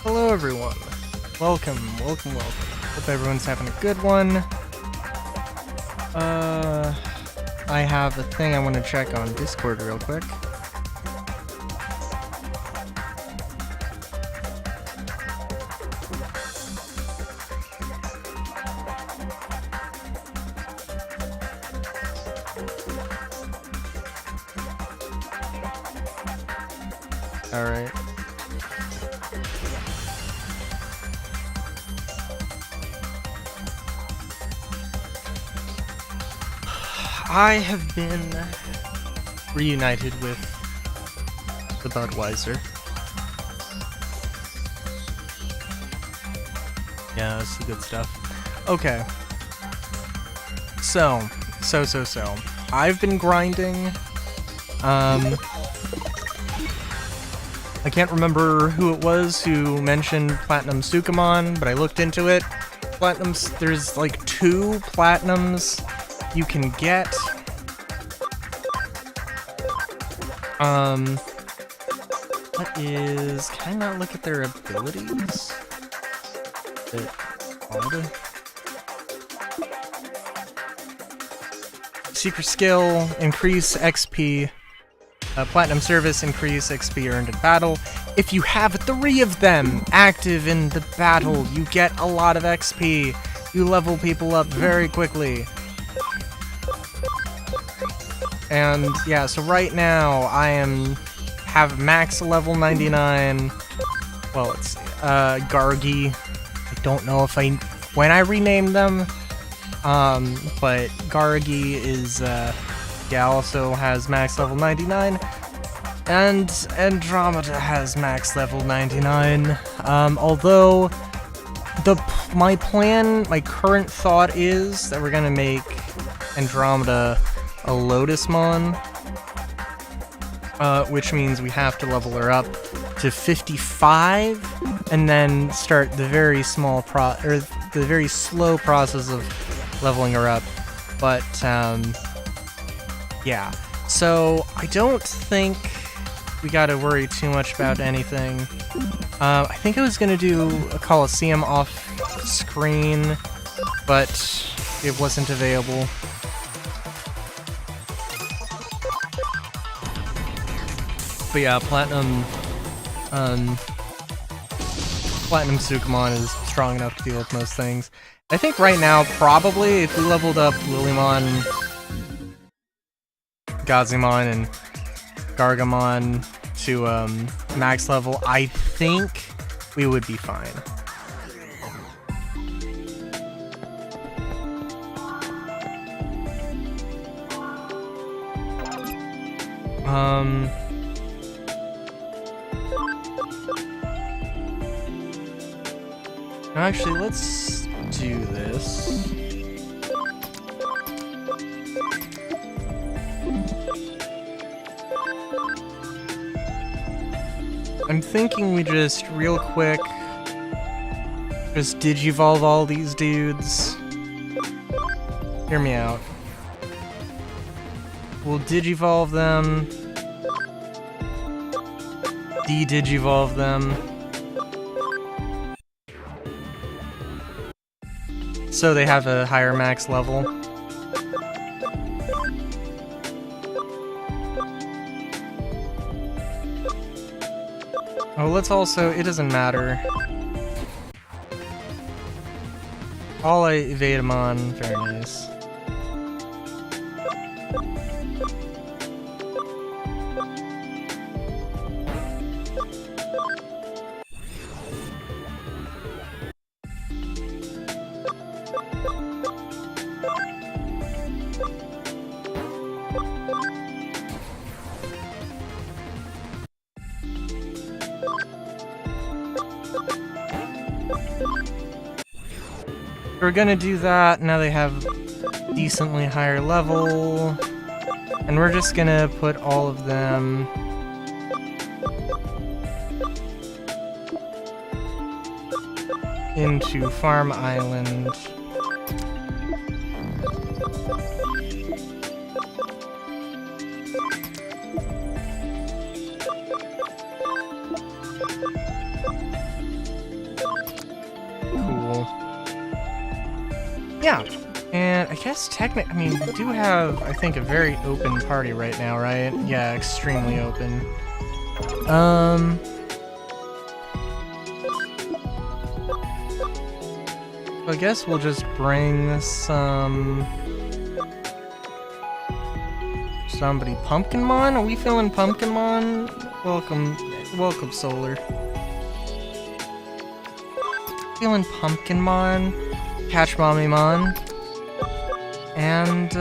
Hello everyone. Welcome. Hope everyone's having a good one. I have a thing I want to check on Discord real quick. Alright. I have been reunited with the Budweiser. Yeah, that's the good stuff. Okay. So. I've been grinding. I can't remember who it was who mentioned Platinum Sukamon, but I looked into it. There's like 2 Platinums you can get. Can I not look at their abilities? Bit odd. Secret skill, increase XP. Platinum service, increase XP earned in battle. If you have 3 of them active in the battle, you get a lot of XP. You level people up very quickly. And yeah, so right now I have max level 99. Well, it's Gargi. I don't know if when I rename them. But Gargi is also has max level 99. And Andromeda has max level 99. Although my current thought is that we're gonna make Andromeda a Lotusmon, which means we have to level her up to 55, and then start the very slow process of leveling her up. But yeah, so I don't think we gotta worry too much about anything. I think I was gonna do a Coliseum off screen, but it wasn't available. But yeah, Platinum Sukamon is strong enough to deal with most things. I think right now, probably, if we leveled up Lilymon, Gazimon, and Gargamon to max level, I think we would be fine. Actually, let's do this. I'm thinking we just, real quick, just Digivolve all these dudes. Hear me out. We'll Digivolve them. De-Digivolve them. So they have a higher max level. Oh, let's also, it doesn't matter. I'll evade him on, very nice. We're gonna do that, now they have decently higher level, and we're just gonna put all of them into Farm Island. Yeah, and I guess technically, I mean, we do have, I think, a very open party right now, right? Yeah, extremely open. I guess we'll just bring somebody Pumpkinmon? Are we feeling Pumpkinmon? Welcome, Solar. Feeling Pumpkinmon, Catch Mommymon, and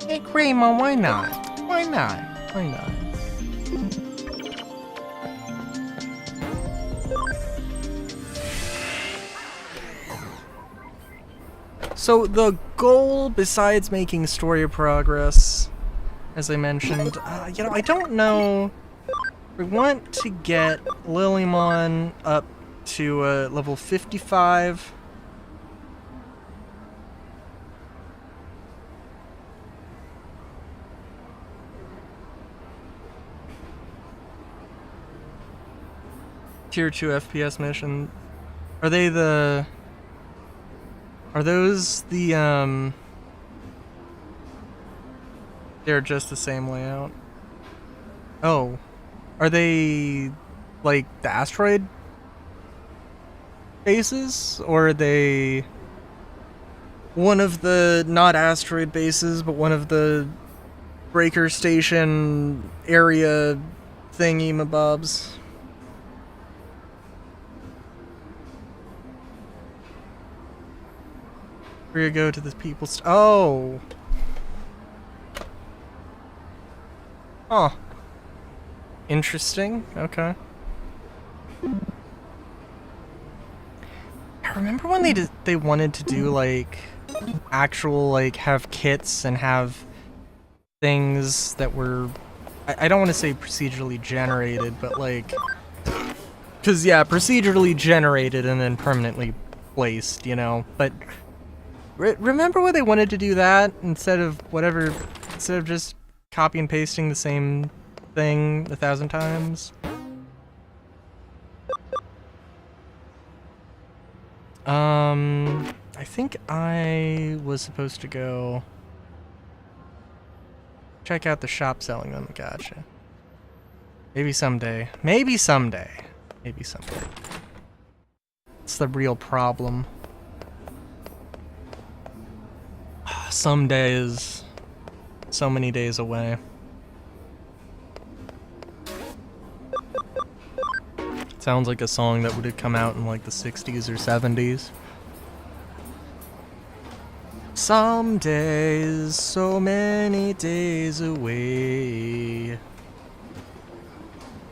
hey Greymon, why not? Why not? Why not? So the goal, besides making story progress, as I mentioned, you know, I don't know. We want to get Lilymon up to level 55. Tier 2 FPS mission. Are they the... Are those the, they're just the same layout? Oh. Are they, like, the asteroid bases? Or are they one of the, not asteroid bases, but one of the breaker station area thingy-mabobs? Where you go to the people's... Oh! Huh. Interesting. Okay. I remember when they wanted to do, like, actual, like, have kits and have things that were... I don't want to say procedurally generated, but, like... Because, yeah, procedurally generated and then permanently placed, you know? But... Remember when they wanted to do that instead of whatever, instead of just copy and pasting the same thing 1,000 times? I think I was supposed to go check out the shop selling them. Gotcha. Maybe someday. Maybe someday. Maybe someday. It's the real problem. Someday is so many days away. Sounds like a song that would have come out in like the 60s or 70s. Some days, so many days away.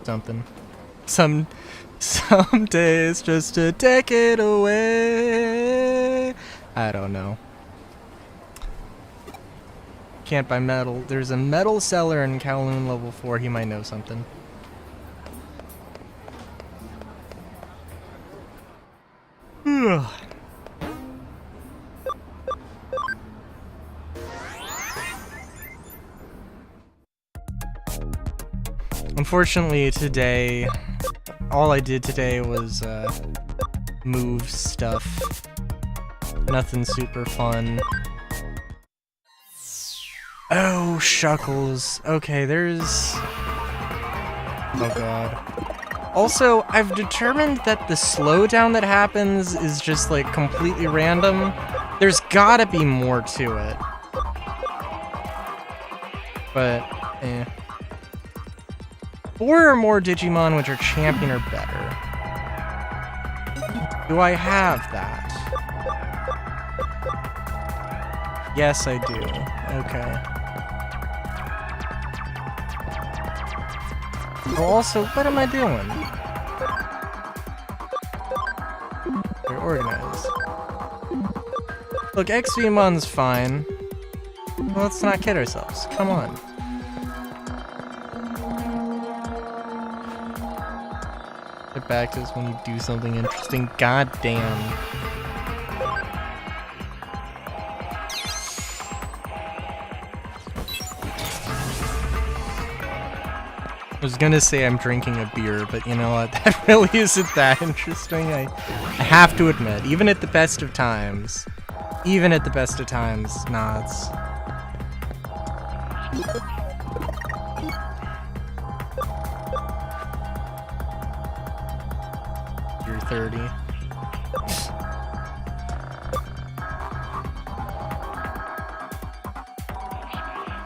Something. Some days just a decade away. I don't know. Can't buy metal. There's a metal seller in Kowloon level 4. He might know something. Unfortunately, today, all I did today was move stuff. Nothing super fun. Oh, shuckles. Okay, there's... Oh god. Also, I've determined that the slowdown that happens is just, like, completely random. There's gotta be more to it. But, eh. 4 or more Digimon which are champion or better. Do I have that? Yes, I do. Okay. Oh, also, what am I doing? They're organized. Look, XVmon's fine. Well, let's not kid ourselves. Come on. Get back to us when you do something interesting. God damn. I was gonna say I'm drinking a beer, but you know what? That really isn't that interesting. I have to admit, even at the best of times, nah, it's... You're 30.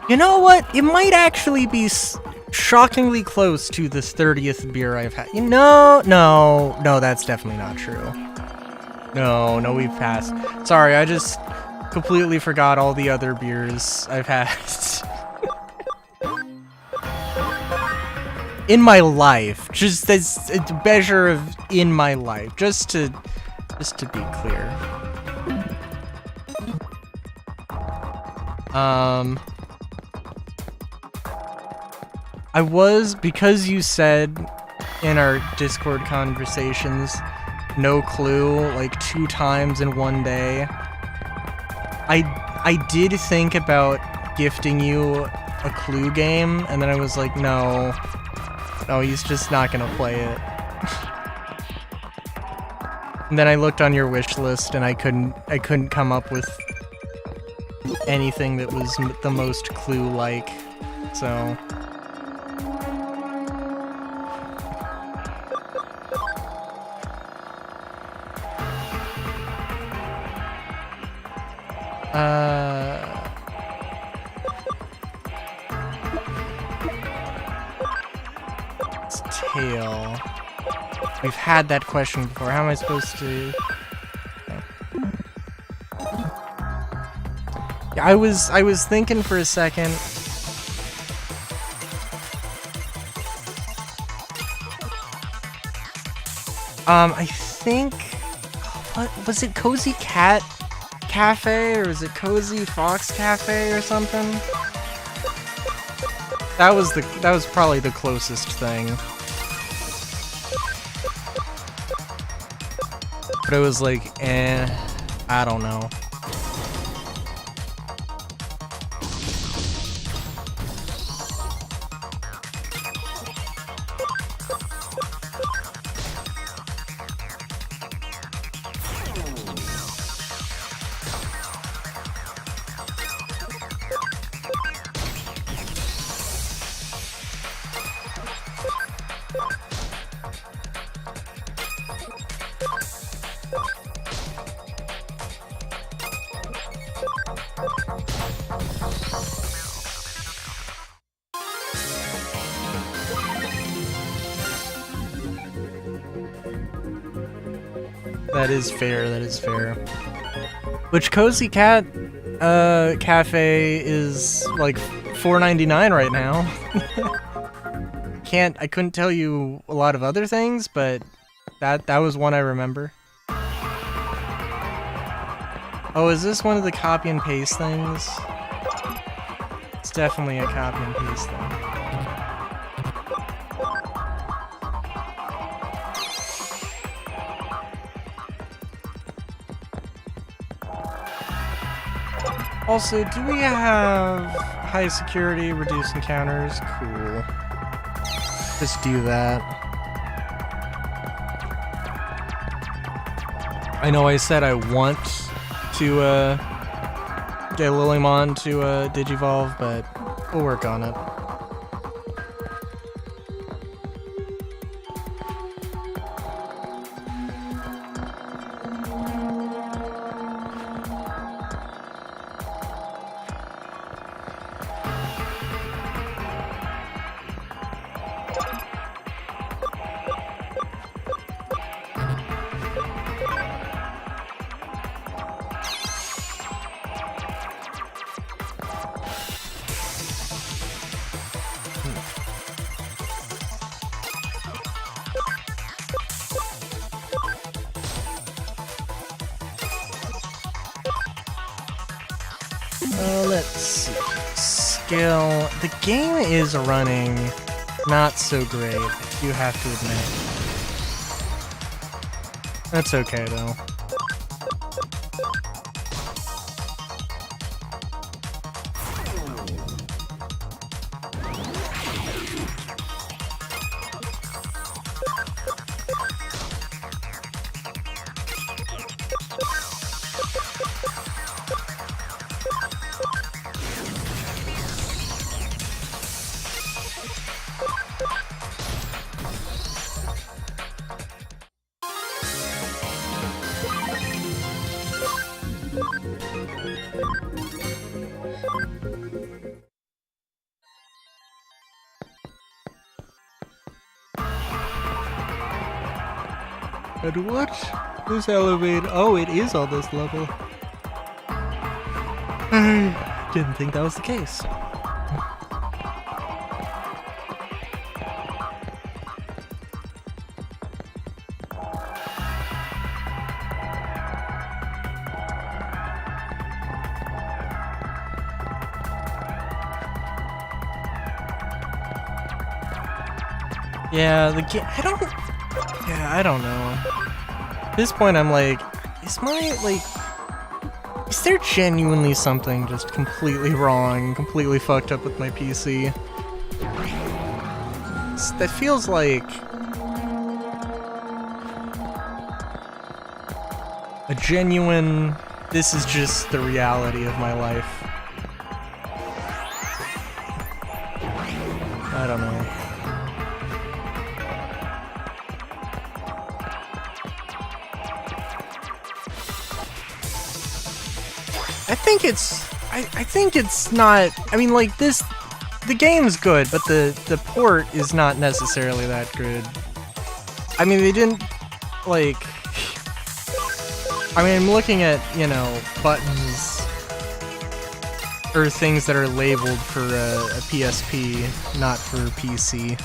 You know what? It might actually be shockingly close to this 30th beer I've had. No, that's definitely not true. No, we've passed. Sorry, I just completely forgot all the other beers I've had. In my life, just as a measure of in my life, just to be clear. I was, because you said in our Discord conversations, no clue, like 2 times in one day, I did think about gifting you a Clue game, and then I was like, no, he's just not gonna play it. And then I looked on your wish list, and I couldn't come up with anything that was the most Clue-like, so... It's tail. We've had that question before. How am I supposed to... Yeah, I was thinking for a second. I think... What was it? Cozy Cat Cafe, or is it Cozy Fox Cafe or something? That was probably the closest thing. But it was like, I don't know. That is fair. Which Cozy Cat Cafe is like $4.99 right now. I couldn't tell you a lot of other things, but that was one I remember. Oh, is this one of the copy and paste things? It's definitely a copy and paste thing. Also, do we have high security, reduce encounters? Cool. Just do that. I know I said I want to get Lilymon to Digivolve, but we'll work on it. Let's see. Skill. The game is running not so great, you have to admit. That's okay, though. And what? This elevator? Oh, it is on this level. I didn't think that was the case. Yeah, the game. I don't know. At this point, I'm like, is there genuinely something just completely wrong, completely fucked up with my PC? That feels like a genuine, this is just the reality of my life. I don't know. I think it's not, I mean, like, the game's good, but the port is not necessarily that good. I mean, they didn't, like, I mean, I'm looking at, you know, buttons, or things that are labeled for a PSP, not for PC.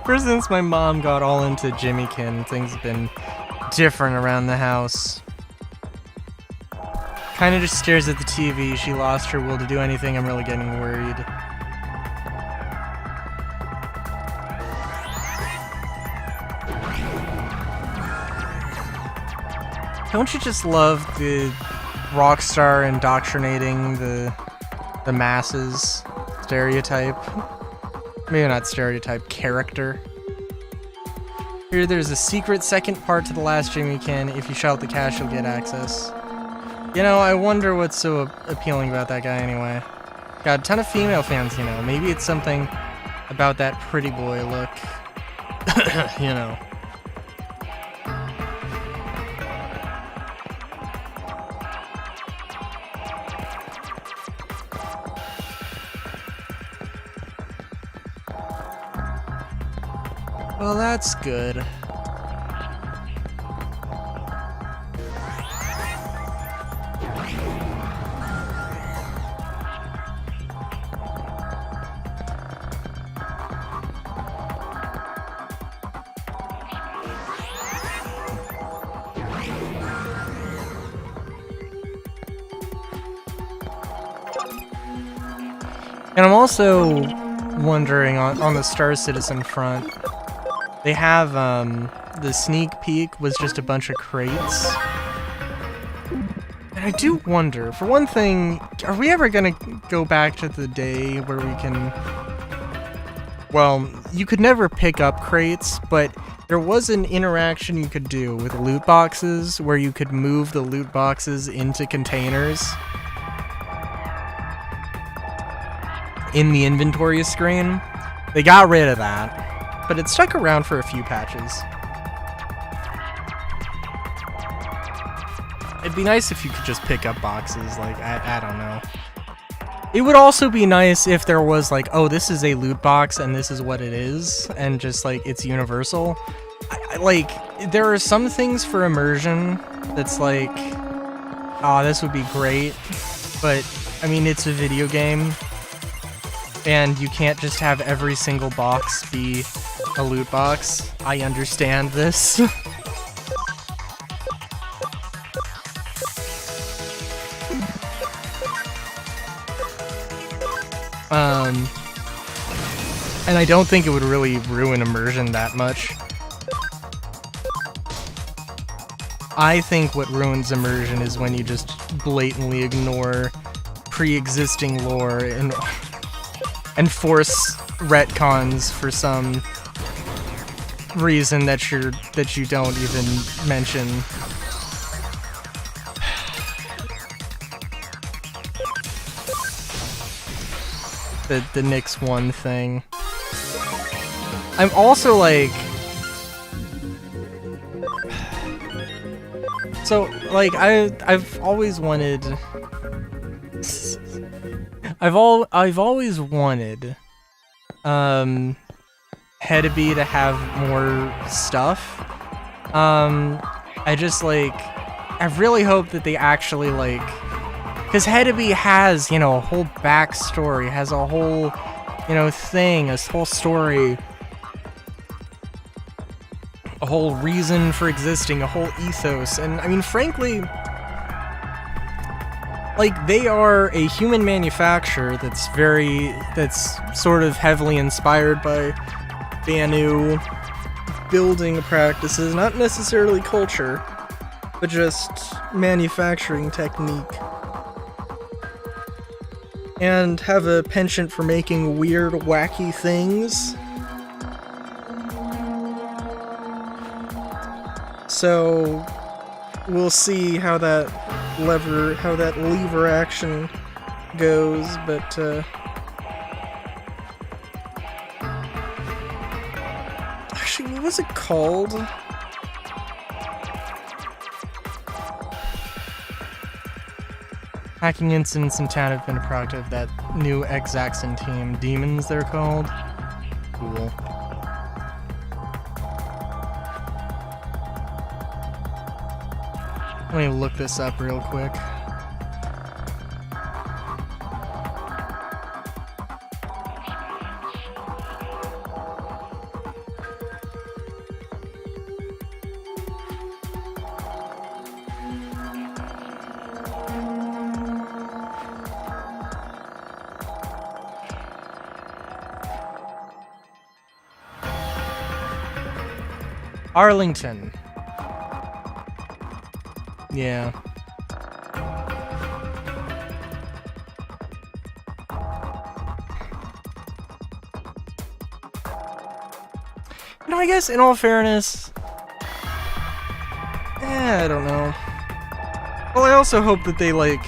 Ever since my mom got all into Jimmykin, things have been different around the house. Kinda just stares at the TV. She lost her will to do anything. I'm really getting worried. Don't you just love the Rockstar indoctrinating the masses stereotype? Maybe not stereotype, character. Here, there's a secret second part to the last Jimmykin. If you shout the cash, you'll get access. You know, I wonder what's so appealing about that guy anyway. Got a ton of female fans, you know. Maybe it's something about that pretty boy look. You know. Well, that's good. And I'm also wondering on the Star Citizen front, they have, the sneak peek was just a bunch of crates. And I do wonder, for one thing, are we ever gonna go back to the day where we can... Well, you could never pick up crates, but there was an interaction you could do with loot boxes where you could move the loot boxes into containers in the inventory screen. They got rid of that. But it stuck around for a few patches. It'd be nice if you could just pick up boxes, like, I don't know. It would also be nice if there was like, oh, this is a loot box and this is what it is, and just like, it's universal. Like, there are some things for immersion that's like, oh, this would be great, but, I mean, it's a video game, and you can't just have every single box be a loot box. I understand this. And I don't think it would really ruin immersion that much. I think what ruins immersion is when you just blatantly ignore pre-existing lore and force retcons for some reason that you don't even mention. the Nyx 1 thing. I'm also like... So, like, I've always wanted... I've always wanted, Hedeby to have more stuff. I just, like... I really hope that they actually, like... Because Hedeby has, you know, a whole backstory, has a whole, you know, thing, a whole story. A whole reason for existing, a whole ethos, and I mean, frankly, like, they are a human manufacturer that's sort of heavily inspired by Banu building practices, not necessarily culture, but just manufacturing technique. And have a penchant for making weird, wacky things. So we'll see how that lever action goes, but actually, what was it called? Hacking incidents in town have been a product of that new X-Axon team. Demons, they're called. Cool. Let me look this up real quick. Arlington. Yeah. You know, I guess, in all fairness... I don't know. Well, I also hope that they, like...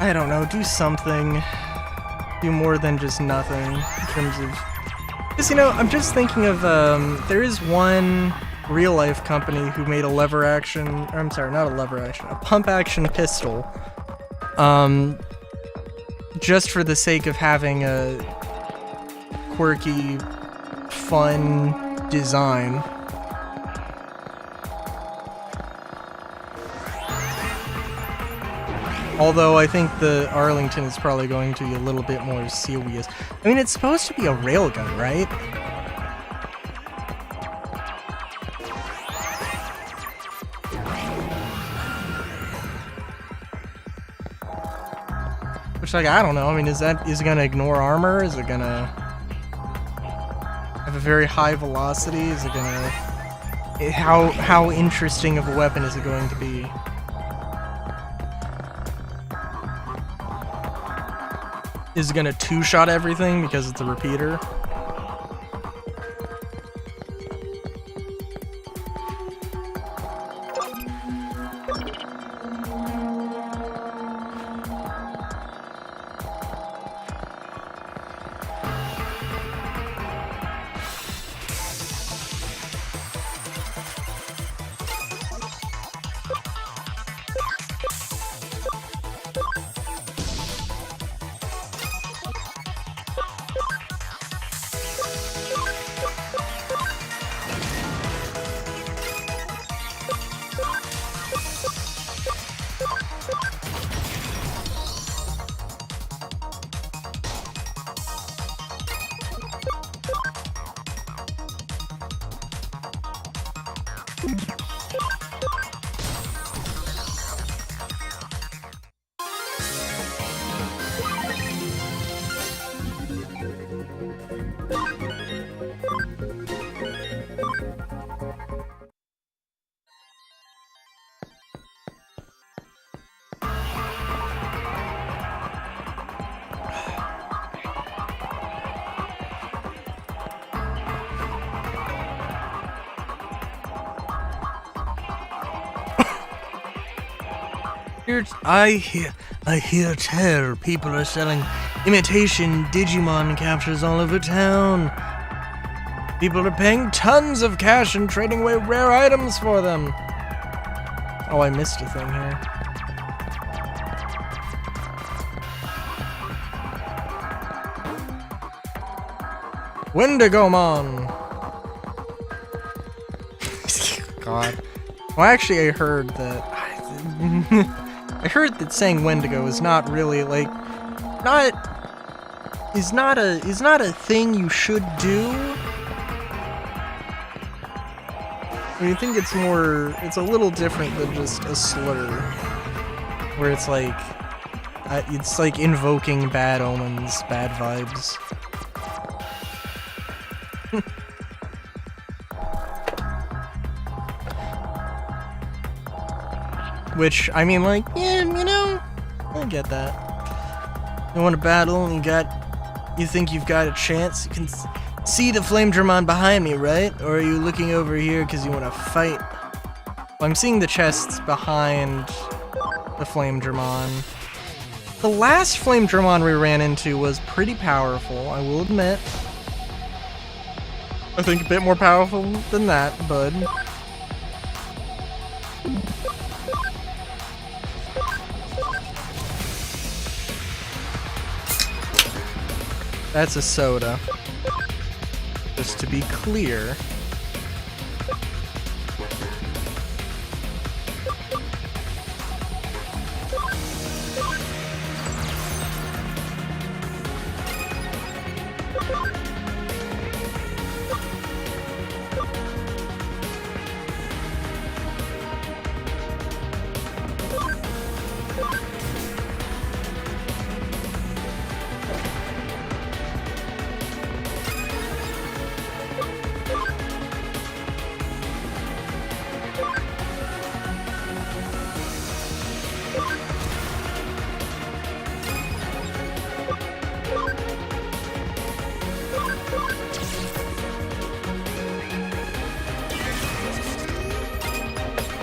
I don't know, do something. Do more than just nothing, in terms of... Because, you know, I'm just thinking of, there is one real-life company who made a lever action... I'm sorry, not a lever action, a pump-action pistol. Just for the sake of having a quirky, fun design. Although I think the Arlington is probably going to be a little bit more serious. I mean, it's supposed to be a railgun, right? Which, like, I don't know. I mean, is it gonna ignore armor? Is it gonna have a very high velocity? Is it gonna... How interesting of a weapon is it going to be? Is it gonna two-shot everything because it's a repeater? I hear tell people are selling Imitation Digimon captures all over town. People are paying tons of cash and trading away rare items for them. Oh, I missed a thing here. Wendigomon! God. Well, actually, I heard that... I heard that saying Wendigo is not really, like... is not a thing you should do. I think it's a little different than just a slur. Where it's like invoking bad omens, bad vibes. Which, I mean, like, yeah, you know, I get that. You want to battle and you think you've got a chance? You can see the Flamedramon behind me, right? Or are you looking over here because you want to fight? Well, I'm seeing the chests behind the Flamedramon. The last Flamedramon we ran into was pretty powerful, I will admit. I think a bit more powerful than that, bud. That's a soda. Just to be clear.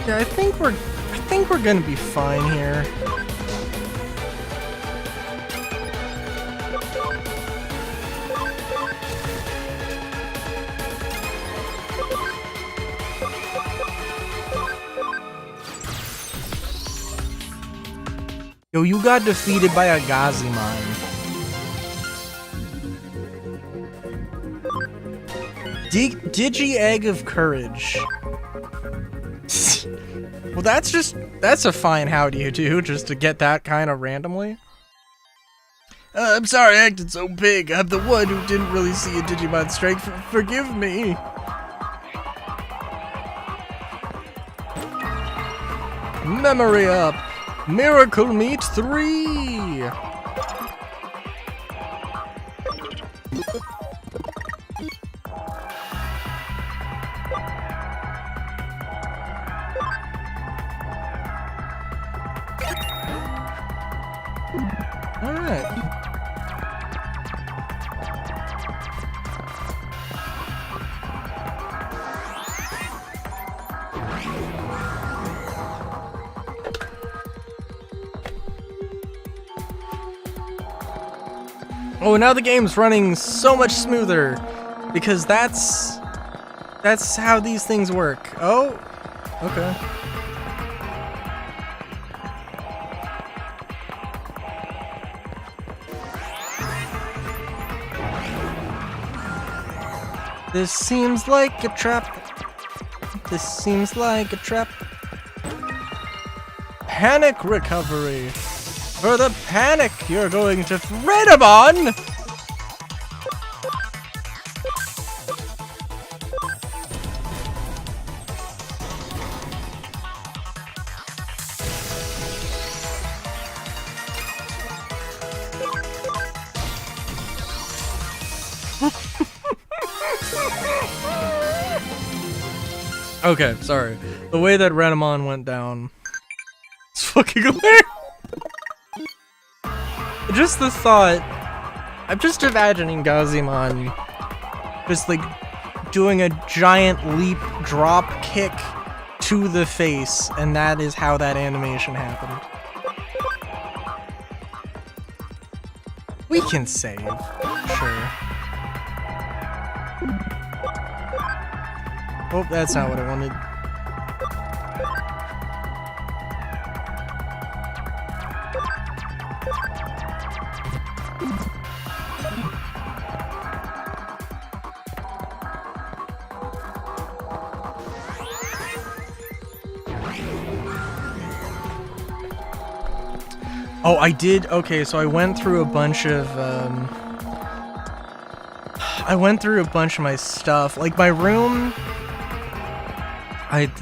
Yeah, I think we're gonna be fine here. Yo, you got defeated by a Gazimon. Digi-Egg of Courage. Well, that's a fine how do you do, just to get that kind of randomly. I'm sorry I acted so big. I'm the one who didn't really see a Digimon strike. Forgive me. Memory up. Miracle Meat 3. Oh, now the game's running so much smoother, because that's how these things work. Oh, okay. This seems like a trap. This seems like a trap. Panic recovery. For the panic, you're going to Redamon! Okay, sorry. The way that Redamon went down, it's fucking hilarious. Just the thought, I'm just imagining Gazimon just like doing a giant leap drop kick to the face, and that is how that animation happened. We can save. Sure. Oh, that's not what I wanted. Oh, I did. Okay, so I went through a bunch of my stuff. Like my room, I've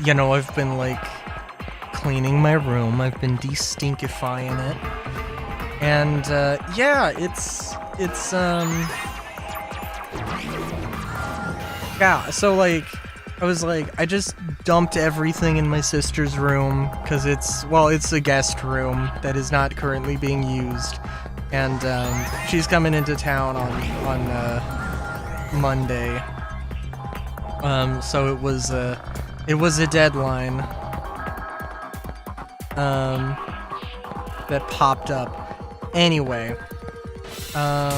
been like cleaning my room. I've been de-stinkifying it. And yeah, yeah, so like I just dumped everything in my sister's room because it's a guest room that is not currently being used, and she's coming into town on Monday. So it was a deadline that popped up. Anyway, I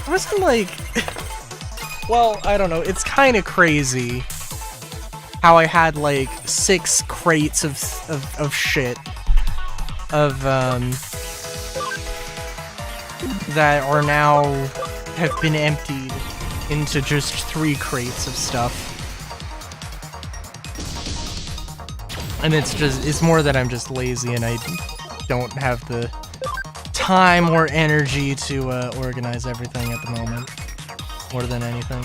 wasn't like. Well, I don't know, it's kind of crazy how I had like 6 crates of shit that are now have been emptied into just 3 crates of stuff. And it's more that I'm just lazy and I don't have the time or energy to organize everything at the moment. More than anything.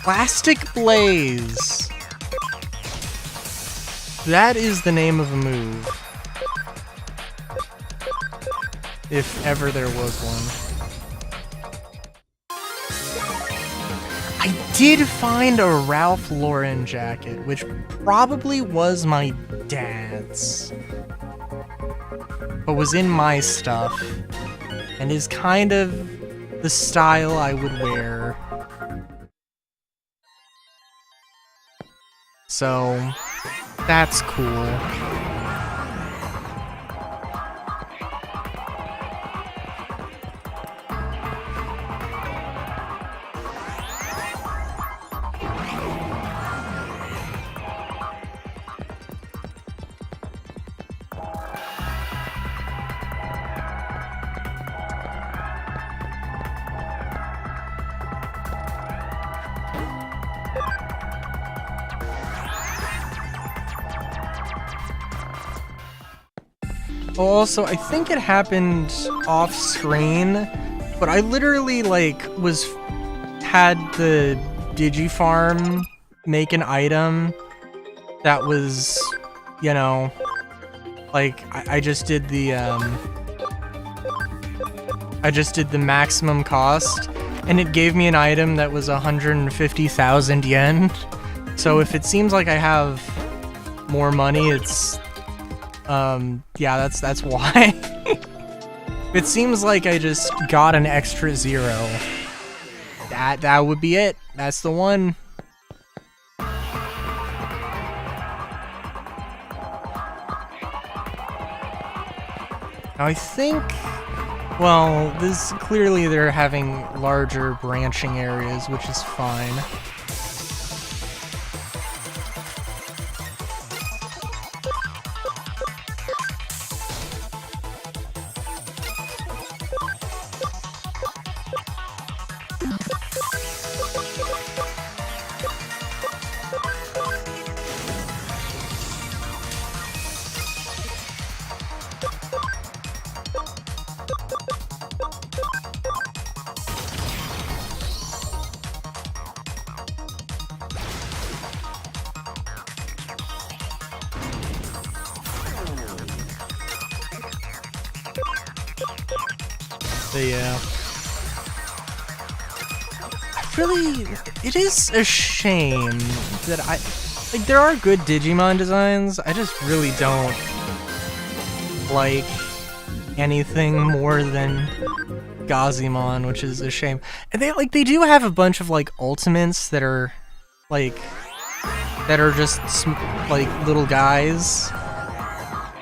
Plastic Blaze. That is the name of a move. If ever there was one. I did find a Ralph Lauren jacket, which probably was my dad's, but was in my stuff, and is kind of the style I would wear. So, that's cool. Also, I think it happened off screen, but I literally had the Digifarm make an item that was, I just did the maximum cost, and it gave me an item that was 150,000 yen. So if it seems like I have more money, it's yeah, that's why. It seems like I just got an extra 0. That would be it. That's the one. Now I think, well, clearly they're having larger branching areas, which is fine. Yeah. It is a shame that there are good Digimon designs, I just really don't like anything more than Gazimon, which is a shame. And they do have a bunch of ultimates that are that are just like little guys.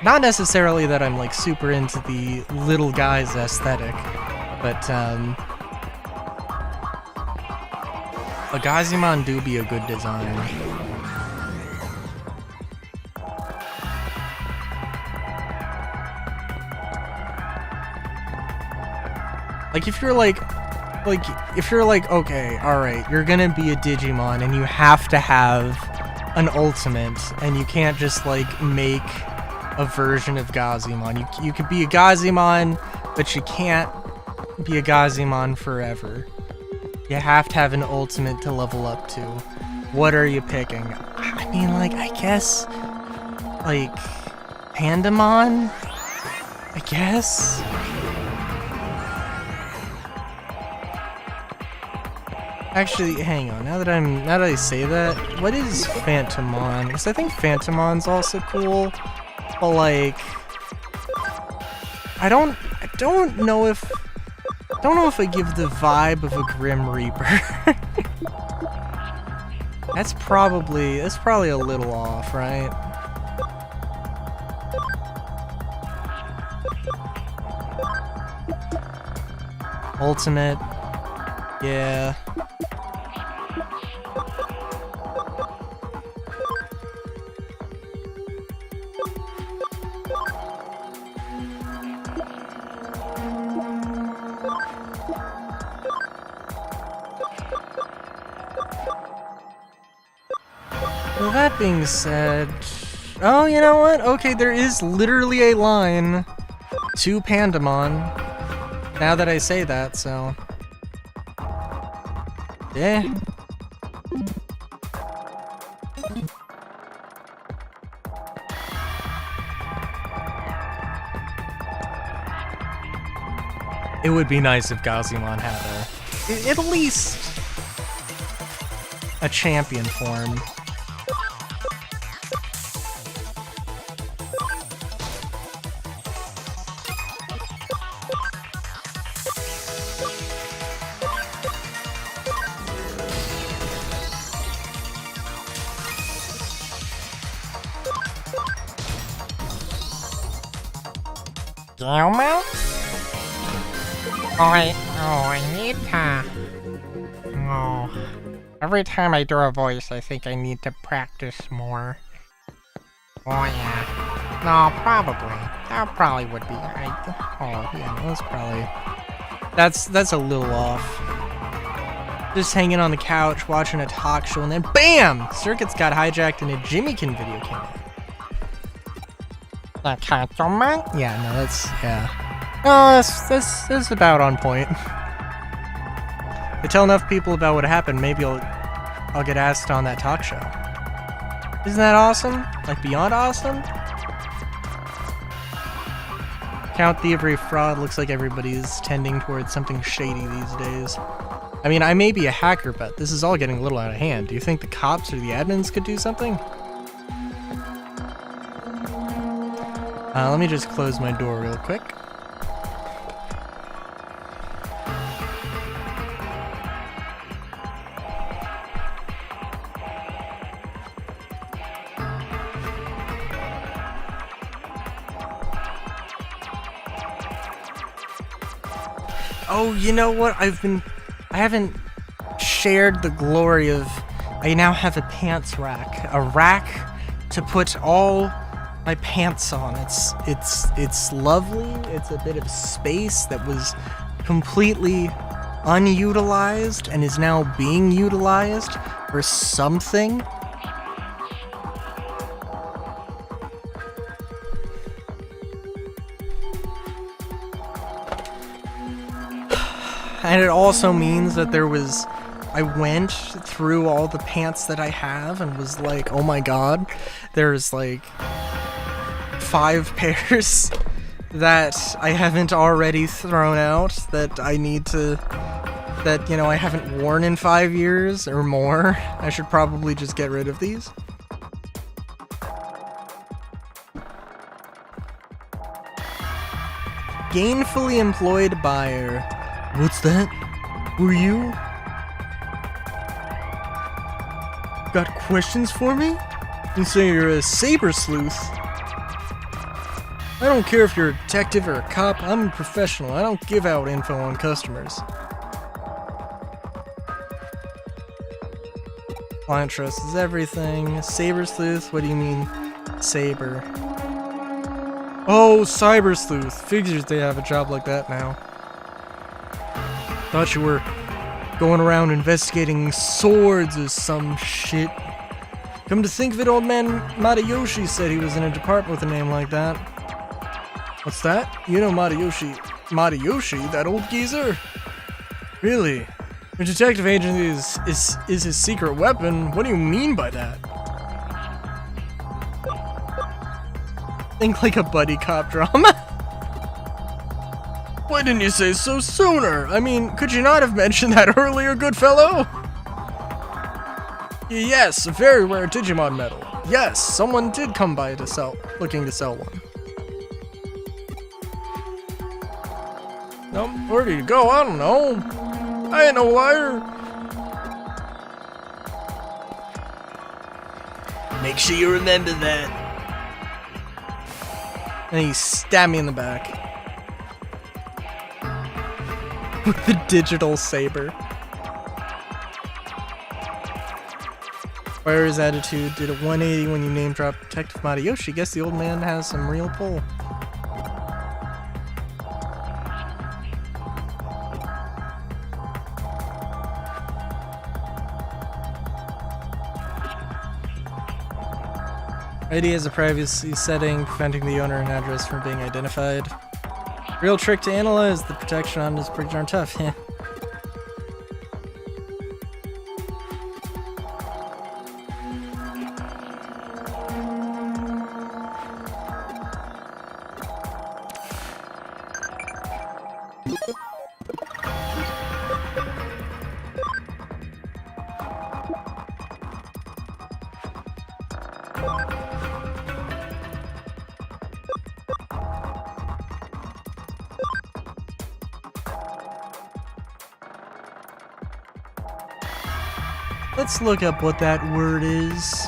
Not necessarily that I'm like super into the little guys aesthetic, but a Gazimon do be a good design. Like if you're like, okay, alright, you're gonna be a Digimon and you have to have an ultimate, and you can't just like make a version of Gazimon. You could be a Gazimon, but you can't be a Gazimon forever. You have to have an ultimate to level up to. What are you picking? I mean, like, I guess, like, Pandamon? I guess? Actually, hang on. Now that I say that, what is Phantomon? Because I think Phantomon's also cool, but like, I don't know if I give the vibe of a Grim Reaper. That's probably a little off, right? Ultimate, yeah. Well, that being said, oh, you know what? Okay, there is literally a line to Pandamon, now that I say that, so... yeah. It would be nice if Gazimon had at least a champion form. Gilmo? I need to... Oh. Every time I do a voice, I think I need to practice more. Oh yeah. No, probably. That probably would be... Oh, yeah, that's probably... That's a little off. Just hanging on the couch, watching a talk show, and then BAM! Circuits got hijacked and a Jimmykin video came out. The Kaitoman? Yeah, no, that's... yeah. No, that's about on point. I tell enough people about what happened, maybe I'll get asked on that talk show. Isn't that awesome? Like, beyond awesome? Count Thievery Fraud, looks like everybody's tending towards something shady these days. I mean, I may be a hacker, but this is all getting a little out of hand. Do you think the cops or the admins could do something? Let me just close my door real quick. Oh, you know what? I haven't shared the glory of, I now have a pants rack. A rack to put all my pants on. It's lovely. It's a bit of space that was completely unutilized and is now being utilized for something. And it also means that I went through all the pants that I have and was like, oh my god, there's like 5 pairs that I haven't already thrown out that I need to, that, you know, I haven't worn in 5 years or more. I should probably just get rid of these. Gainfully employed buyer. What's that? Who are you? got questions for me? You say you're a Cybersleuth. I don't care if you're a detective or a cop, I'm a professional. I don't give out info on customers. Client trust is everything. Cybersleuth? What do you mean, saber? Oh, Cybersleuth. Figures they have a job like that now. Thought you were going around investigating swords or some shit. Come to think of it, old man Matayoshi said he was in a department with a name like that. What's that? You know Matayoshi. Matayoshi? That old geezer? Really? Your detective agent is his secret weapon? What do you mean by that? Think like a buddy cop drama. Why didn't you say so sooner? I mean, could you not have mentioned that earlier, good fellow? Yes, a very rare Digimon medal. Yes, someone did come by looking to sell one. No, where do you go? I don't know. I ain't no liar. Make sure you remember that. And he stabbed me in the back. With the digital saber. Fire's attitude did a 180 when you name dropped Detective Matayoshi. Guess the old man has some real pull. ID has a privacy setting preventing the owner and address from being identified. Real trick to analyze. The protection on it is pretty darn tough. Yeah. Let's look up what that word is.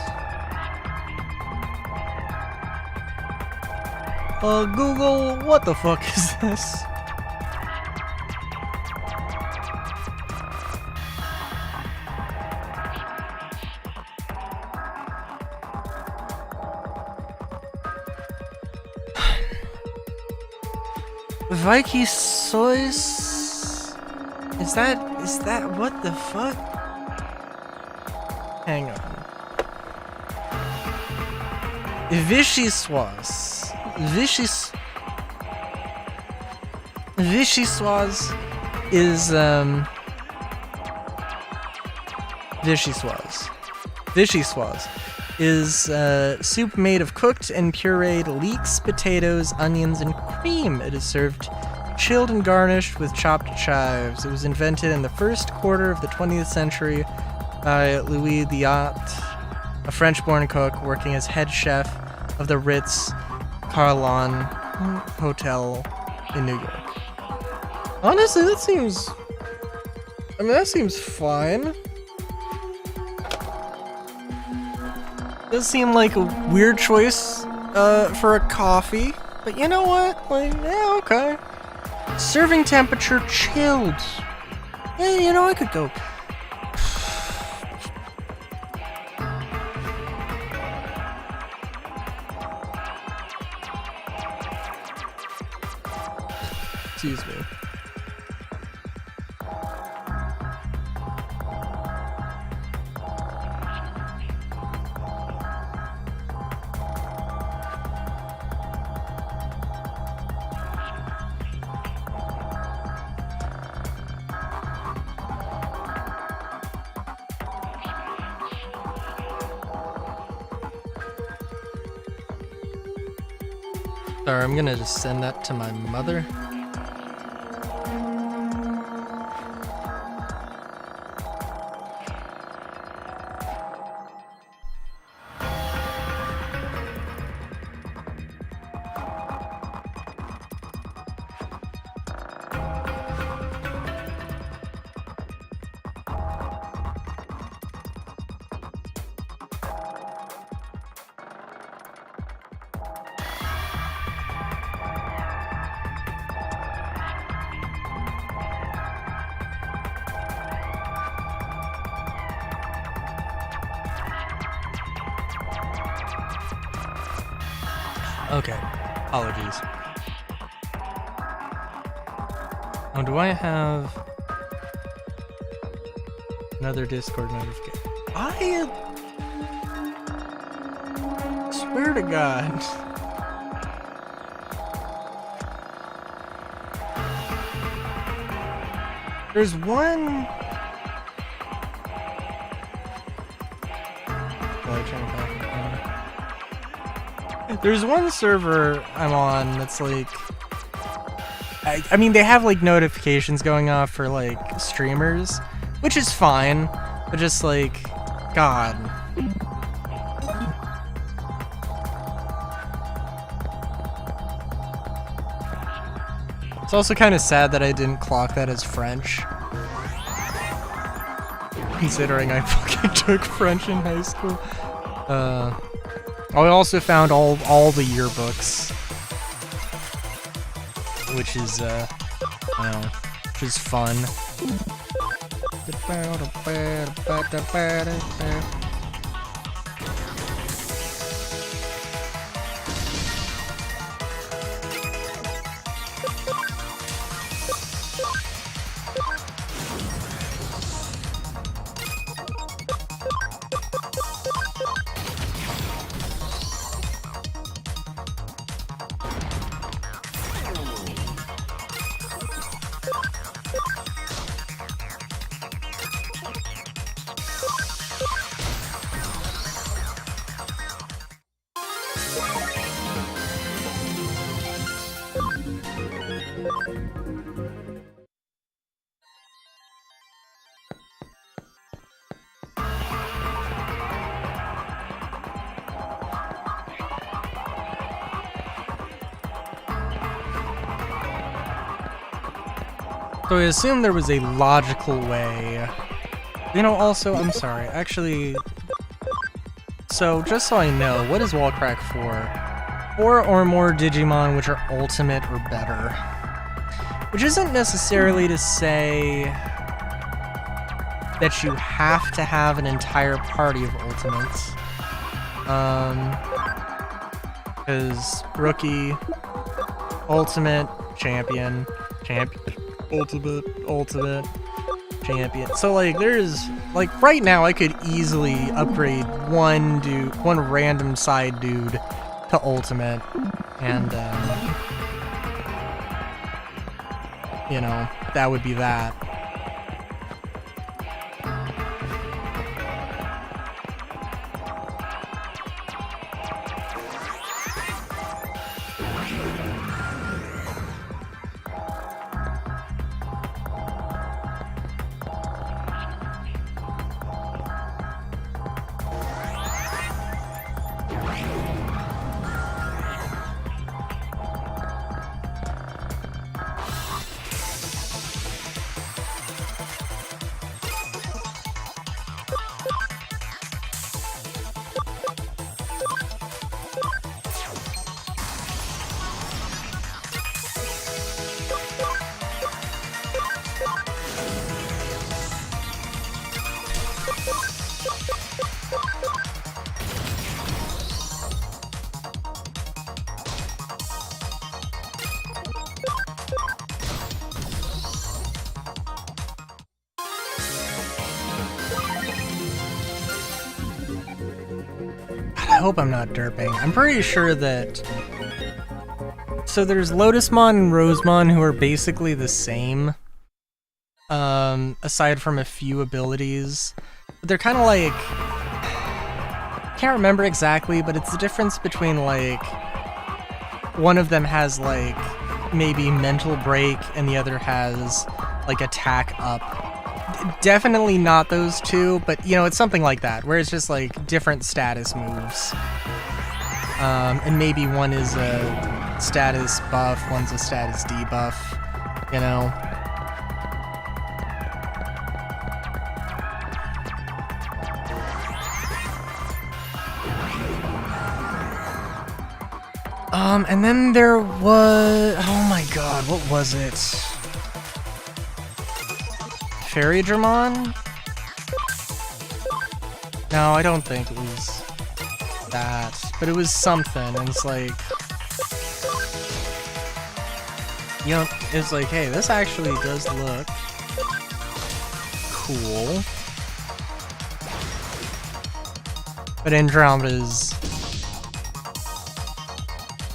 Google, what the fuck is this? Vicky Sois? Is that what the fuck? Hang on. Vichyssoise. Vichyssoise is Vichyssoise is soup made of cooked and pureed leeks, potatoes, onions, and cream. It is served chilled and garnished with chopped chives. It was invented in the first quarter of the 20th century by Louis Diat, a French-born cook working as head chef of the Ritz Carlton Hotel in New York. Honestly, that seems fine. Does seem like a weird choice for a coffee, but you know what? Like, yeah, okay. Serving temperature chilled. Yeah, you know, I could go. Excuse me. Sorry, I'm gonna just send that to my mother. Okay, apologies. Oh, do I have another Discord notification? I swear to God. There's one. There's one server I'm on that's like, I mean, they have like notifications going off for like streamers, which is fine, but just like, God. It's also kind of sad that I didn't clock that as French, considering I fucking took French in high school. I also found all the yearbooks, which is which is fun. So I assume there was a logical way. You know, also, I'm sorry, actually... So, just so I know, what is wall crack for? 4 or more Digimon which are ultimate or better. Which isn't necessarily to say that you have to have an entire party of ultimates. Because rookie, ultimate, champion, ultimate, champion. So like there's like right now I could easily upgrade one random side dude to ultimate, and you know, that would be that. I hope I'm not derping. I'm pretty sure that... So there's Lotusmon and Rosemon who are basically the same. Aside from a few abilities. But they're kind of like... Can't remember exactly, but it's the difference between like... One of them has like maybe mental break and the other has like attack up. Definitely not those two, but you know, it's something like that, where it's just like different status moves. And maybe one is a status buff, one's a status debuff, you know? And then there was... Oh my god, what was it? Fairy Dramon? No, I don't think it was that. But it was something, and it's like... you know, it's like, hey, this actually does look cool. But Andromeda's,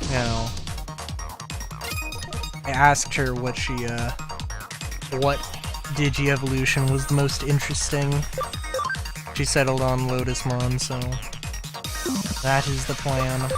you know, I asked her what Digi-evolution was the most interesting. She settled on Lotusmon, so that is the plan.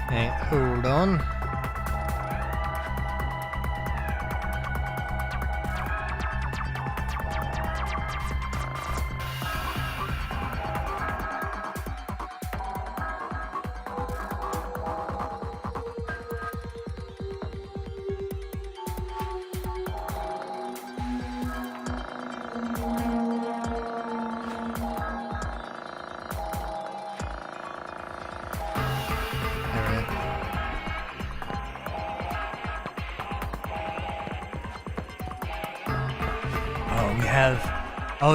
Hey, hold on.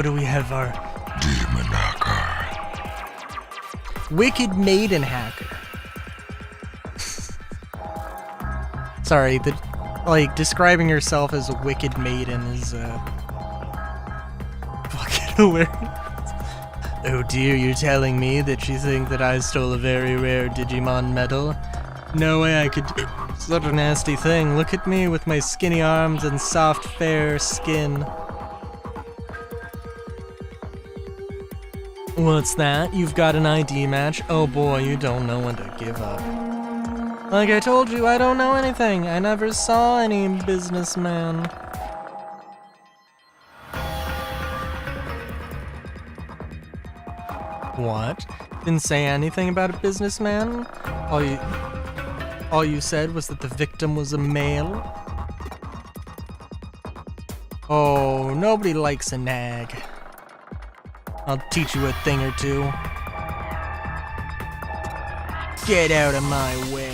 Do we have our Demon Hacker? Wicked Maiden Hacker. Sorry, describing yourself as a Wicked Maiden is, fucking hilarious. Oh dear, you're telling me that you think that I stole a very rare Digimon medal? No way I could do such a nasty thing. Look at me with my skinny arms and soft, fair skin. What's that? You've got an ID match? Oh boy, you don't know when to give up. Like I told you, I don't know anything. I never saw any businessman. What? Didn't say anything about a businessman? All you said was that the victim was a male? Oh, nobody likes a nag. I'll teach you a thing or two. Get out of my way.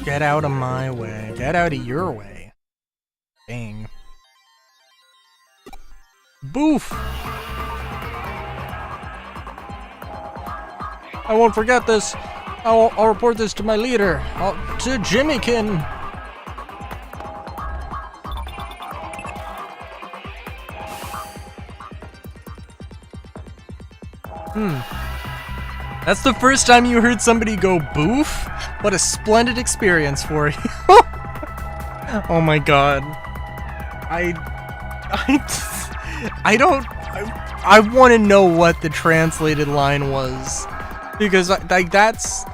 Get out of my way. Get out of your way. Dang. Boof! I won't forget this. I'll report this to my leader. To Jimmykin. That's the first time you heard somebody go boof? What a splendid experience for you. Oh my god. I want to know what the translated line was. Because, like, that's...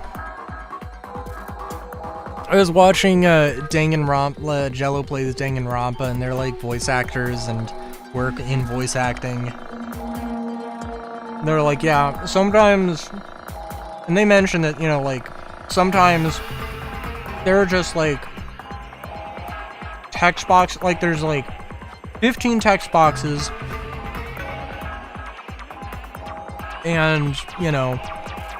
I was watching Danganronpa, Jello plays Danganronpa, and they're like voice actors and work in voice acting. They're like, yeah, sometimes... And they mentioned that, you know, like, sometimes there are just, like, text box, like, there's, like, 15 text boxes, and, you know,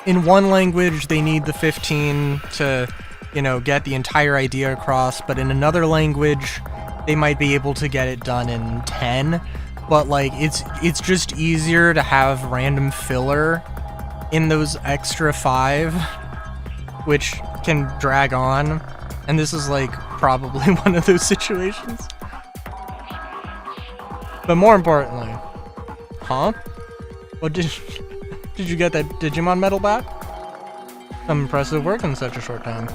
in one language, they need the 15 to, you know, get the entire idea across, but in another language, they might be able to get it done in 10, but like it's just easier to have random filler in those extra 5, which can drag on, and this is like probably one of those situations. But more importantly, huh? What did you get that Digimon medal back? Some impressive work in such a short time.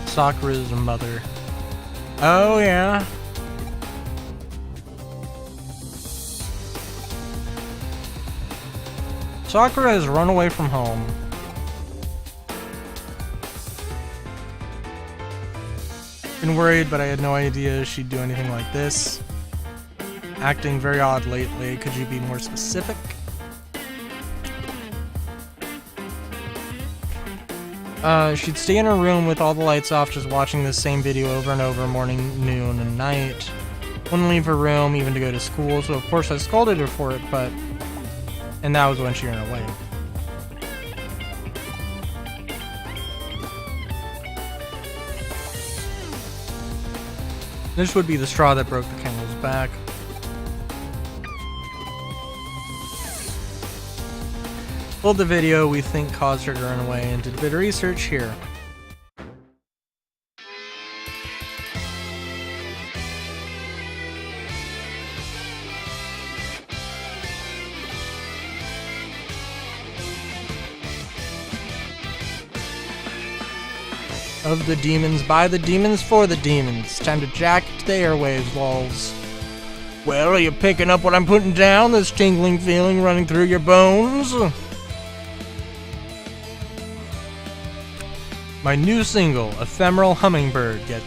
Sakura's mother. Oh yeah. Sakura has run away from home. Been worried, but I had no idea she'd do anything like this. Acting very odd lately. Could you be more specific? She'd stay in her room with all the lights off, just watching the same video over and over, morning, noon, and night. Wouldn't leave her room, even to go to school, so of course I scolded her for it, but... And that was when she ran away. This would be the straw that broke the camel's back. Pulled the video we think caused her to run away and did a bit of research here. Of the demons, by the demons, for the demons. Time to jack the airwaves, lols. Well, are you picking up what I'm putting down? This tingling feeling running through your bones? My new single, Ephemeral Hummingbird, gets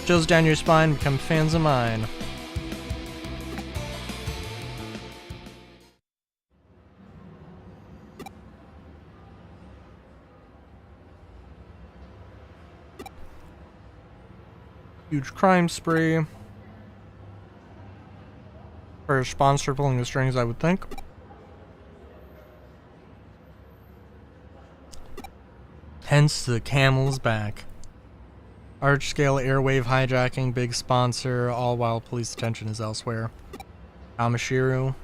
chills down your spine, become fans of mine. Huge crime spree. For a sponsor pulling the strings, I would think. Hence the camel's back. Large-scale airwave hijacking, big sponsor, all while police attention is elsewhere. Kamashiru.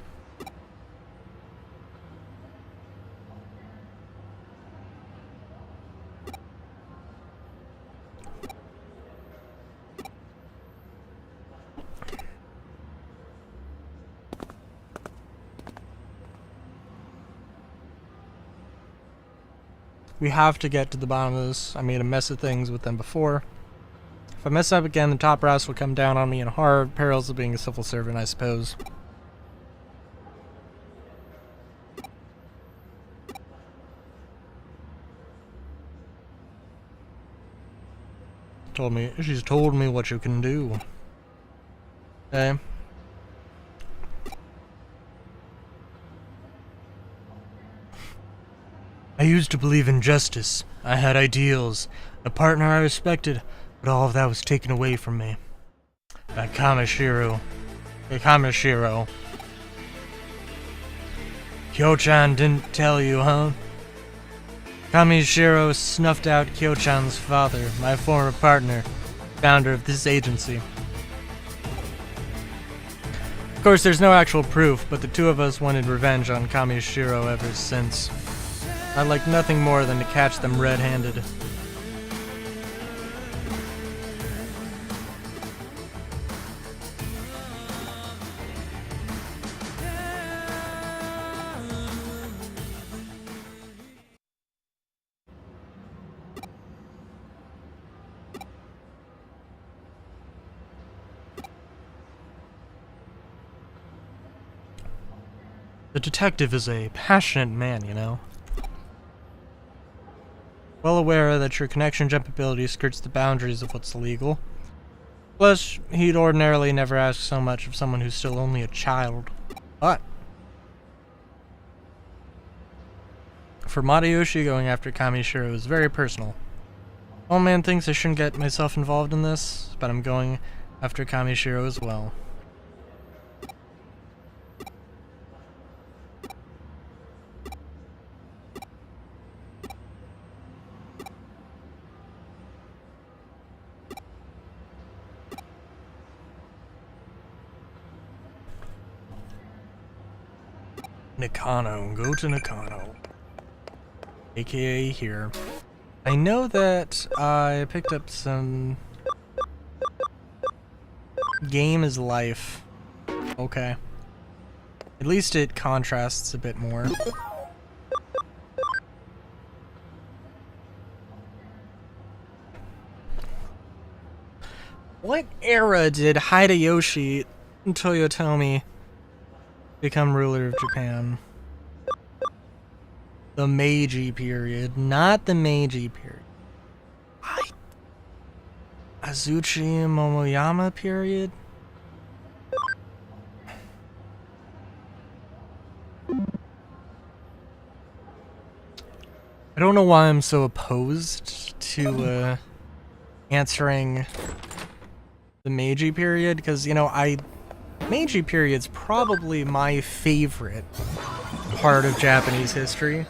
We have to get to the bottom of this. I made a mess of things with them before. If I mess up again, the top brass will come down on me in hard. Perils of being a civil servant, I suppose. She's told me what you can do. Okay. I used to believe in justice. I had ideals, a partner I respected, but all of that was taken away from me. By Kamashiru. Kamashiru. Kyo-chan didn't tell you, huh? Kamishiro snuffed out Kyo-chan's father, my former partner, founder of this agency. Of course, there's no actual proof, but the two of us wanted revenge on Kamishiro ever since. I'd like nothing more than to catch them red-handed. The detective is a passionate man, you know. Well aware that your connection jump ability skirts the boundaries of what's legal. Plus, he'd ordinarily never ask so much of someone who's still only a child. But for Matayoshi, going after Kamishiro is very personal. All man thinks I shouldn't get myself involved in this, but I'm going after Kamishiro as well. Nakano, go to Nakano. AKA here. I know that I picked up some... Game is life. Okay. At least it contrasts a bit more. What era did Hideyoshi Toyotomi become ruler of Japan? The Meiji period, not the Meiji period. Azuchi Momoyama period? I don't know why I'm so opposed to answering the Meiji period, because, you know, Meiji period's probably my favorite part of Japanese history.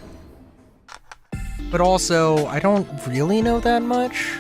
But also, I don't really know that much.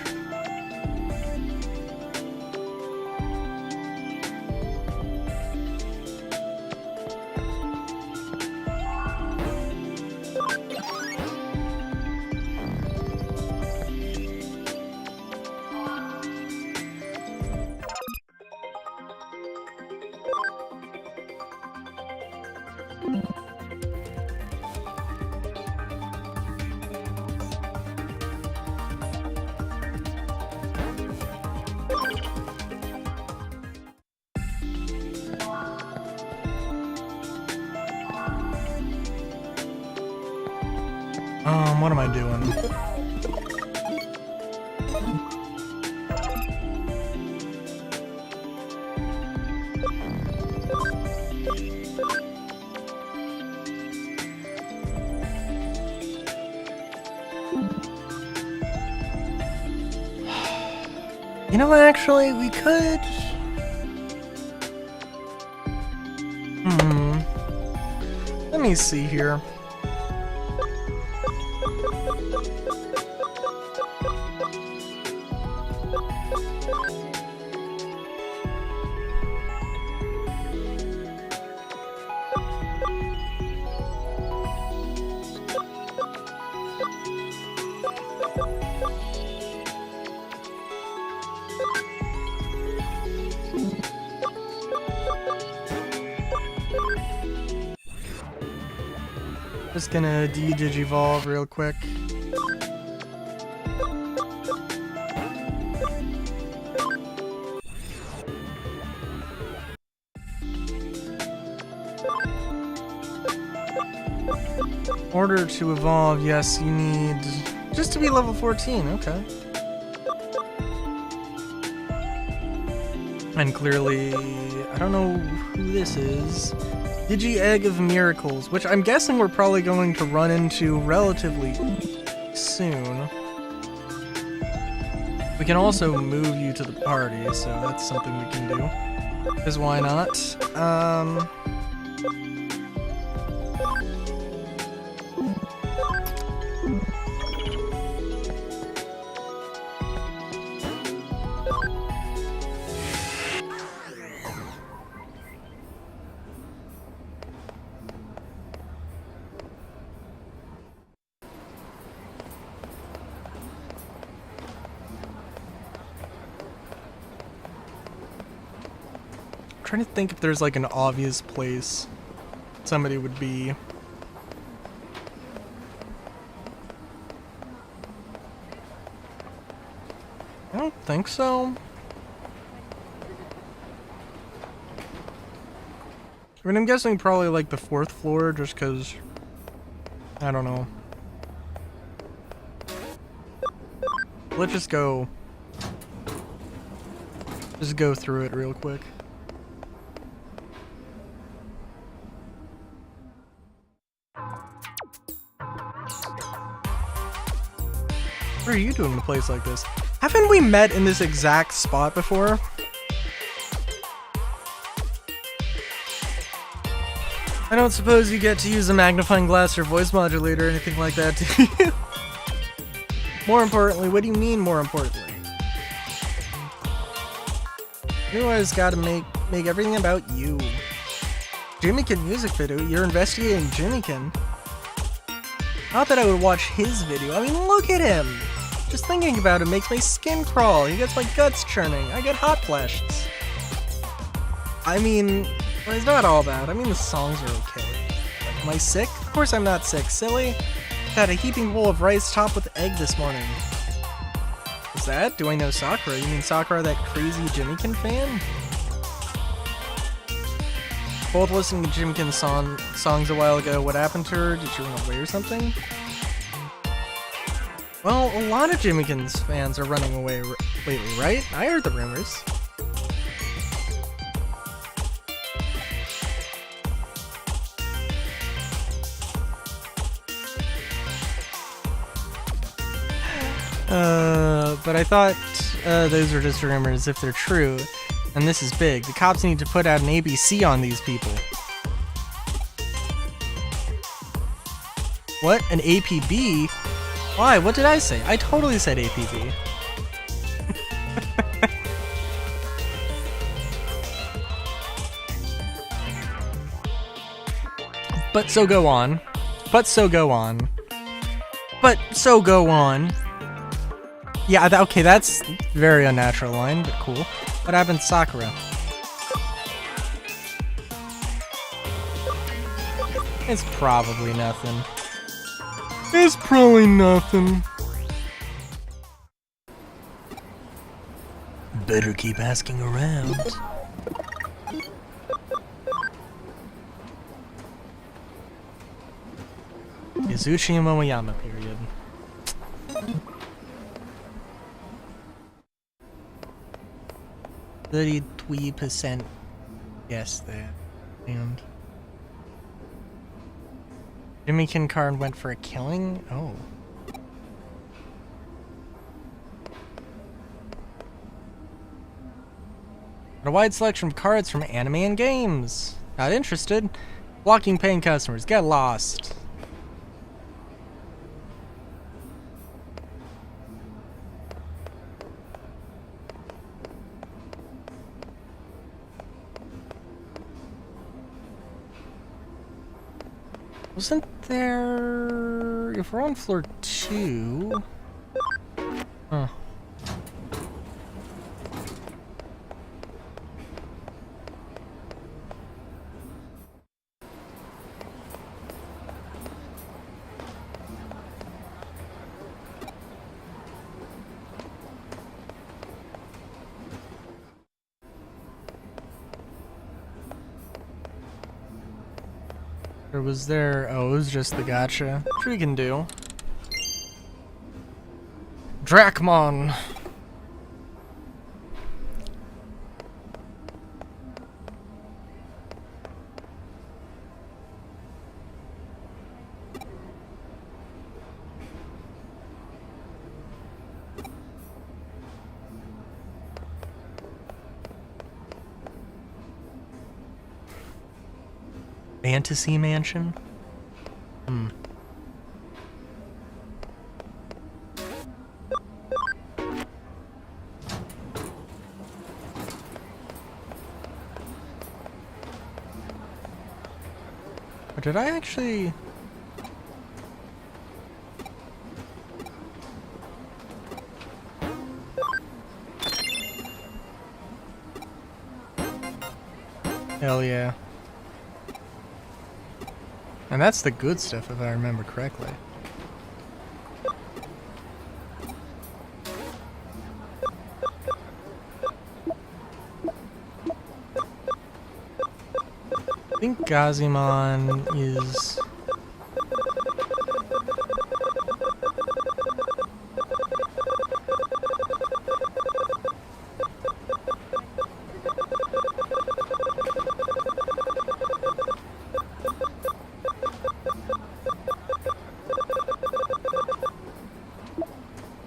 What am I doing? You know, actually, we could... Let me see here. Just gonna de-digivolve real quick. In order to evolve, yes, you need just to be level 14, okay. And clearly, I don't know who this is. Digi-Egg of Miracles, which I'm guessing we're probably going to run into relatively soon. We can also move you to the party, so that's something we can do. Because why not? Trying to think if there's like an obvious place somebody would be. I don't think so. I mean, I'm guessing probably like the 4th floor, just because, I don't know. Let's just go Just go through it real quick. What are you doing in a place like this? Haven't we met in this exact spot before? I don't suppose you get to use a magnifying glass or voice modulator or anything like that, do you? More importantly, what do you mean more importantly? You always gotta make everything about you. Jimmykin music video? You're investigating Jimmykin? Not that I would watch his video. I mean, look at him! Just thinking about it makes my skin crawl. He gets my guts churning. I get hot flashes. I mean, well, it's not all bad. I mean, the songs are okay. Am I sick? Of course I'm not sick, silly. Had a heaping bowl of rice topped with egg this morning. What's that? Do I know Sakura? You mean Sakura, that crazy Jimmykin fan? Both listening to Jimmykin songs a while ago. What happened to her? Did she run away or something? Well, a lot of Jimmykin's fans are running away lately, right? I heard the rumors. But I thought those were just rumors if they're true. And this is big. The cops need to put out an ABC on these people. What? An APB? Why? What did I say? I totally said APB. But so go on. But so go on. But so go on. Yeah, okay, that's very unnatural line, but cool. What happened to Sakura? It's probably nothing. It's probably nothing. Better keep asking around. Izuchi and Momoyama period. 33% yes there. And Jimmykin card went for a killing? Oh. A wide selection of cards from anime and games. Not interested. Blocking paying customers. Get lost. Wasn't there... If we're on floor 2... Huh. Or was there... Oh, it was just the gacha. Which we can do. Drachmon! Fantasy Mansion? Or did I actually... Hell yeah. And that's the good stuff, if I remember correctly. I think Gazimon is...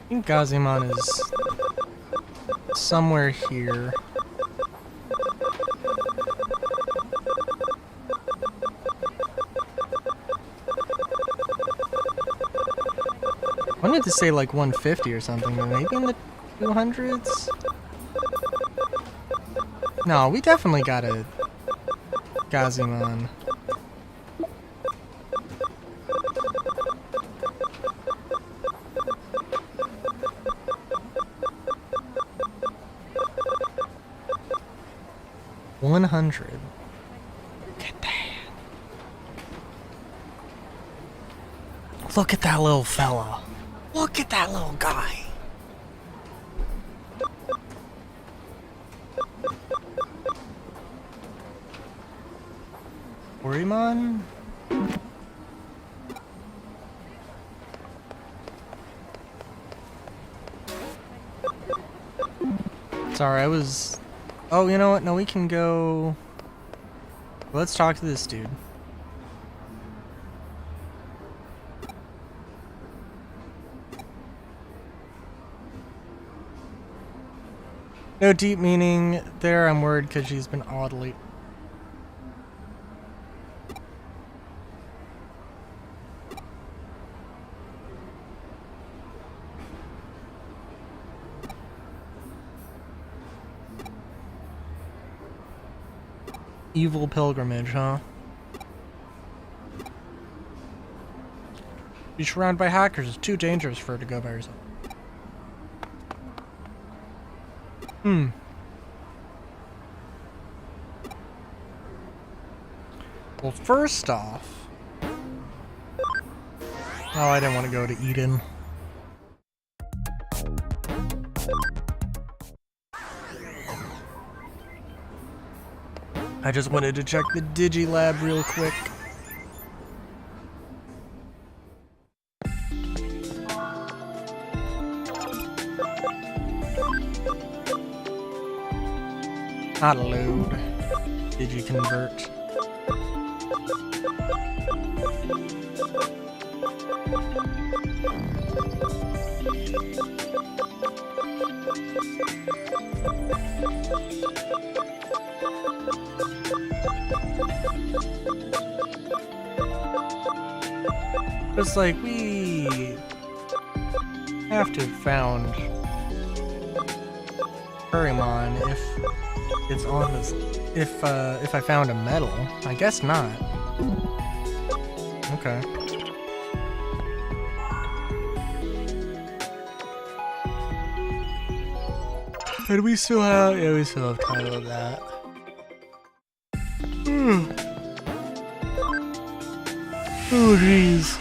I think Gazimon is somewhere here. I wanted to say like 150 or something, but maybe in the 200s? No, we definitely got a Gazimon. $100. Look at that. Look at that little fella. Look at that little guy. Orimon? Sorry, I was... Oh, you know what? No, we can go... Let's talk to this dude. No deep meaning there. I'm worried because she's been oddly... Evil pilgrimage, huh? Be surrounded by hackers is too dangerous for her to go by herself. Well, first off... Oh, I didn't want to go to Eden. I just wanted to check the Digilab real quick. Not load. Digiconvert. It's like we have to have found Kurimon if it's on this. If I found a medal, I guess not. Okay. And we still have, yeah, we still have time of that. Oh jeez.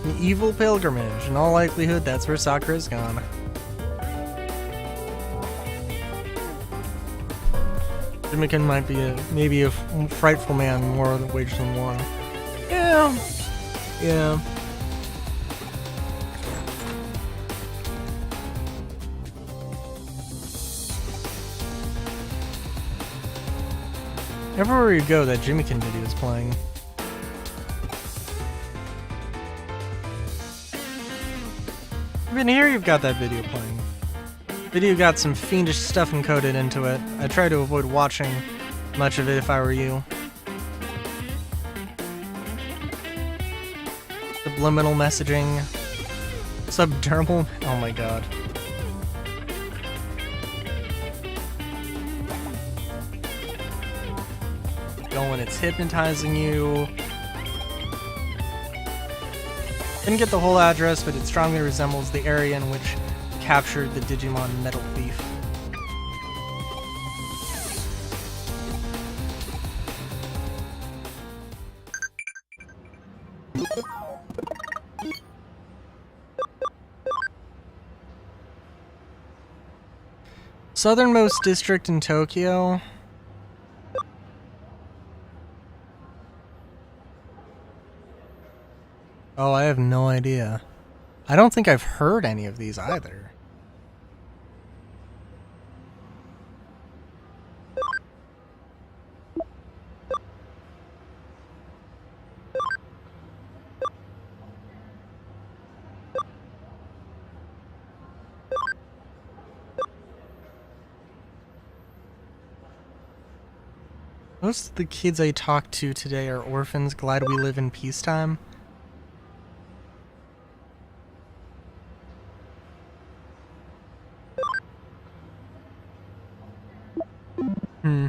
An evil pilgrimage. In all likelihood, that's where Sakura's gone. Jimikin might be maybe a frightful man more than wage than one. Yeah. Yeah. Everywhere you go, that Jimikin video is playing. Even here you've got that video playing. Video got some fiendish stuff encoded into it. I try to avoid watching much of it if I were you. Subliminal messaging. Subdermal. Oh my god. Going, it's hypnotizing you. Didn't get the whole address, but it strongly resembles the area in which captured the Digimon Metal Thief. Southernmost district in Tokyo. Oh, I have no idea. I don't think I've heard any of these either. Most of the kids I talked to today are orphans. Glad we live in peacetime. Hmm.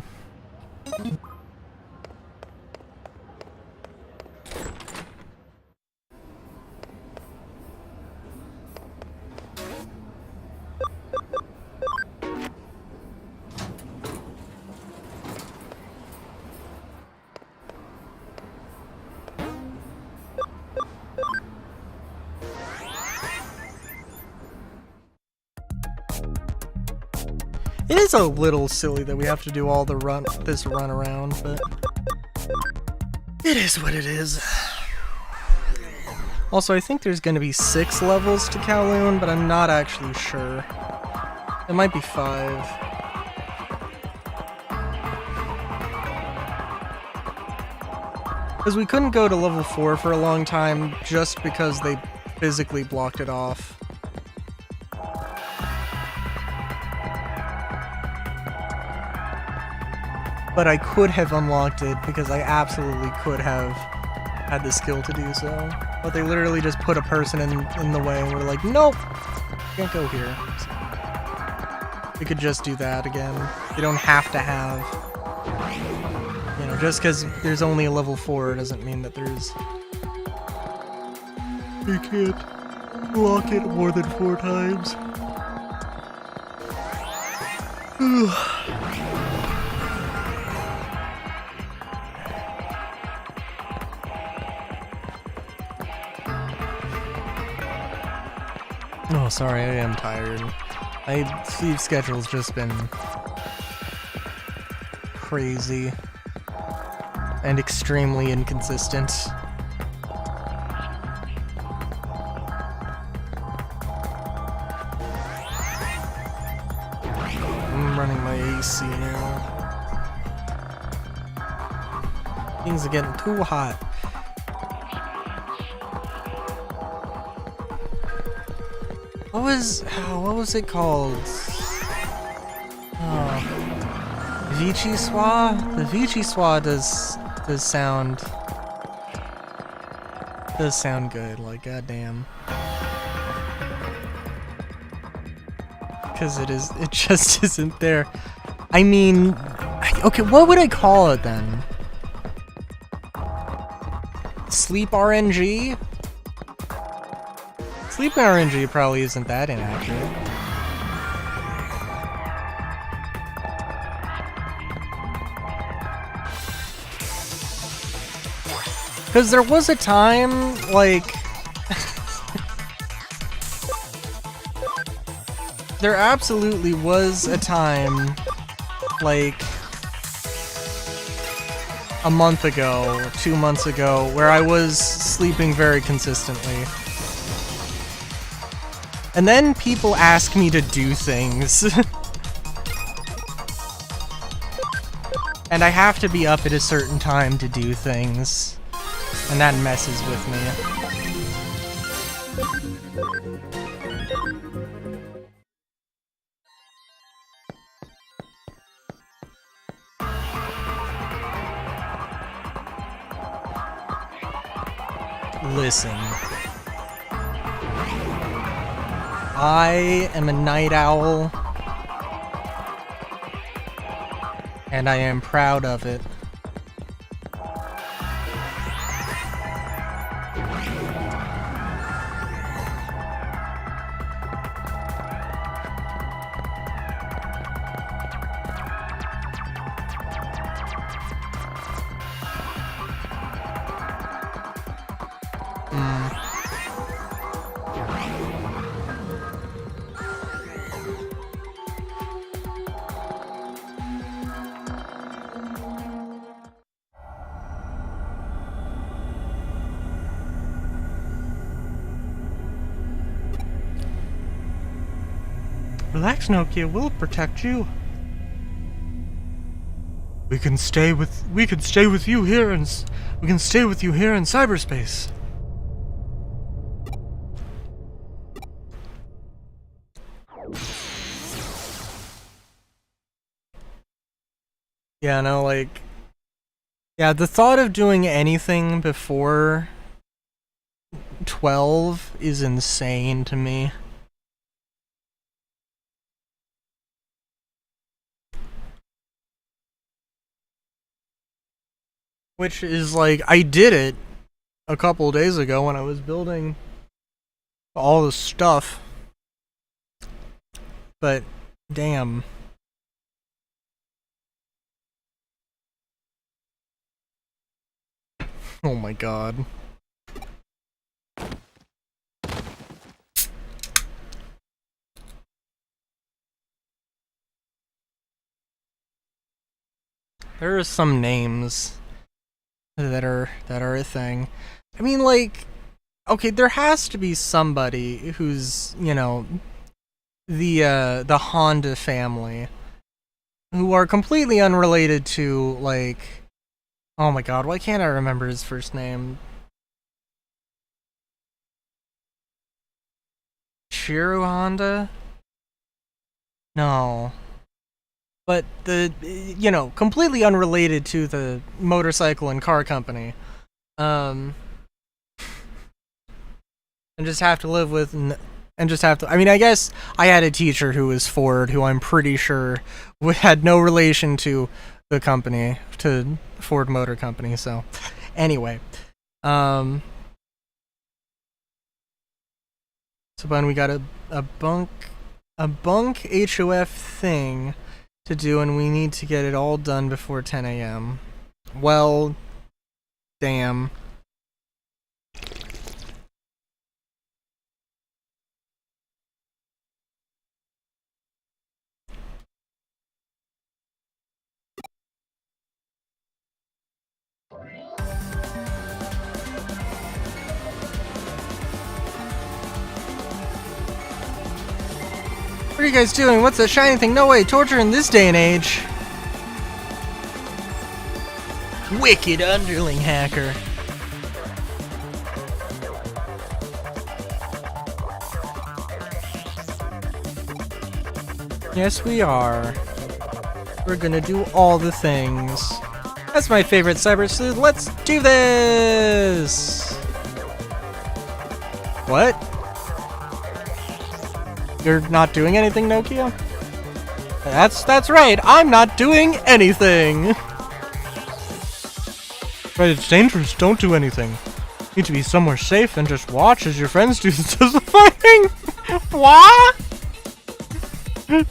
It is a little silly that we have to do all the this run around, but it is what it is. Also, I think there's going to be 6 levels to Kowloon, but I'm not actually sure. It might be 5. Because we couldn't go to level 4 for a long time just because they physically blocked it off. But I could have unlocked it because I absolutely could have had the skill to do so. But they literally just put a person in the way and were like, nope, can't go here. So we could just do that again. They don't have to have, you know, just because there's only a level 4 doesn't mean that there's... You can't block it more than 4 times. Oh, sorry, I am tired. My sleep schedule's just been crazy and extremely inconsistent. I'm running my AC now. Things are getting too hot. What was it called? Oh. Vichy-Swa? The Vichy-Swa does sound good, like goddamn. Because it just isn't there. I mean, okay, what would I call it then? Sleep RNG? Sleep RNG probably isn't that inaccurate. Because there was a time, like... there absolutely was a time, like... a month ago, 2 months ago, where I was sleeping very consistently. And then people ask me to do things. And I have to be up at a certain time to do things. And that messes with me. Listen. I am a night owl, and I am proud of it. Relax, Nokia. We'll protect you. We can stay with you here in cyberspace. Yeah, no, like, yeah, the thought of doing anything before 12 is insane to me. Which is like, I did it a couple days ago when I was building all the stuff. But, damn. Oh my god. There are some names that are a thing. I mean, like, okay, there has to be somebody who's, you know, the Honda family, who are completely unrelated to, like, oh my god, why can't I remember his first name? Shiru Honda? No. But the, you know, completely unrelated to the motorcycle and car company. And just have to live with, and just have to, I mean, I guess I had a teacher who was Ford, who I'm pretty sure had no relation to the company, to Ford Motor Company, so, anyway. So then we got a bunk HOF thing to do, and we need to get it all done before 10 a.m. Well, damn. What are you guys doing? What's that shiny thing? No way, torture in this day and age. Wicked underling hacker. Yes, we are. We're gonna do all the things. That's my favorite Cybersleuth. Let's do this! What? You're not doing anything, Nokia? That's right, I'm not doing anything! But it's dangerous, don't do anything. You need to be somewhere safe and just watch as your friends do the fighting! What?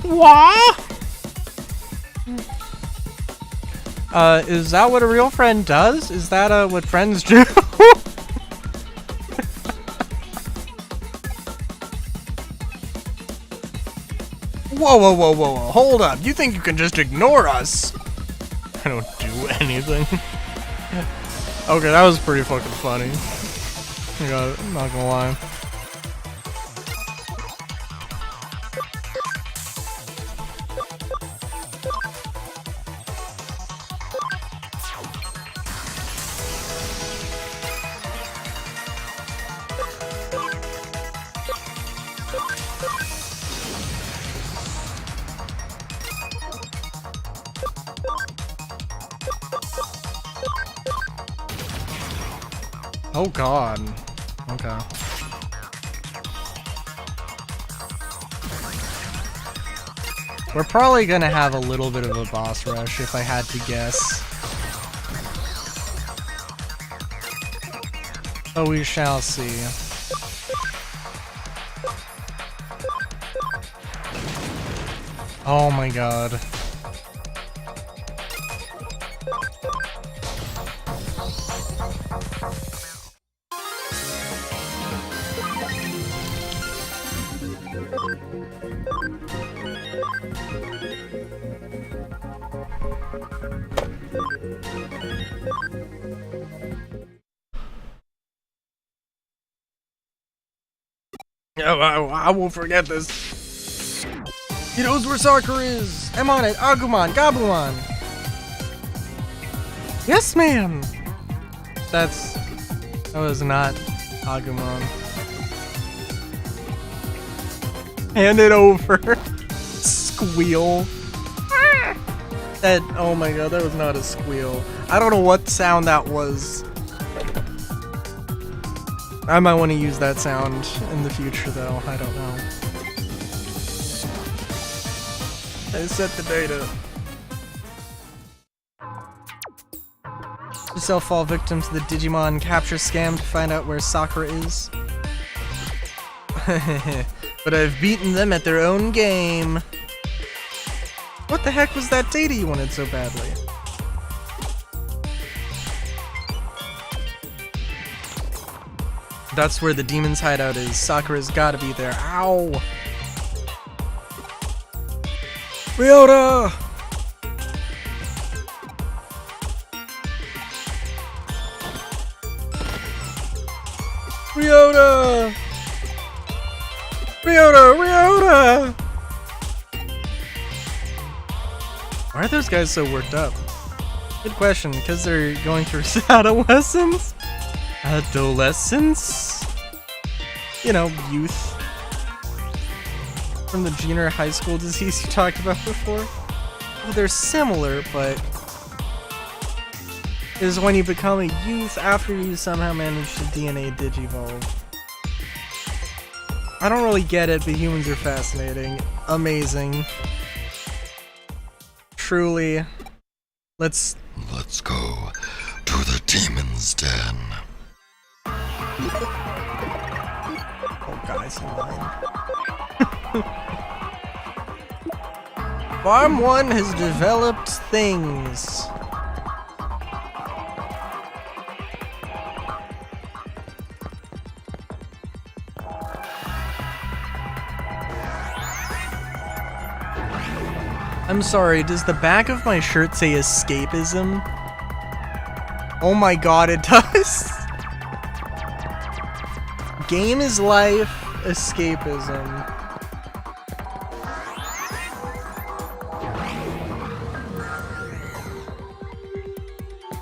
What? Is that what a real friend does? Is that, what friends do? Whoa, whoa, whoa, whoa, whoa, hold up. You think you can just ignore us? I don't do anything. Okay, that was pretty fucking funny. I'm not gonna lie. Oh god. Okay. We're probably gonna have a little bit of a boss rush if I had to guess. But we shall see. Oh my god. Oh, I won't forget this. He knows where Sakura is! I'm on it! Agumon! Gabumon! Yes, ma'am! That was not Agumon. Hand it over. Squeal. That, oh my god, that was not a squeal. I don't know what sound that was. I might want to use that sound in the future though, I don't know. I set the data. Yourself fall victim to the Digimon capture scam to find out where Sakura is. But I've beaten them at their own game. What the heck was that data you wanted so badly? That's where the demon's hideout is. Sakura's gotta be there. Ow! Ryota! Ryota! Ryota! Why are those guys so worked up? Good question, because they're going through adolescence? Adolescence? You know, youth. From the junior high school disease you talked about before? Well, they're similar, but is when you become a youth after you somehow manage to DNA digivolve. I don't really get it, but humans are fascinating. Amazing. Truly. Let's go to the demon's den. Oh, guys, line. Farm 1 has developed things. I'm sorry, does the back of my shirt say escapism? Oh my god, it does! Game is life, escapism.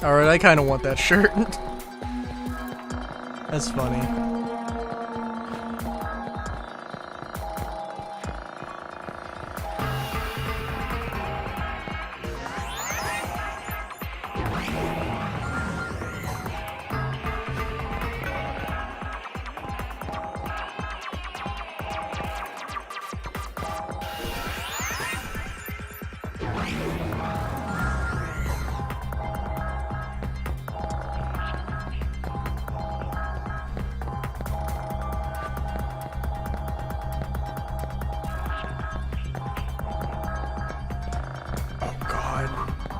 Alright, I kinda want that shirt. That's funny.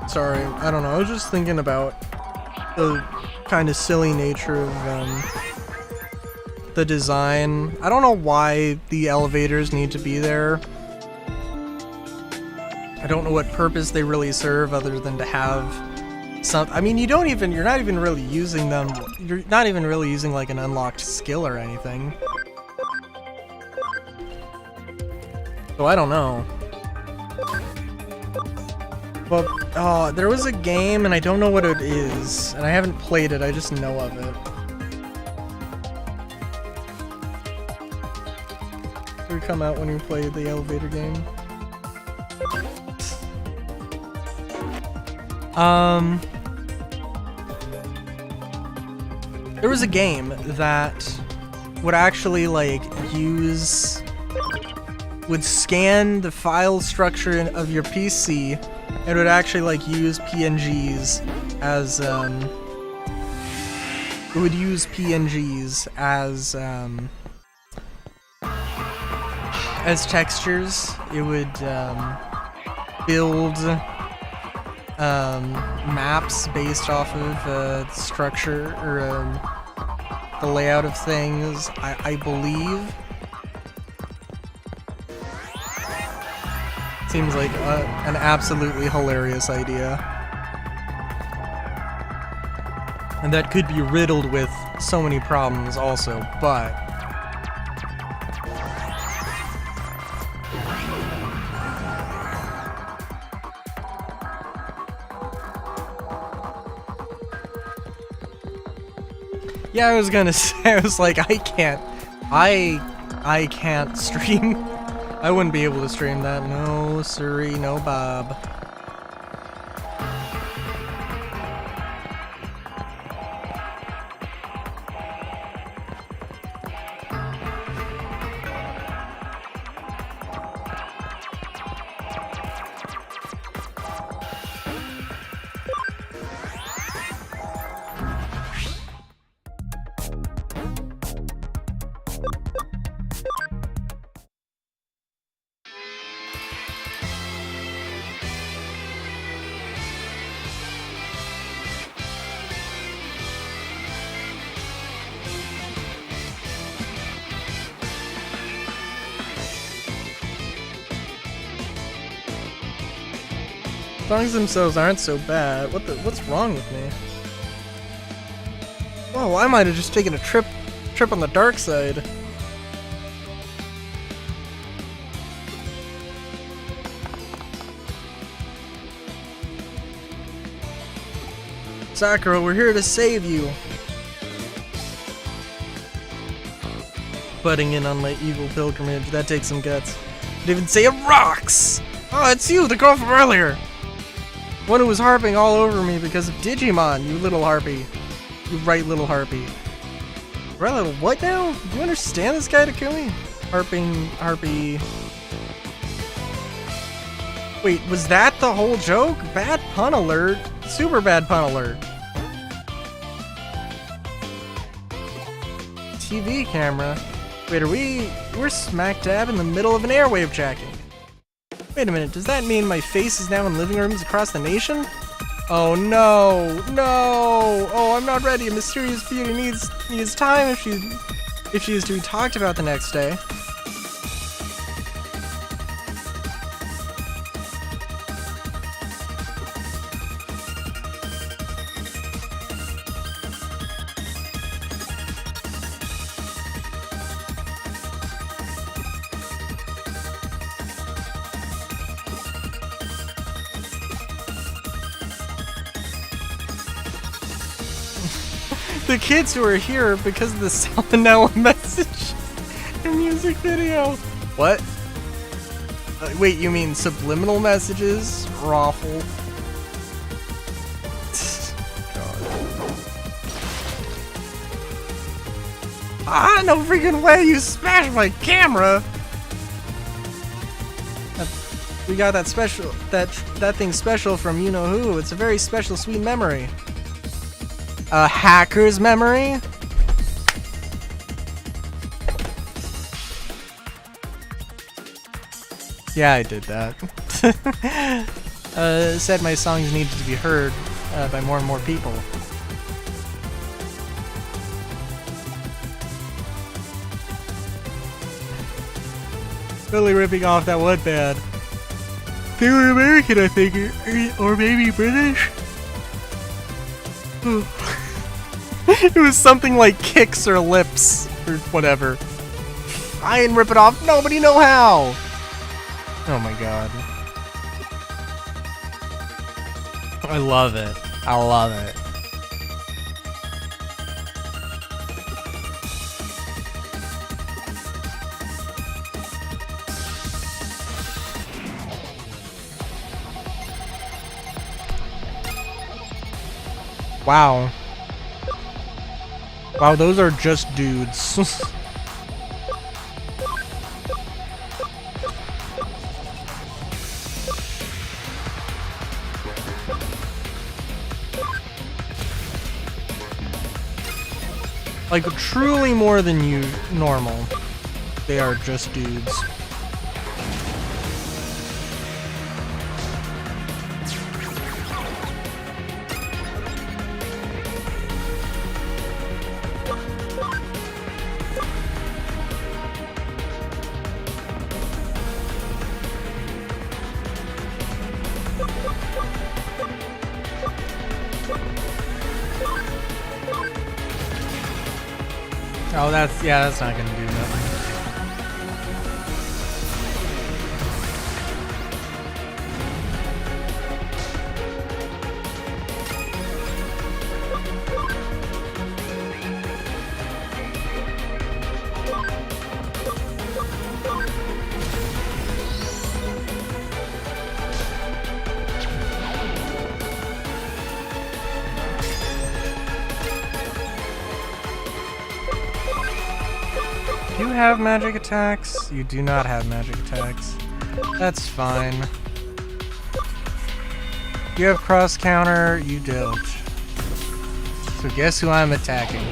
Sorry, I don't know, I was just thinking about the kind of silly nature of the design. I don't know why the elevators need to be there. I don't know what purpose they really serve other than to have some, I mean, you're not even really using them, you're not even really using like an unlocked skill or anything. So I don't know. But, oh, there was a game, and I don't know what it is, and I haven't played it, I just know of it. Did it come out when you played the elevator game? There was a game that would actually, like, would scan the file structure of your PC. It would actually like use PNGs as it would use PNGs as textures. It would build maps based off of structure or the layout of things, I believe. Seems like an absolutely hilarious idea. And that could be riddled with so many problems also, but Yeah, I was gonna say, I was like, I can't stream. I wouldn't be able to stream that. No, sorry, no Bob. Songs themselves aren't so bad. What's wrong with me? Oh, I might have just taken a trip on the dark side. Sakura, we're here to save you. Butting in on my evil pilgrimage, that takes some guts. I'd even say it rocks! Oh, it's you, the girl from earlier! One who was harping all over me because of Digimon, you little harpy. You right little harpy. Right little what now? Do you understand this guy, Takumi? Harpy. Wait, was that the whole joke? Bad pun alert. Super bad pun alert. TV camera? Wait, we're smack dab in the middle of an airwave jacking. Wait a minute, does that mean my face is now in living rooms across the nation? Oh no, no! Oh, I'm not ready. A mysterious beauty needs time if she is to be talked about the next day. The kids who are here because of the salmonella message in music video. What? Wait, you mean subliminal messages? Raffle. Ah, no freaking way! You smashed my camera. We got that special, that thing special from you know who. It's a very special, sweet memory. A hacker's memory? Yeah, I did that. Said my songs needed to be heard by more and more people. Really ripping off that one band. They were American, I think, or maybe British. It was something like Kicks or Lips or whatever. I didn't rip it off. Nobody know how. Oh my god. I love it. I love it. Wow. Wow, those are just dudes. Like, truly more than normal. They are just dudes. Oh, that's not gonna do nothing. You have magic attacks? You do not have magic attacks. That's fine. You have cross counter, you don't. So guess who I'm attacking?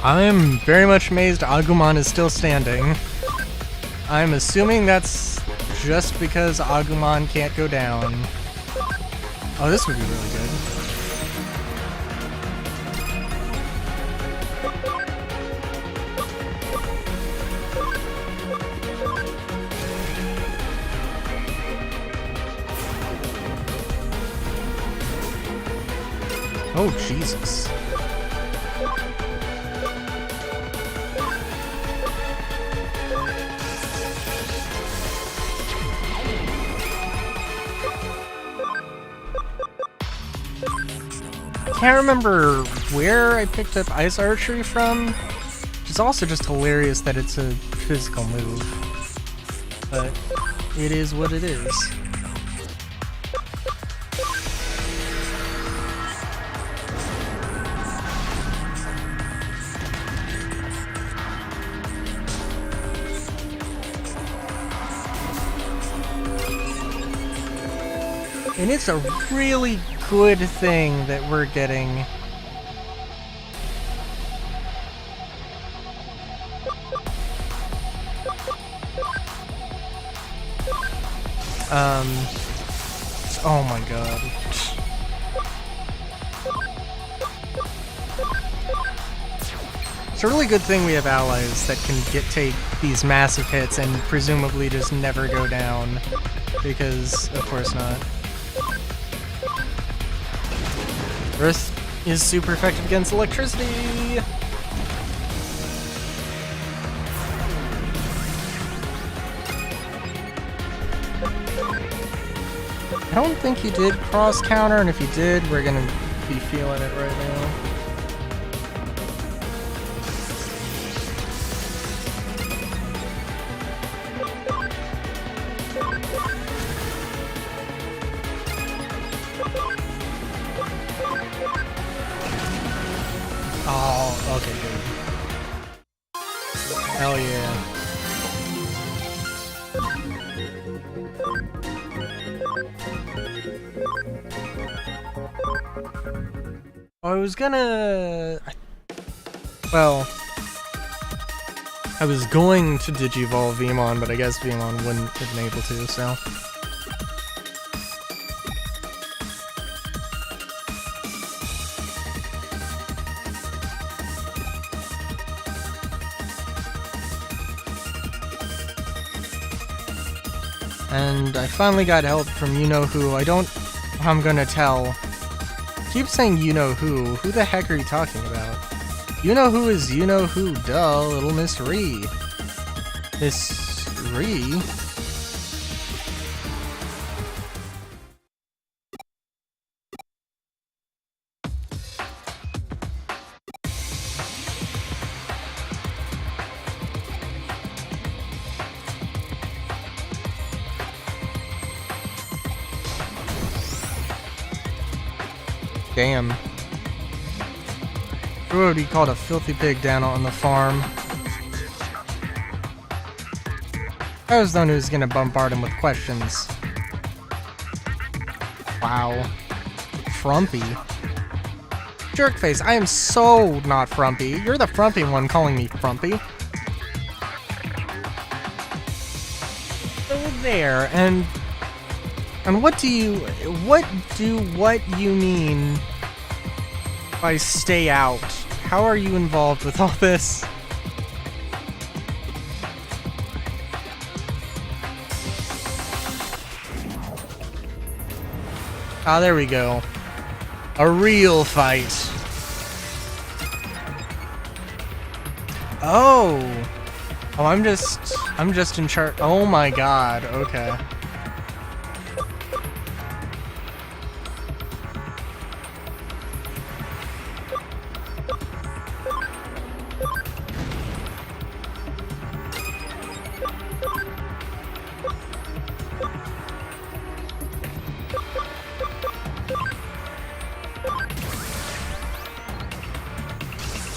I'm very much amazed Agumon is still standing. I'm assuming that's just because Agumon can't go down. Oh, this would be really good. Oh, Jesus. I can't remember where I picked up Ice Archery from, which is also just hilarious that it's a physical move. But it is what it is. And it's a really good thing that we're getting oh my god. It's a really good thing we have allies that can take these massive hits and presumably just never go down, because of course not. Earth is super effective against electricity! I don't think he did cross counter, and if he did, we're gonna be feeling it right now. Oh, okay, good. Hell yeah. I was gonna... Well... I was going to Digivolve Veemon, but I guess Veemon wouldn't have been able to, so... And I finally got help from you-know-who. I don't... I'm gonna tell. Keep saying you-know-who. Who the heck are you talking about? You-know-who is you-know-who. Duh, little Miss Ree. Miss Ree? Damn. What would be called a filthy pig down on the farm? I was the one who was gonna bombard him with questions. Wow. Frumpy. Jerkface, I am so not frumpy. You're the frumpy one calling me frumpy. So there, and And what do you mean by stay out? How are you involved with all this? Ah, there we go. A real fight. Oh. Oh, I'm just in charge. Oh my god. Okay.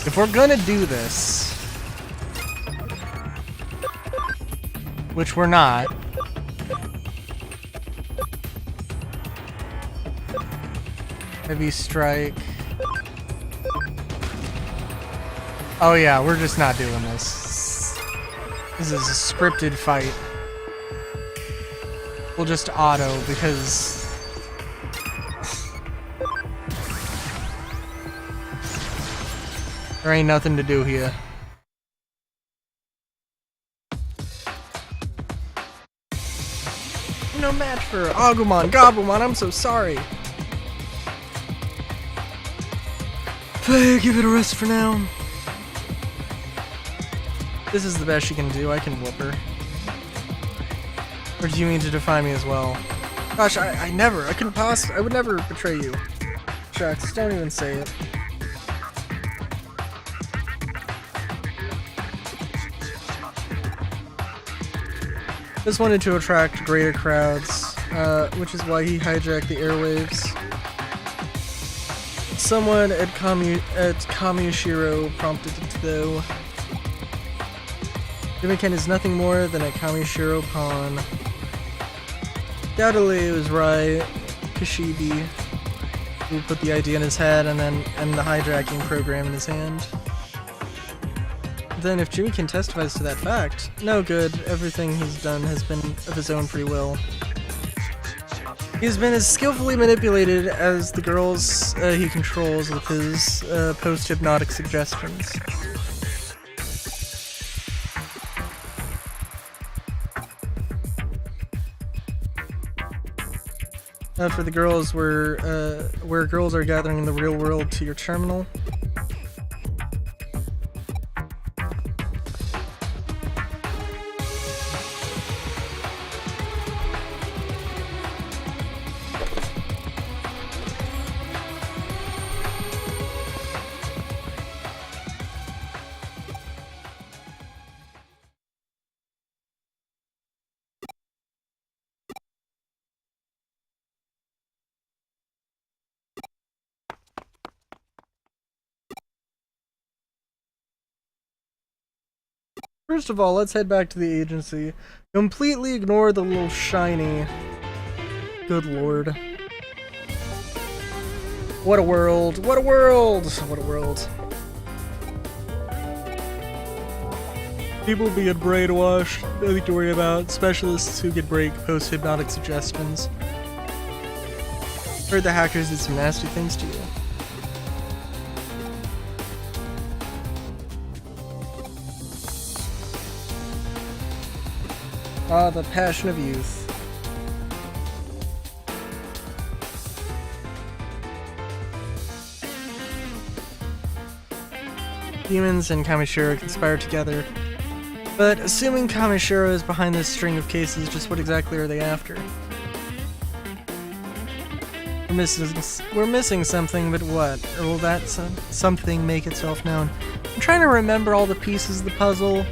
If we're gonna do this, which we're not, heavy strike. Oh yeah, we're just not doing this. This is a scripted fight. We'll just auto because there ain't nothing to do here. No match for Agumon, Gabumon, I'm so sorry. Give it a rest for now. This is the best she can do, I can whoop her. Or do you mean to defy me as well? Gosh, I would never betray you. Shucks, don't even say it. Just wanted to attract greater crowds, which is why he hijacked the airwaves. Someone at Kamishiro prompted it though. Digimon is nothing more than a Kamishiro pawn. Doubtedly it was right, Kashibi, who put the idea in his head and the hijacking program in his hand. Then if Jimmy testifies to that fact, no good, everything he's done has been of his own free will. He's been as skillfully manipulated as the girls he controls with his post-hypnotic suggestions. For the girls, where girls are gathering in the real world to your terminal. First of all, let's head back to the agency. Completely ignore the little shiny. Good lord. What a world. What a world. What a world. People being brainwashed. Nothing to worry about. Specialists who could break post-hypnotic suggestions. Heard the hackers did some nasty things to you. Ah, the passion of youth. Demons and Kamishiro conspire together. But assuming Kamishiro is behind this string of cases, just what exactly are they after? We're missing something, but what? Or will that something make itself known? I'm trying to remember all the pieces of the puzzle.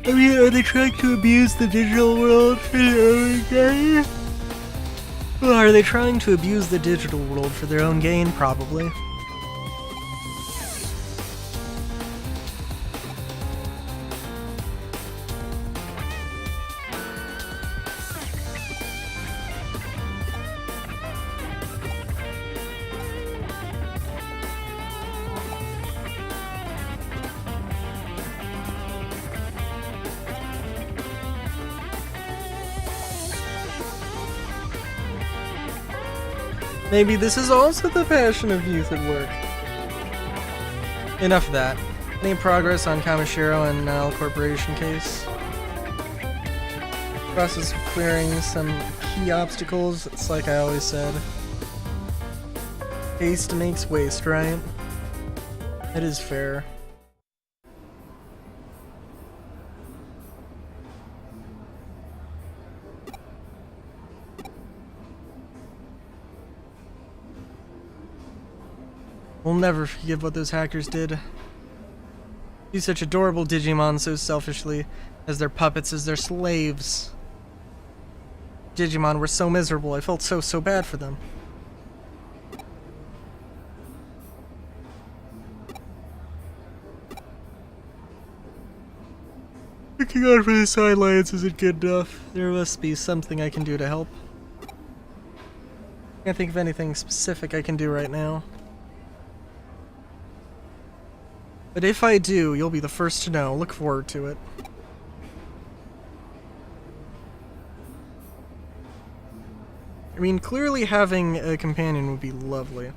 I mean, are they trying to abuse the digital world for their own gain? Well, are they trying to abuse the digital world for their own gain? Probably. Maybe this is also the passion of youth at work. Enough of that. Any progress on Kamishiro and Nile Corporation case? Process of clearing some key obstacles. It's like I always said. Haste makes waste, right? It is fair. We'll never forgive what those hackers did. Use such adorable Digimon so selfishly, as their puppets, as their slaves. Digimon were so miserable, I felt so bad for them. Looking out for the sidelines isn't good enough. There must be something I can do to help. Can't think of anything specific I can do right now. But if I do, you'll be the first to know. Look forward to it. I mean, clearly having a companion would be lovely.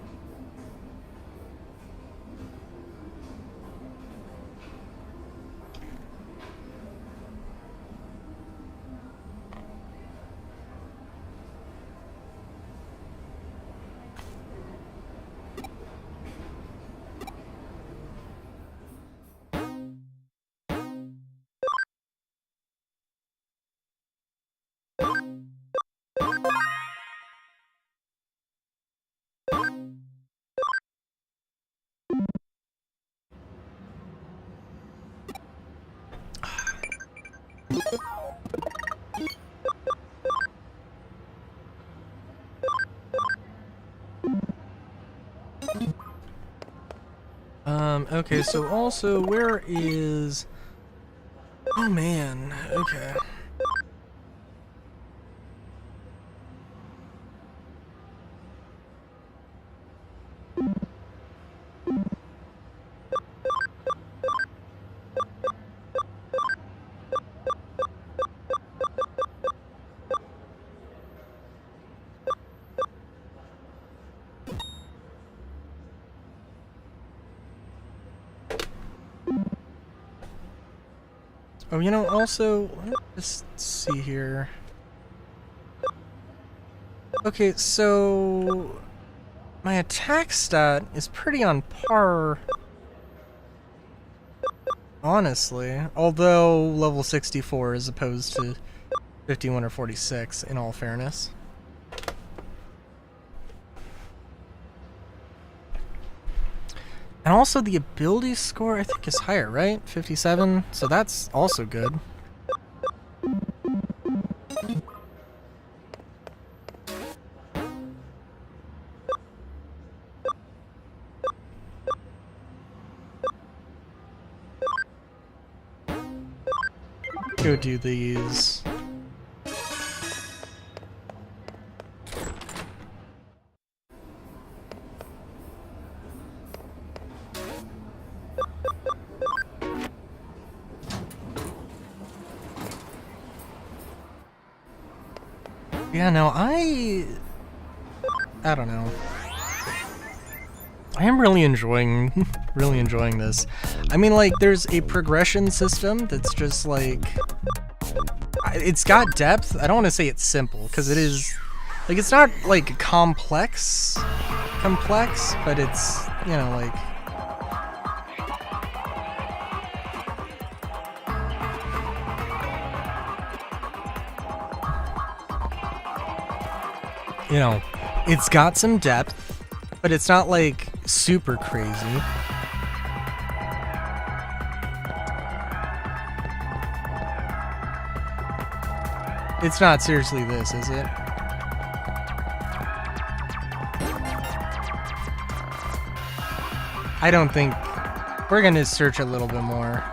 Okay, so also, where is... Oh man, okay. Oh, you know, also, let's see here. Okay, so my attack stat is pretty on par, honestly. Although level 64 as opposed to 51 or 46, in all fairness. And also the ability score, I think, is higher, right? 57, so that's also good. Go do these. Yeah, no, I don't know. I am really enjoying this. I mean, like, there's a progression system that's just like, it's got depth. I don't want to say it's simple, because it is, like, it's not like complex, but it's, you know, like, you know, it's got some depth, but it's not like super crazy. It's not seriously this, is it? I don't think... We're gonna search a little bit more.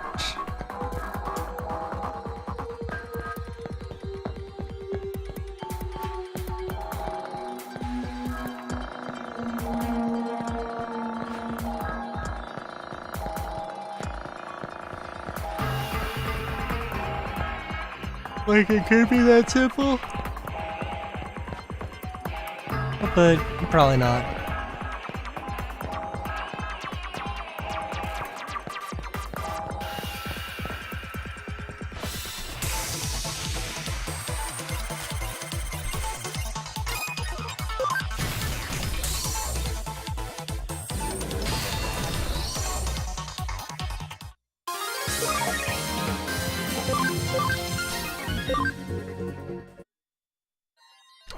Like, it could be that simple? but probably not.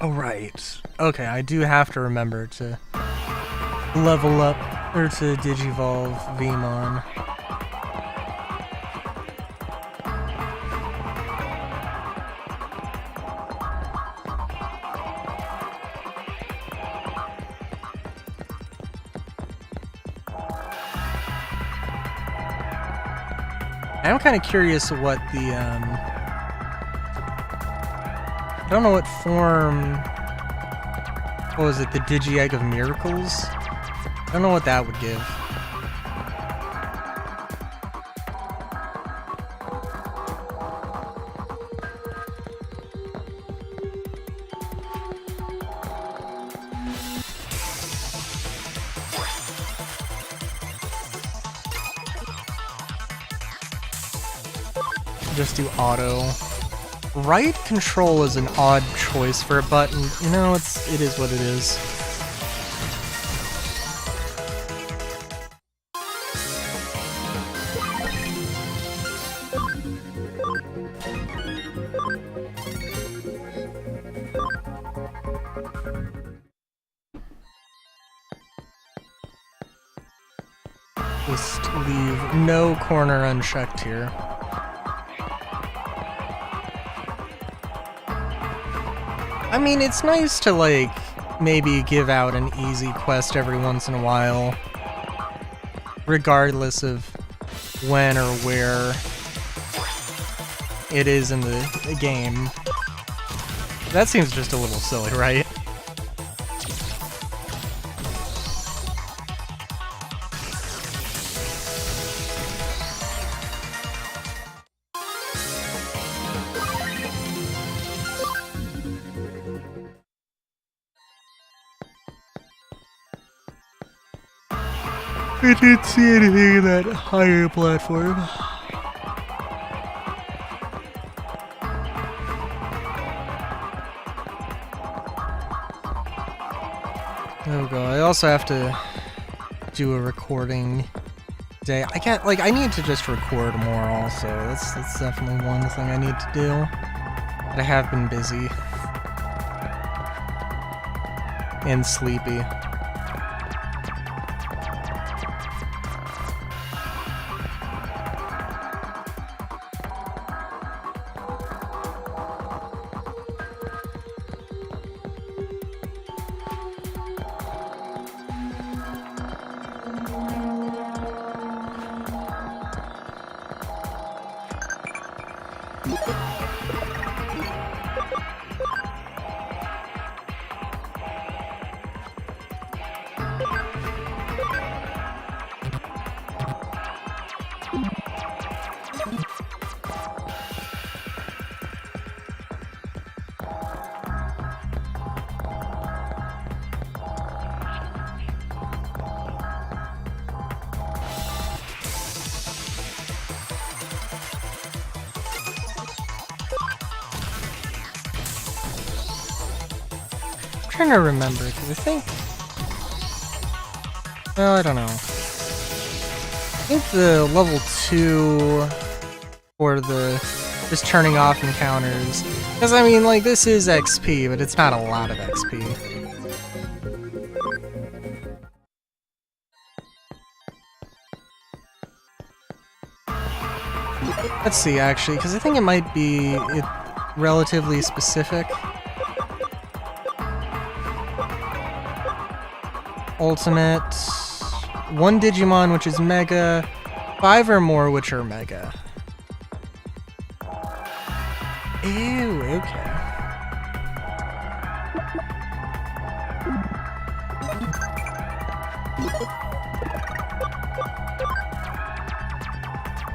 Oh, right. Okay, I do have to remember to level up, or to Digivolve Vmon. I'm kind of curious what the, I don't know what form... What was it, the Digi-Egg of Miracles? I don't know what that would give. Just do auto. Right control is an odd choice for a button. You know, it is what it is. Just leave no corner unchecked here. I mean, it's nice to, like, maybe give out an easy quest every once in a while, regardless of when or where it is in the game. That seems just a little silly, right? I didn't see anything in that higher platform. Oh god, I also have to do a recording day. I need to just record more also. That's definitely one thing I need to do. But I have been busy. And sleepy. I'm trying to remember, because I think... Well, I don't know. I think the level 2 for the just turning off encounters, because I mean, like, this is XP, but it's not a lot of XP. Let's see, actually, because I think it might be relatively specific. Ultimate, 1 Digimon which is Mega, 5 or more which are Mega. Ew, okay.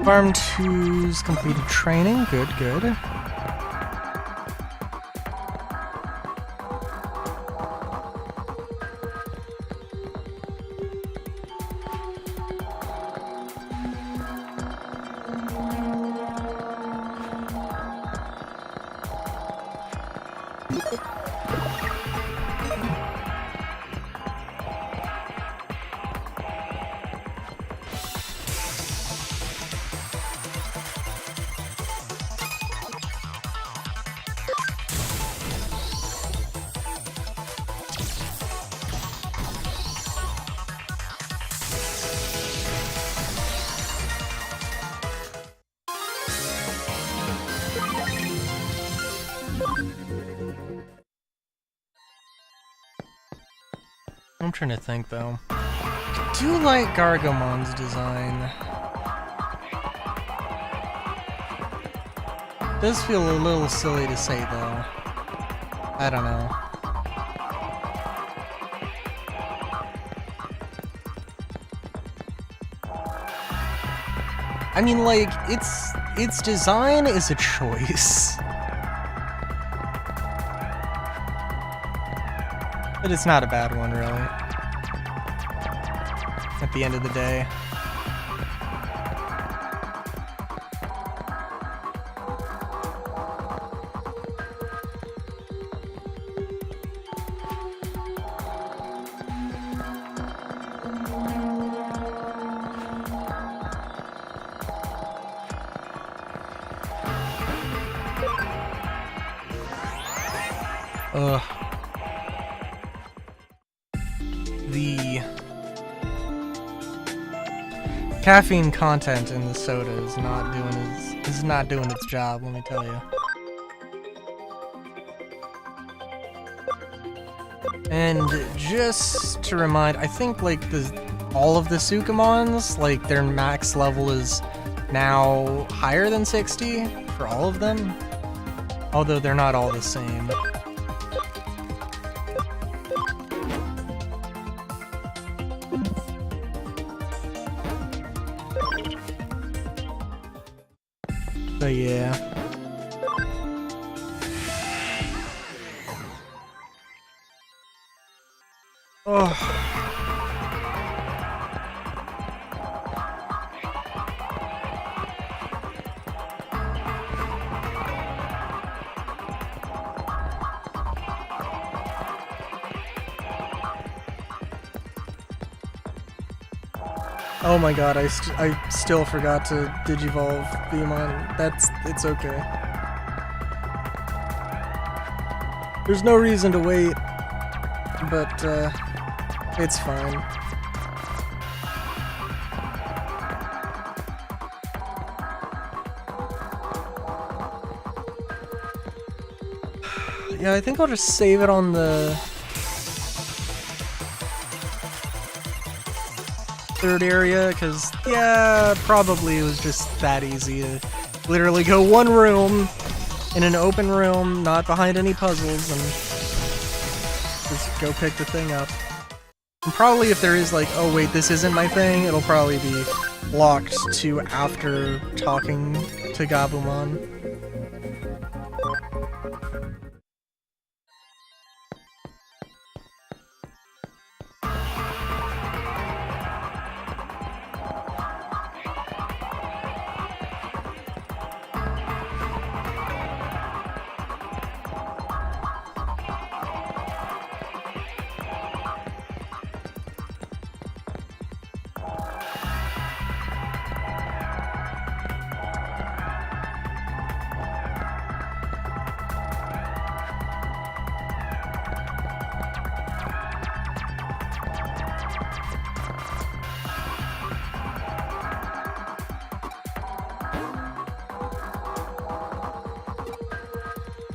Farm 2's completed training, good. I'm trying to think though. I do like Gargomon's design. Does feel a little silly to say though. I don't know. I mean, like, its design is a choice. But it's not a bad one, really. At the end of the day. Ugh. The caffeine content in the soda is not doing its job, let me tell you. And just to remind, I think like all of the Sukamons, like their max level is now higher than 60 for all of them, although they're not all the same. But yeah. Oh. Oh my god, I still forgot to Digivolve Digimon. It's okay. There's no reason to wait, but it's fine. Yeah, I think I'll just save it on the third area, because, yeah, probably it was just that easy to literally go one room, in an open room, not behind any puzzles, and just go pick the thing up. And probably if there is like, oh wait, this isn't my thing, it'll probably be locked to after talking to Gabumon.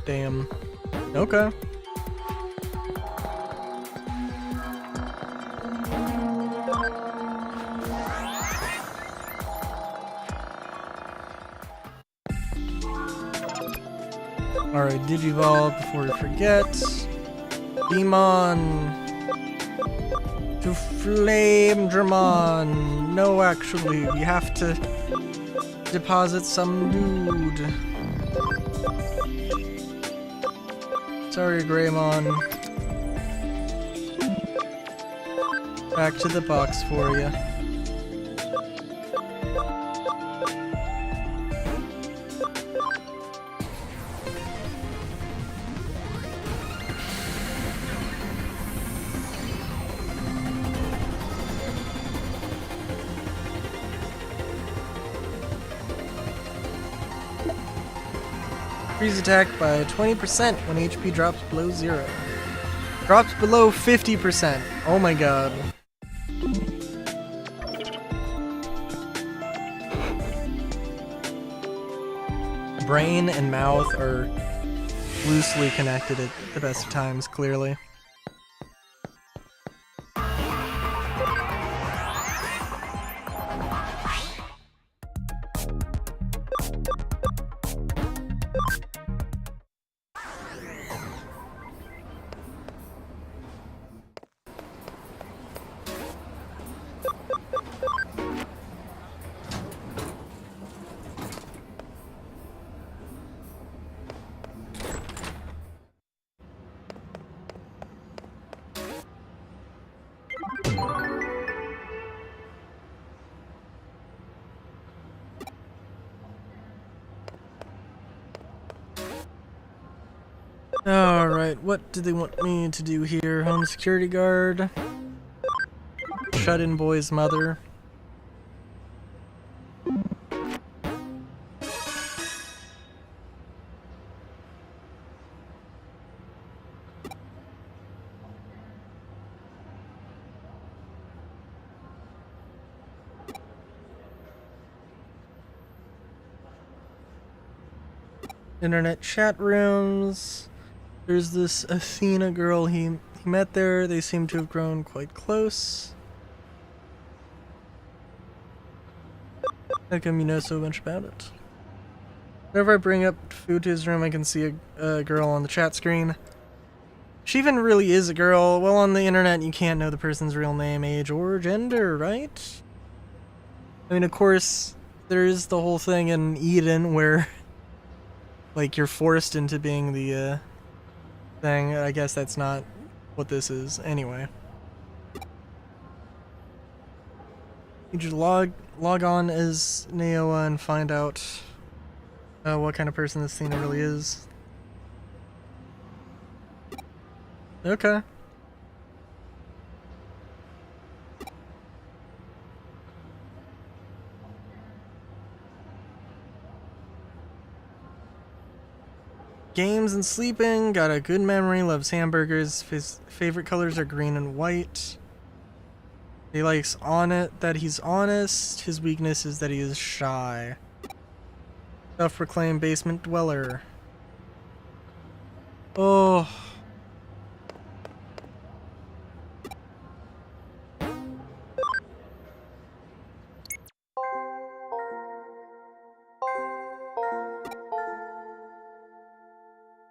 Damn. Okay. Alright, Digivolve before we forget. Demon to Flame Dramon. No, actually, we have to deposit some dude. Sorry, Greymon. Back to the box for you. Freeze attack by 20% when HP drops below 0. Drops below 50%. Oh my god. Brain and mouth are loosely connected at the best of times, clearly. Alright, what do they want me to do here? Home security guard. Shut-in boy's mother. Internet chat rooms. There's this Athena girl he met there. They seem to have grown quite close. How come you know so much about it? Whenever I bring up food to his room, I can see a girl on the chat screen. She even really is a girl. Well, on the internet, you can't know the person's real name, age, or gender, right? I mean, of course, there is the whole thing in Eden where, like, you're forced into being the, thing. I guess that's not what this is. Anyway. You just log on as Neoa and find out what kind of person this Athena really is. Okay. Games and sleeping, got a good memory, loves hamburgers, his favorite colors are green and white. He likes that he's honest, his weakness is that he is shy. Self-proclaimed basement dweller. Oh.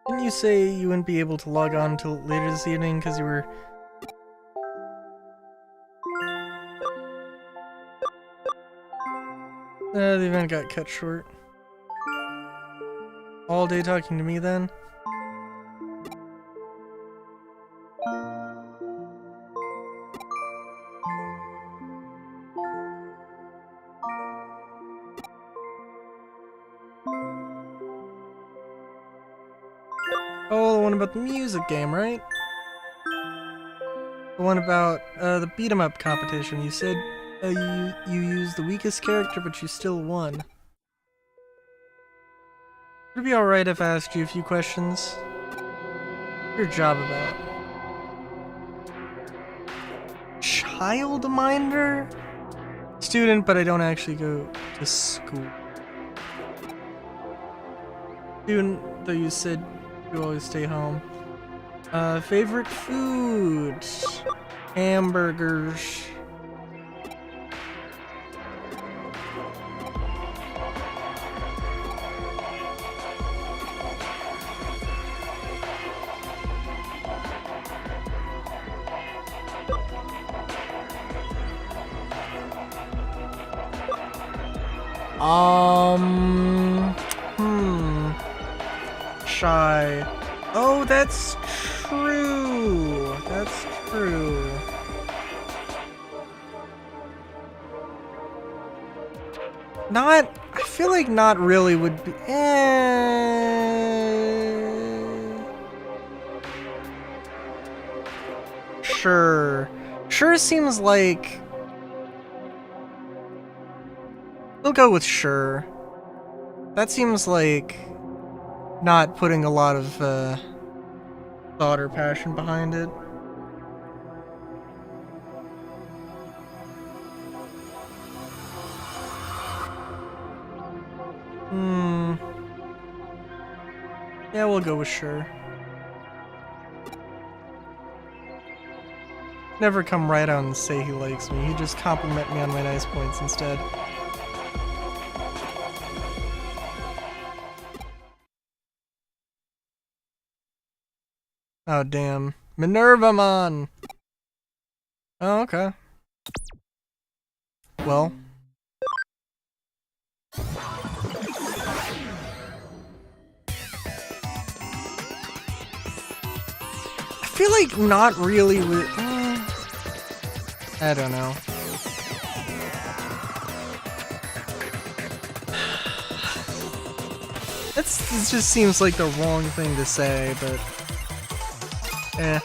Didn't you say you wouldn't be able to log on until later this evening because you were... the event got cut short. All day talking to me then? Oh, the one about the music game, right? The one about the beat-em-up competition. You said you used the weakest character, but you still won. Would it be alright if I asked you a few questions? What's your job about? Childminder? Student, but I don't actually go to school. Student, though you said you always stay home. Favorite food? Hamburgers. Shy. Oh, that's true. That's true. Not, I feel like not really would be, Sure. Sure seems like, we'll go with sure. That seems like not putting a lot of thought or passion behind it. Yeah, we'll go with sure. Never come right out and say he likes me. He just compliment me on my nice points instead. Oh, damn. Minervamon! Oh, okay. Well. I feel like not really with... I don't know. This just seems like the wrong thing to say, but... eh.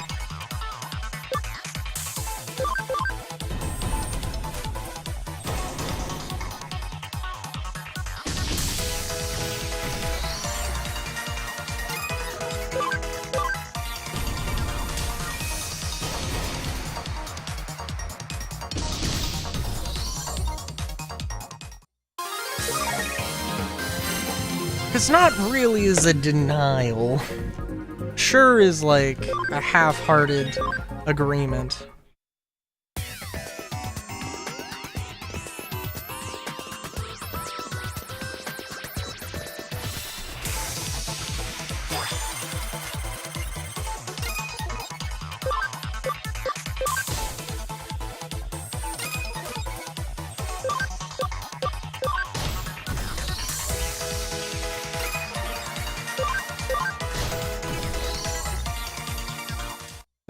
It's not really is a denial. Sure is like a half-hearted agreement.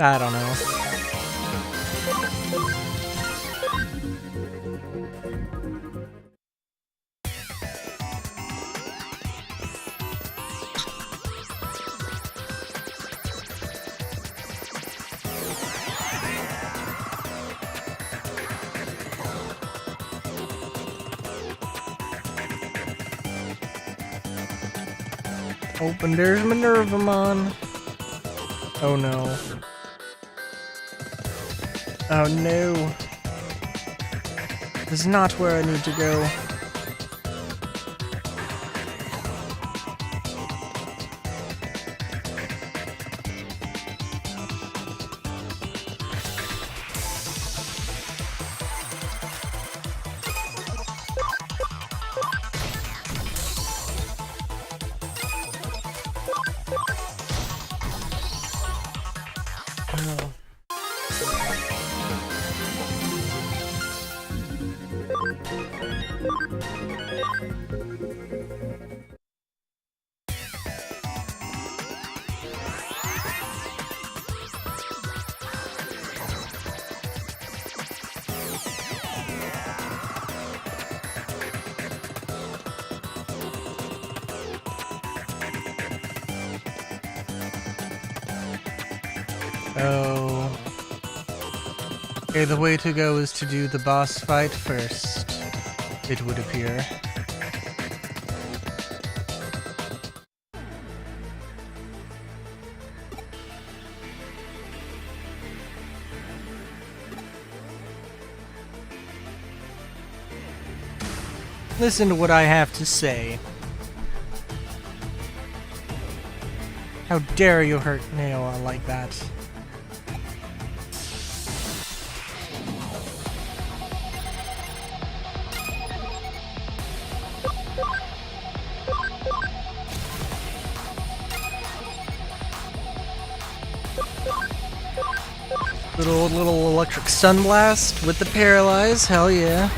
I don't know. Open, there's Minervamon. Oh no. Oh no. This is not where I need to go. Oh. Oh. Okay, the way to go is to do the boss fight first, it would appear. Listen to what I have to say. How dare you hurt Naoa like that? Little electric sunblast with the paralyze, hell yeah.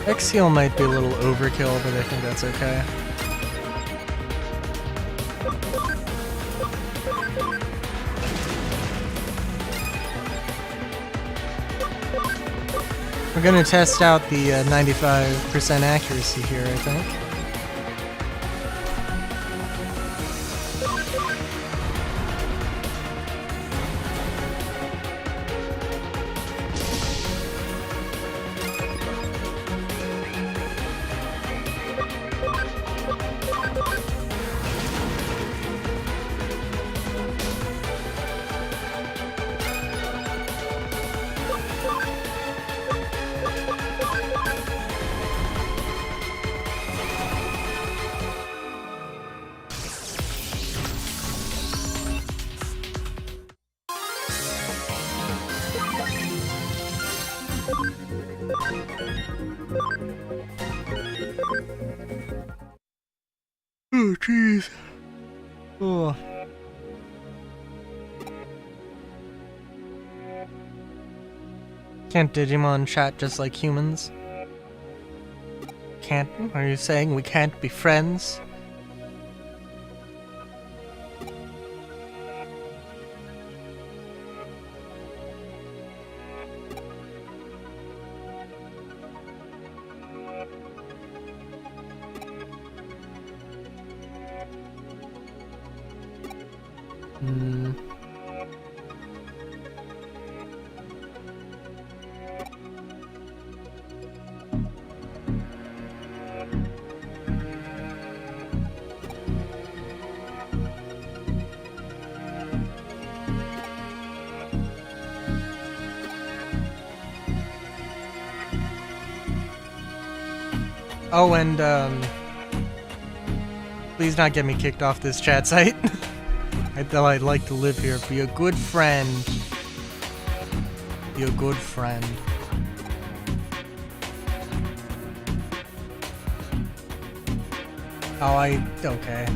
X-Heal might be a little overkill, but I think that's okay. We're gonna test out the 95% accuracy here, I think. Oh, jeez. Oh. Can't Digimon chat just like humans? Can't? Are you saying we can't be friends? Hmm. Oh, and please not get me kicked off this chat site. I'd like to live here. Be a good friend. Be a good friend. Oh, okay.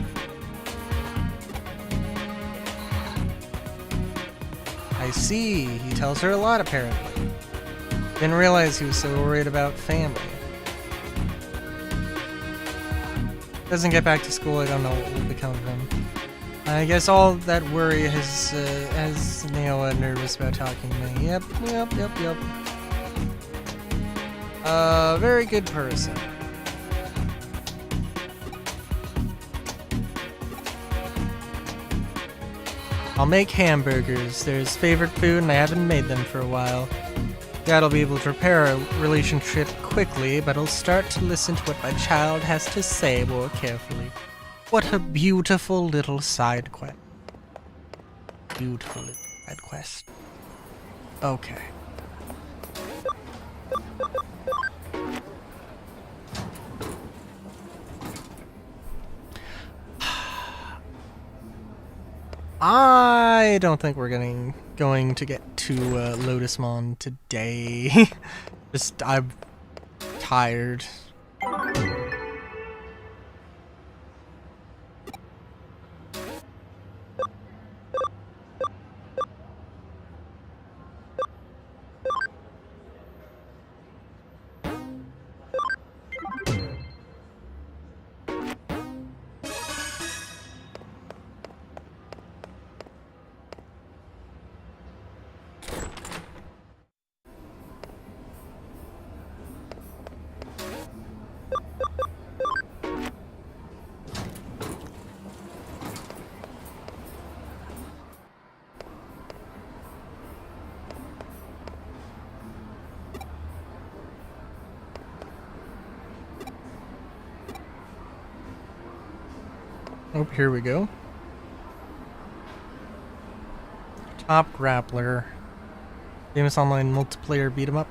I see. He tells her a lot, apparently. Didn't realize he was so worried about family. Doesn't get back to school, I don't know what will become of him. I guess all that worry has Neo nervous about talking to me. Yep. Very good person. I'll make hamburgers. They're his favorite food and I haven't made them for a while. Dad'll be able to repair our relationship quickly, but I'll start to listen to what my child has to say more carefully. What a beautiful little side quest. Beautiful little side quest. Okay. I don't think we're going to get to Lotusmon today. I'm tired. Oh, here we go. Top Grappler. Famous online multiplayer beat 'em up.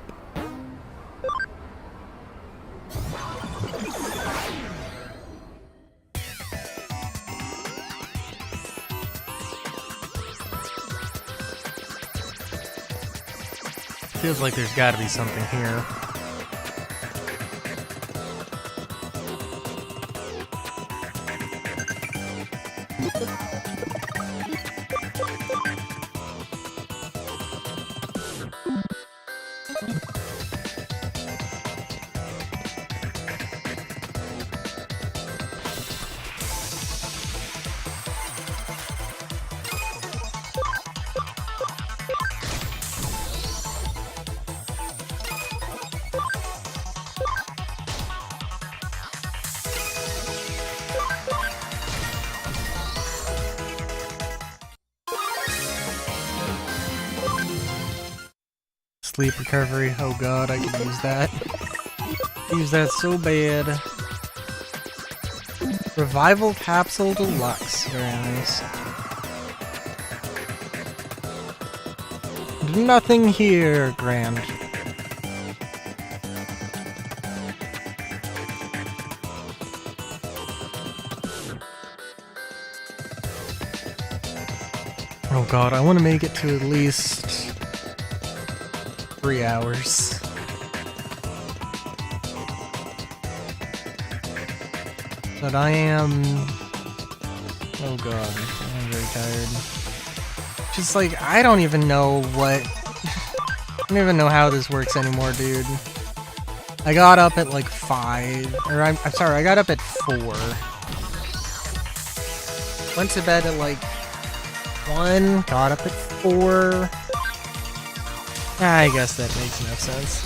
Feels like there's gotta be something here. sleep recovery. Oh god, I could use that. Use that so bad. Revival Capsule Deluxe. Very nice. Nothing here, grand. Oh god, I want to make it to at least 3 hours. But I am... Oh god, I'm very tired. Just like, I don't even know what... I don't even know how this works anymore, dude. I got up at like 5, or I'm sorry, I got up at 4. Went to bed at like 1, got up at 4. I guess that makes no sense.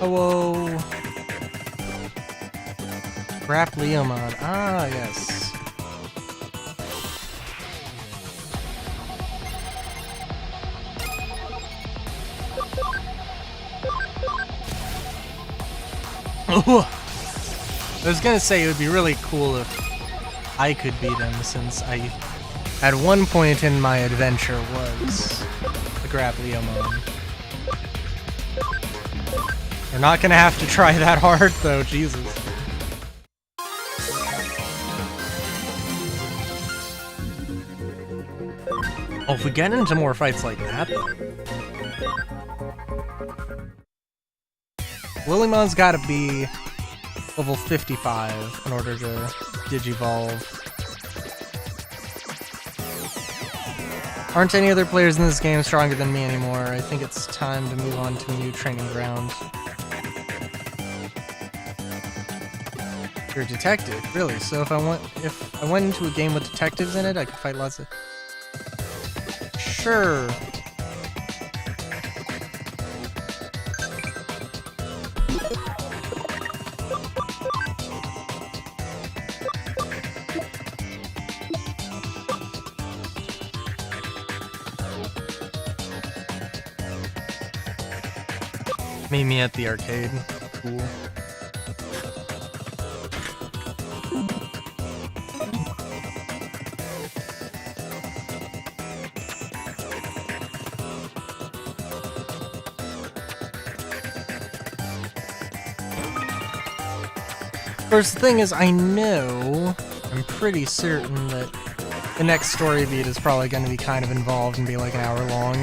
Hello. Crap Leomon. Ah, yes. Ooh. I was gonna say it would be really cool if I could beat him, since I, at one point in my adventure, was the Grap Leomon. We're not gonna have to try that hard, though, Jesus. Oh, if we get into more fights like that, though. Lilymon's gotta be level 55 in order to Digivolve. Aren't any other players in this game stronger than me anymore? I think it's time to move on to a new training ground. You're a detective, really? So if I went into a game with detectives in it, I could fight lots of... Sure. Meet me at the arcade. Cool. Of course, the thing is, I'm pretty certain that the next story beat is probably going to be kind of involved and be like an hour long.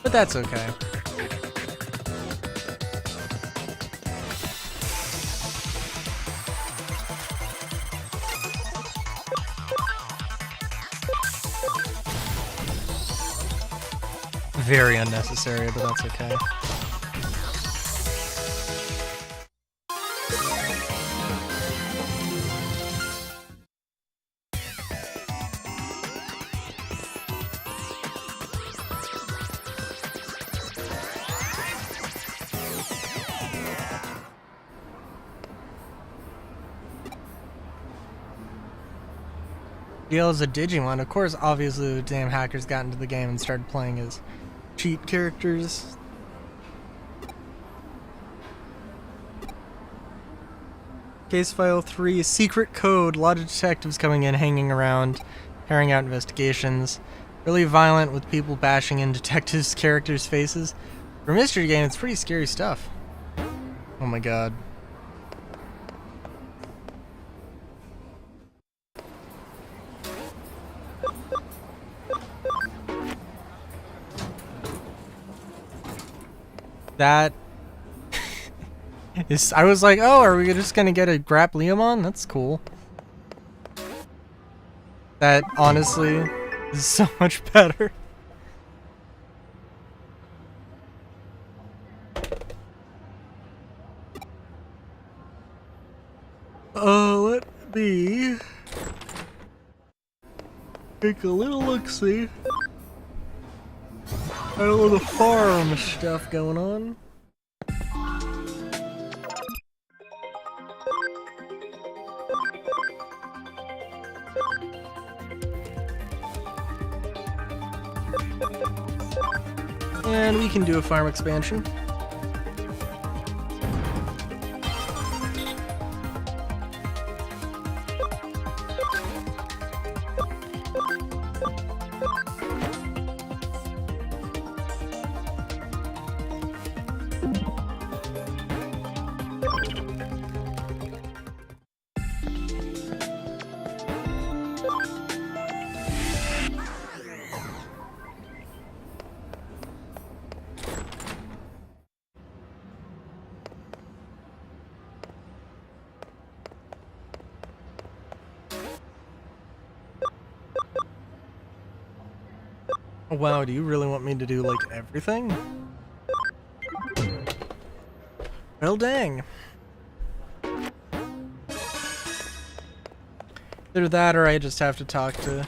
But that's okay. Very unnecessary, but that's okay. Gale's a Digimon. Of course, obviously, the damn hackers got into the game and started playing as cheat characters. Case file 3, secret code. A lot of detectives coming in, hanging around, carrying out investigations. Really violent with people bashing in detectives' characters' faces. For a mystery game, it's pretty scary stuff. Oh my god. That is, I was like, oh, are we just gonna get a Grap Leomon? That's cool. That, honestly, is so much better. Take a little look-see. Got a little farm stuff going on. And we can do a farm expansion. Wow, do you really want me to do, like, everything? Well, dang. Either that or I just have to talk to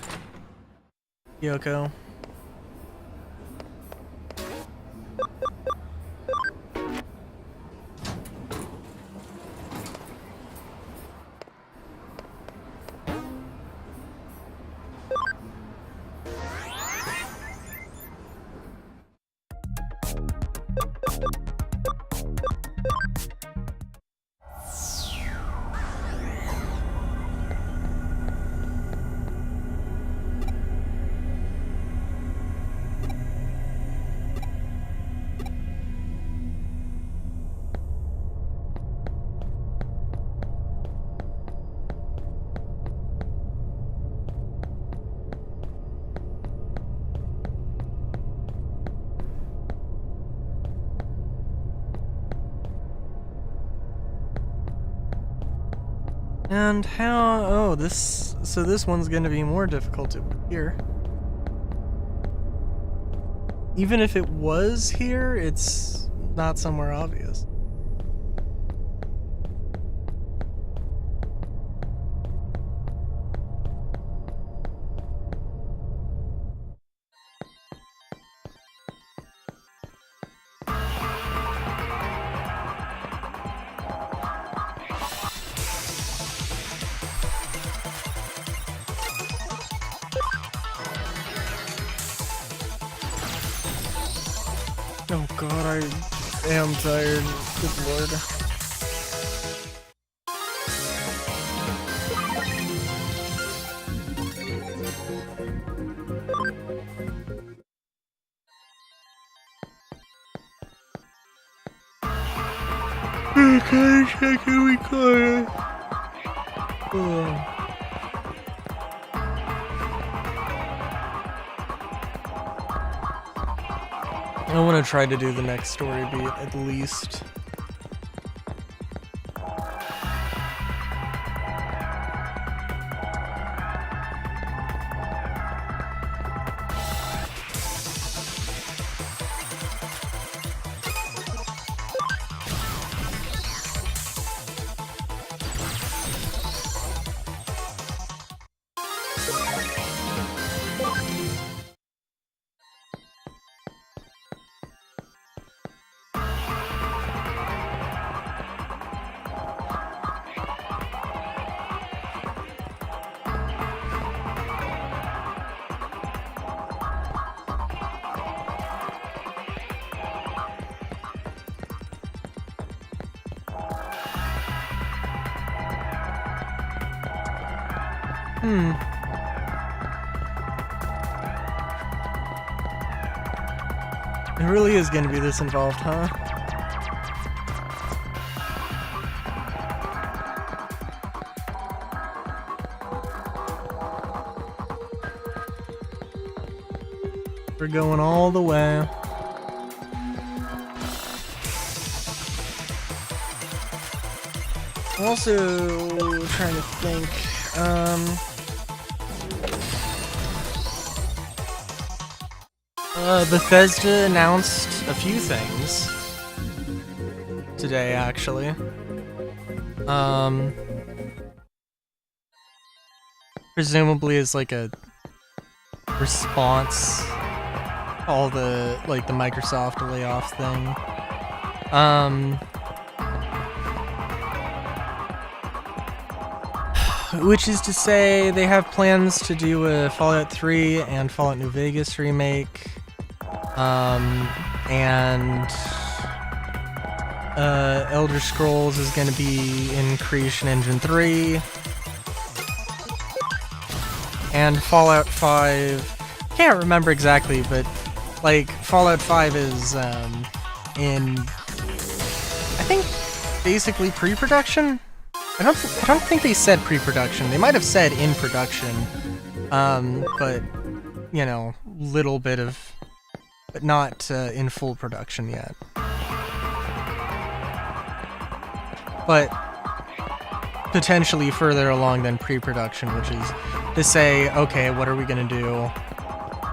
Yoko. And how... oh, this... so this one's gonna be more difficult over here. Even if it was here, it's not somewhere obvious. Oh god, I am tired. Good lord. Okay, can we call it? Oh. I want to try to do the next story beat at least. It really is going to be this involved, huh? We're going all the way. I'm also trying to think, Bethesda announced a few things today, actually. Presumably as like a response. All the, like, the Microsoft layoff thing. Which is to say, they have plans to do a Fallout 3 and Fallout New Vegas remake. And Elder Scrolls is going to be in Creation Engine 3. And Fallout 5, can't remember exactly, but like Fallout 5 is in, I think, basically pre-production. I don't think they said pre-production. They might have said in production, but you know, little bit of, but not in full production yet. But potentially further along than pre-production, which is to say, okay, what are we gonna do?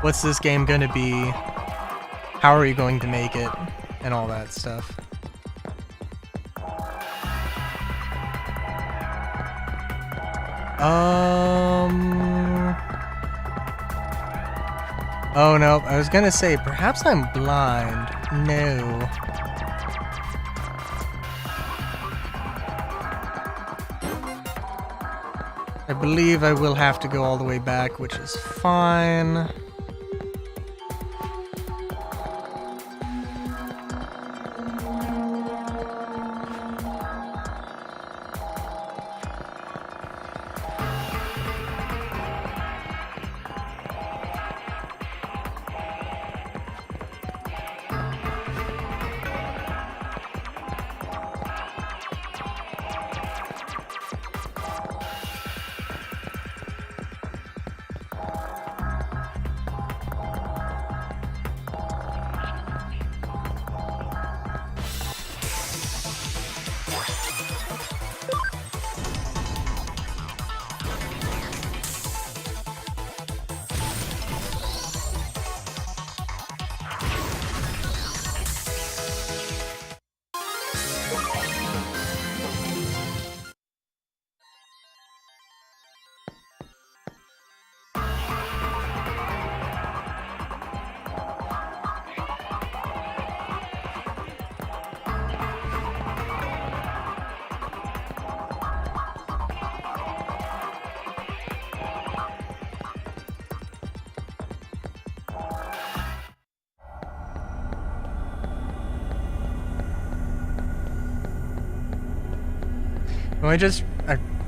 What's this game gonna be? How are we going to make it? And all that stuff. Oh no, I was gonna say, perhaps I'm blind. No. I believe I will have to go all the way back, which is fine.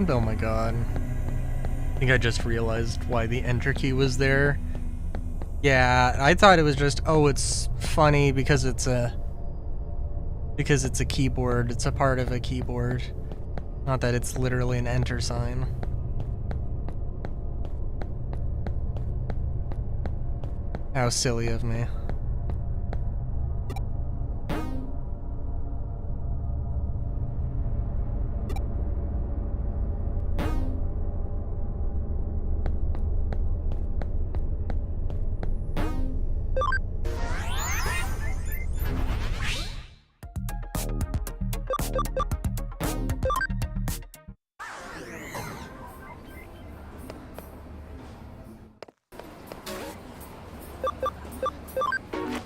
Oh my god. I think I just realized why the enter key was there. Yeah, I thought it was just, oh, it's funny because it's a keyboard. It's a part of a keyboard. Not that it's literally an enter sign. How silly of me.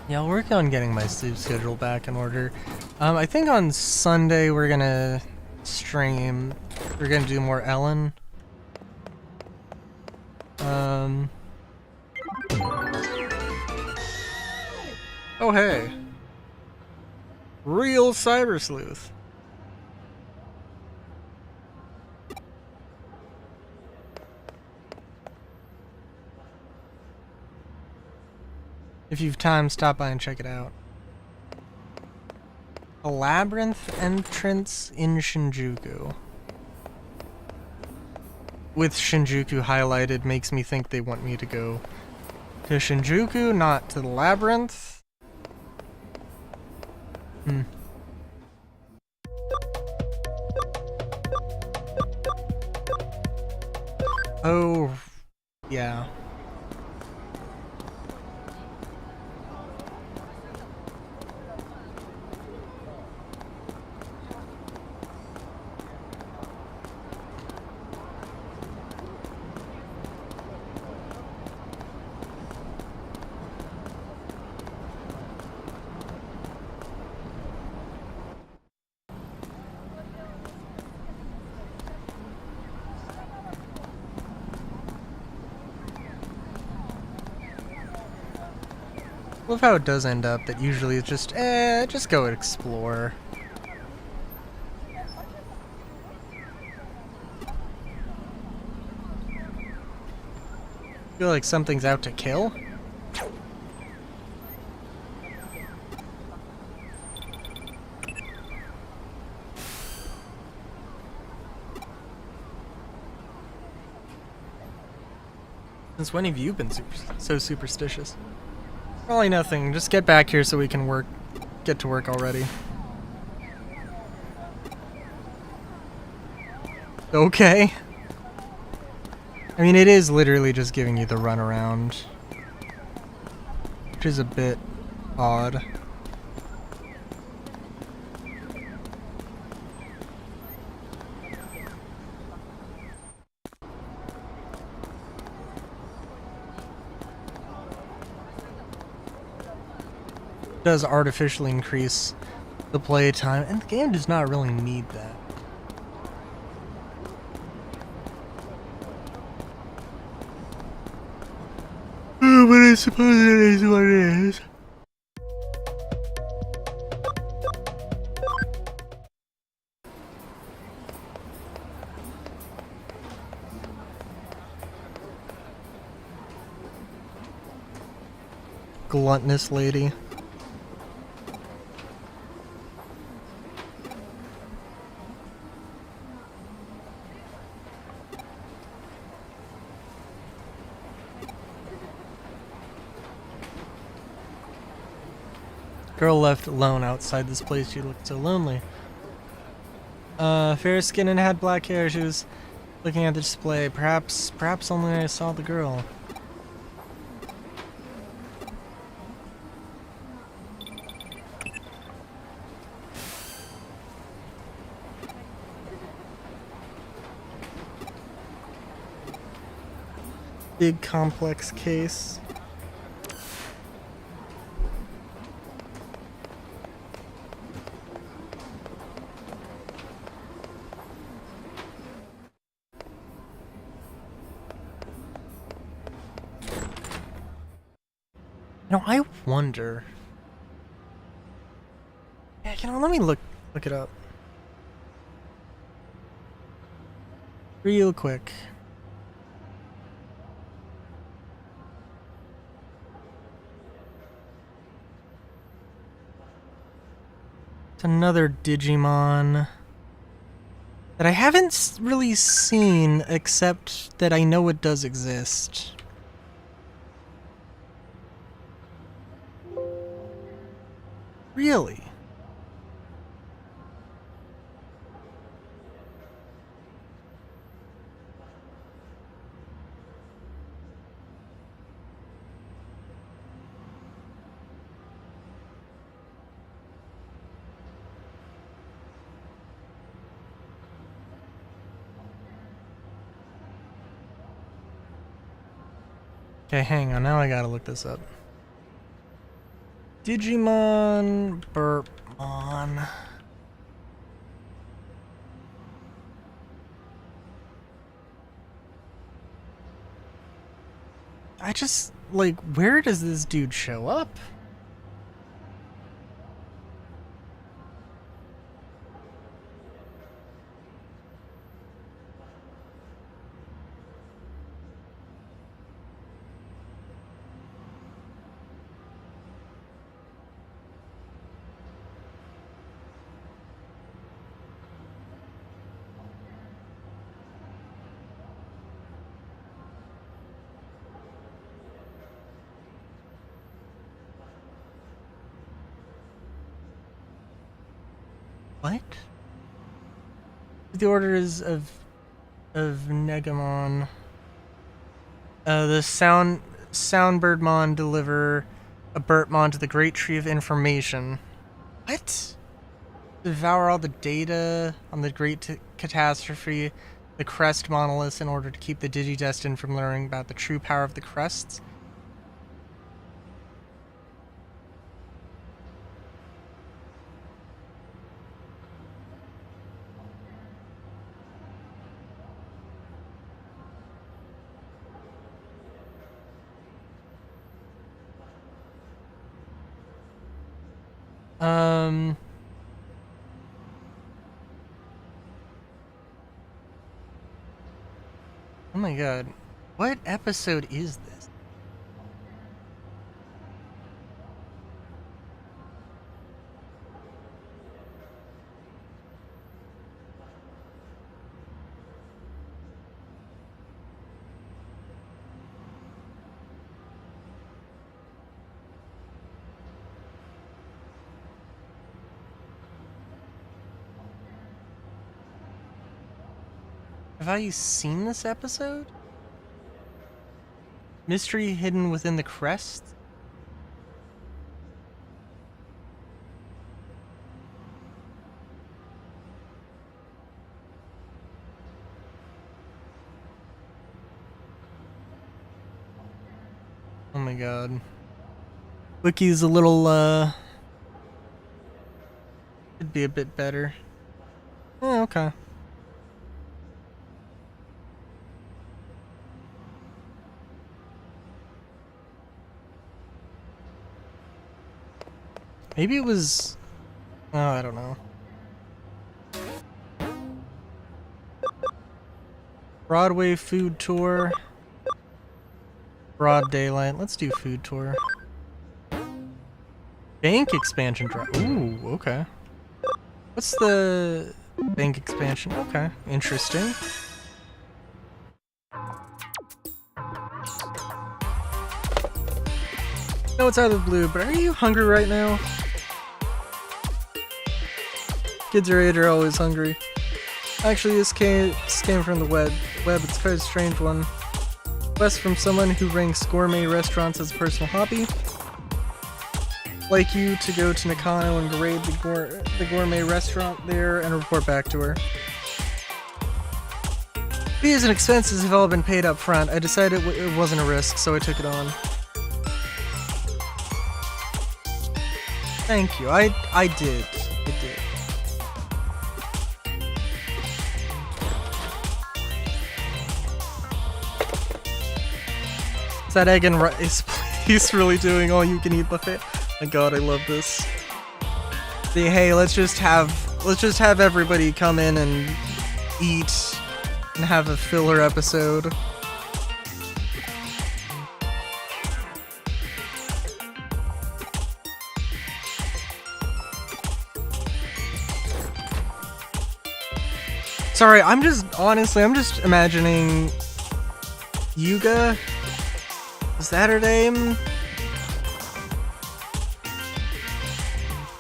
Yeah, I'll work on getting my sleep schedule back in order. I think on Sunday we're gonna stream. We're gonna do more Ellen. Oh hey. Real Cybersleuth. If you've time, stop by and check it out. A labyrinth entrance in Shinjuku. With Shinjuku highlighted makes me think they want me to go to Shinjuku, not to the labyrinth. Oh, yeah. Love how it does end up that usually it's just go explore. Feel like something's out to kill? Since when have you been so superstitious? Probably nothing. Just get back here so we can get to work already. Okay. I mean, it is literally just giving you the runaround, which is a bit odd. It does artificially increase the play time, and the game does not really need that. Oh, but I suppose it is what it is. Gluttonous lady. Girl left alone outside this place. She looked so lonely. Fair skin and had black hair. She was looking at the display. Perhaps only I saw the girl. Big complex case. No, I wonder. Yeah, let me look it up. Real quick. It's another Digimon that I haven't really seen, except that I know it does exist. Really? Okay, hang on. Now I gotta look this up. Digimon Burpmon. I just, like, where does this dude show up? What? The order is of Negamon. The Soundbirdmon deliver a Burpmon to the Great Tree of Information. What? Devour all the data on the Great Catastrophe, the Crest Monoliths, in order to keep the Digidestined from learning about the true power of the Crests. Um. Oh my god. What episode is this? Have I seen this episode? Mystery hidden within the crest? Oh my god. Wiki's a little, could be a bit better. Oh, okay. Maybe it was... Oh, I don't know. Broadway food tour. Broad daylight. Let's do food tour. Bank expansion drive. Ooh, okay. What's the bank expansion? Okay, interesting. No, it's out of the blue, but are you hungry right now? Kids your age are always hungry. Actually, this came from the web. It's quite a strange one. Request from someone who ranks gourmet restaurants as a personal hobby. Like you to go to Nakano and grade the gourmet restaurant there and report back to her. Fees and expenses have all been paid up front. I decided it wasn't a risk, so I took it on. Thank you. I did. I did. Is that egg and rice please really doing all you can eat buffet? My god, I love this. See, hey, let's just have everybody come in and eat and have a filler episode. Sorry, I'm just imagining Yuga. Is that her name?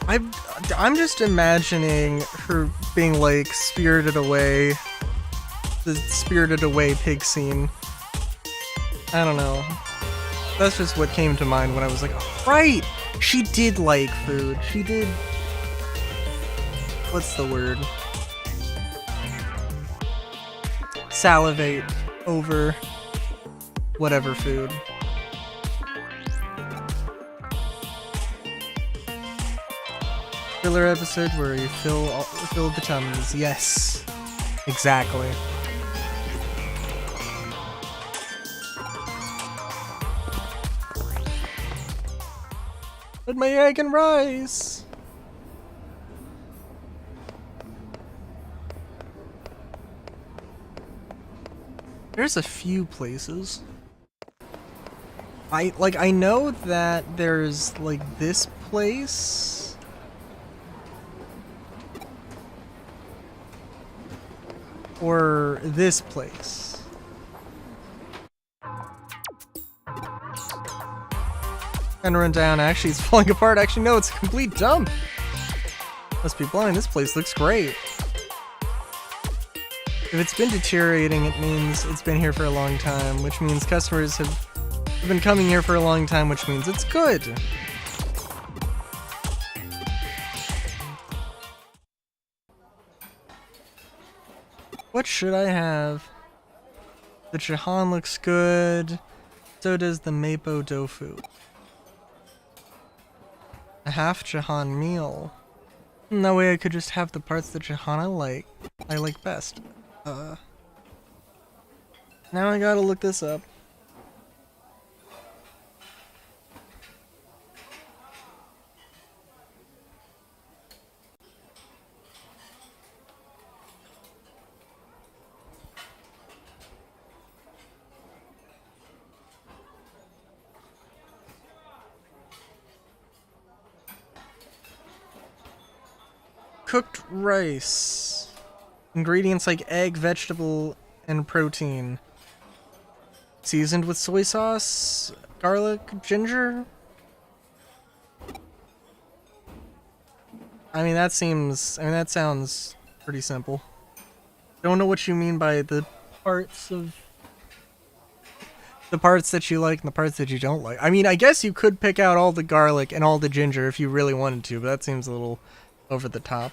I'm just imagining her being like Spirited Away, the Spirited Away pig scene. I don't know. That's just what came to mind when I was like, oh, right! She did like food. She did. What's the word? Salivate over whatever food. Filler episode where you fill the tummies. Yes, exactly. But my egg and rice. There's a few places. I know that there's like this place. Or this place. Kinda run down. Actually, it's falling apart. Actually, no, it's a complete dump. Must be blind. This place looks great. If it's been deteriorating, it means it's been here for a long time, which means customers have been coming here for a long time, which means it's good. What should I have? The Chihan looks good. So does the Mappo Tofu. A half Chihan meal. That way I could just have the parts that Chihan I like best. Now I gotta look this up. Cooked rice. Ingredients like egg, vegetable, and protein. Seasoned with soy sauce, garlic, ginger. that sounds pretty simple. Don't know what you mean by the parts that you like and the parts that you don't like. I guess you could pick out all the garlic and all the ginger if you really wanted to, but that seems a little over the top.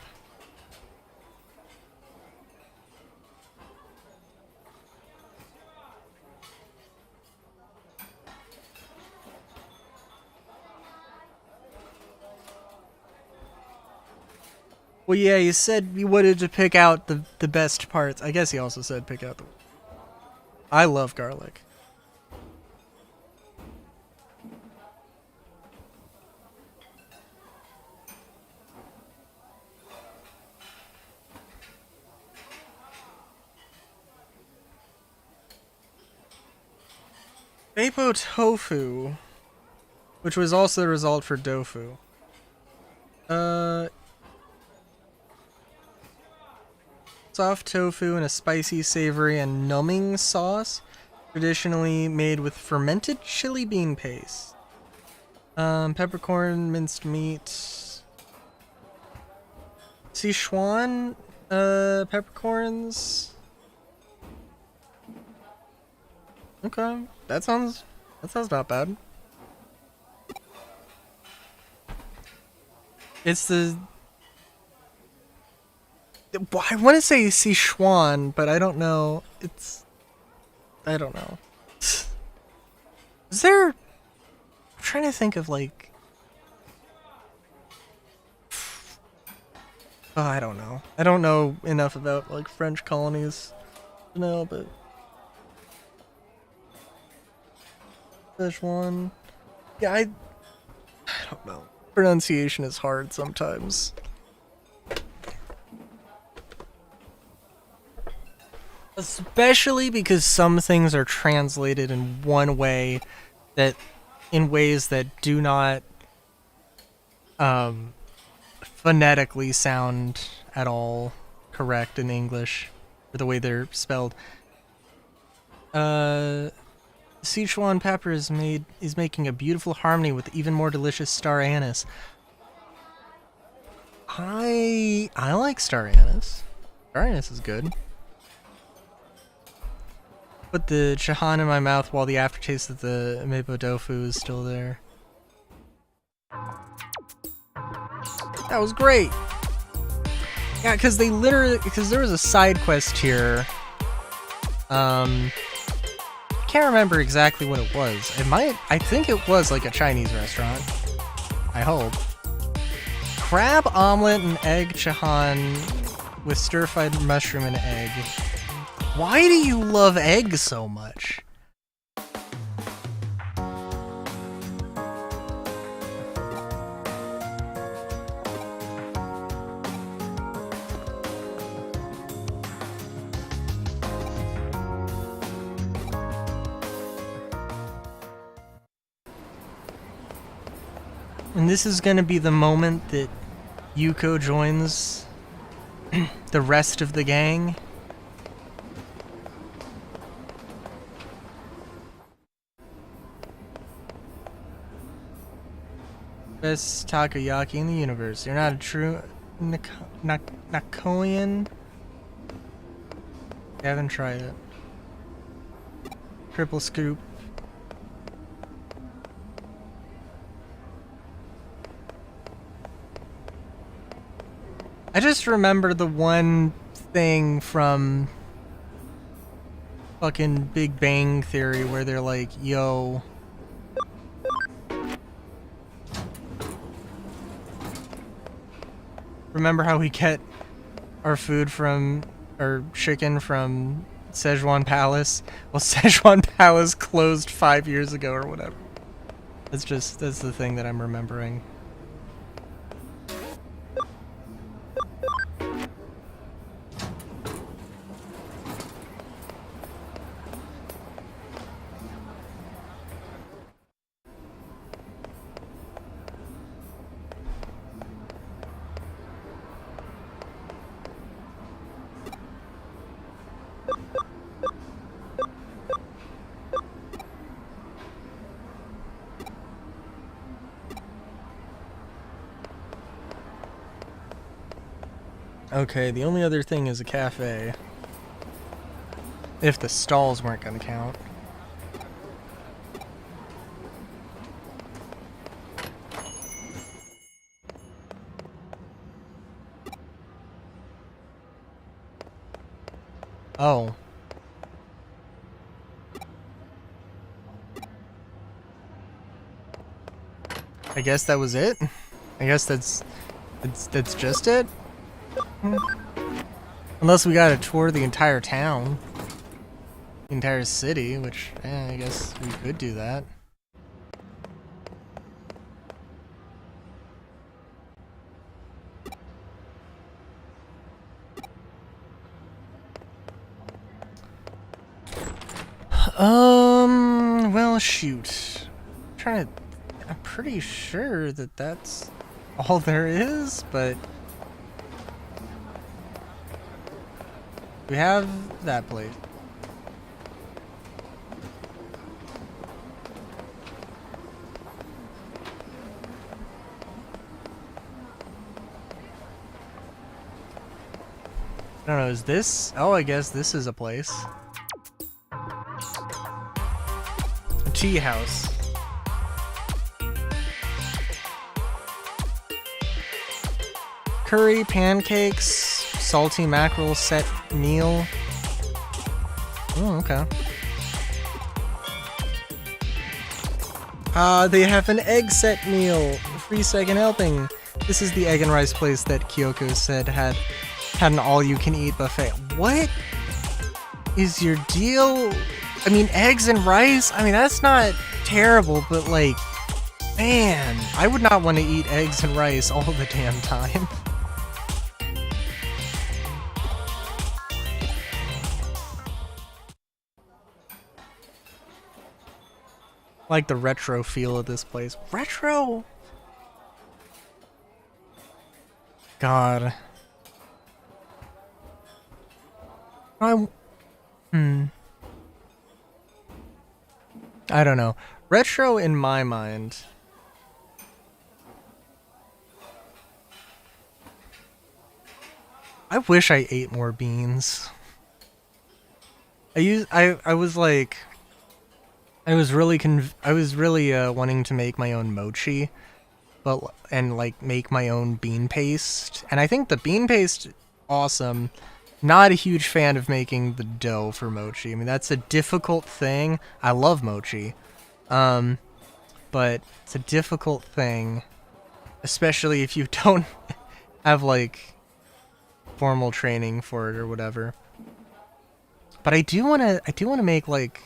Well, yeah, you said you wanted to pick out the best parts. I guess he also said pick out the... I love garlic. Mapo tofu, which was also the result for dofu. Soft tofu in a spicy, savory, and numbing sauce, traditionally made with fermented chili bean paste. Peppercorn, minced meat. Sichuan, peppercorns. Okay, that sounds not bad. It's the... I want to say Sichuan, but I don't know. I don't know. Is there... I'm trying to think of, like... Oh, I don't know. I don't know enough about, like, French colonies to know, but... Sichuan... Yeah, I don't know. Pronunciation is hard sometimes. Especially because some things are translated in one way in ways that do not phonetically sound at all correct in English, or the way they're spelled. Sichuan pepper is making a beautiful harmony with even more delicious star anise. I like star anise. Star anise is good. Put the chahan in my mouth while the aftertaste of the mapo tofu is still there. That was great! Yeah, because there was a side quest here. Can't remember exactly what it was. I think it was like a Chinese restaurant. I hope. Crab omelet and egg chahan with stir-fried mushroom and egg. Why do you love eggs so much? And this is gonna be the moment that Yuko joins the rest of the gang. Best takoyaki in the universe. You're not a true Nakoyan. I haven't tried it. Triple scoop. I just remember the one thing from fucking Big Bang Theory where they're like, yo... Remember how we get our food our chicken from Szechuan Palace? Well, Szechuan Palace closed 5 years ago or whatever. That's the thing that I'm remembering. Okay, the only other thing is a cafe. If the stalls weren't gonna count. Oh. I guess that was it? I guess that's just it? Unless we gotta tour the entire town. The entire city, which, I guess we could do that. Well, shoot. I'm pretty sure that that's all there is, but we have that place. I don't know, is this? Oh, I guess this is a place. A tea house. Curry, pancakes, salty mackerel set meal. Oh, okay. They have an egg set meal. Free second helping. This is the egg and rice place that Kyoko said had an all-you-can-eat buffet. What is your deal? I mean, eggs and rice? I mean, that's not terrible, but like, man, I would not want to eat eggs and rice all the damn time. Like the retro feel of this place. Retro? God. I don't know. Retro in my mind. I wish I ate more beans. I was like, I was really wanting to make my own mochi, and like make my own bean paste. And I think the bean paste, awesome. Not a huge fan of making the dough for mochi. I mean, that's a difficult thing. I love mochi. But it's a difficult thing, especially if you don't have like formal training for it or whatever. But I do want to make like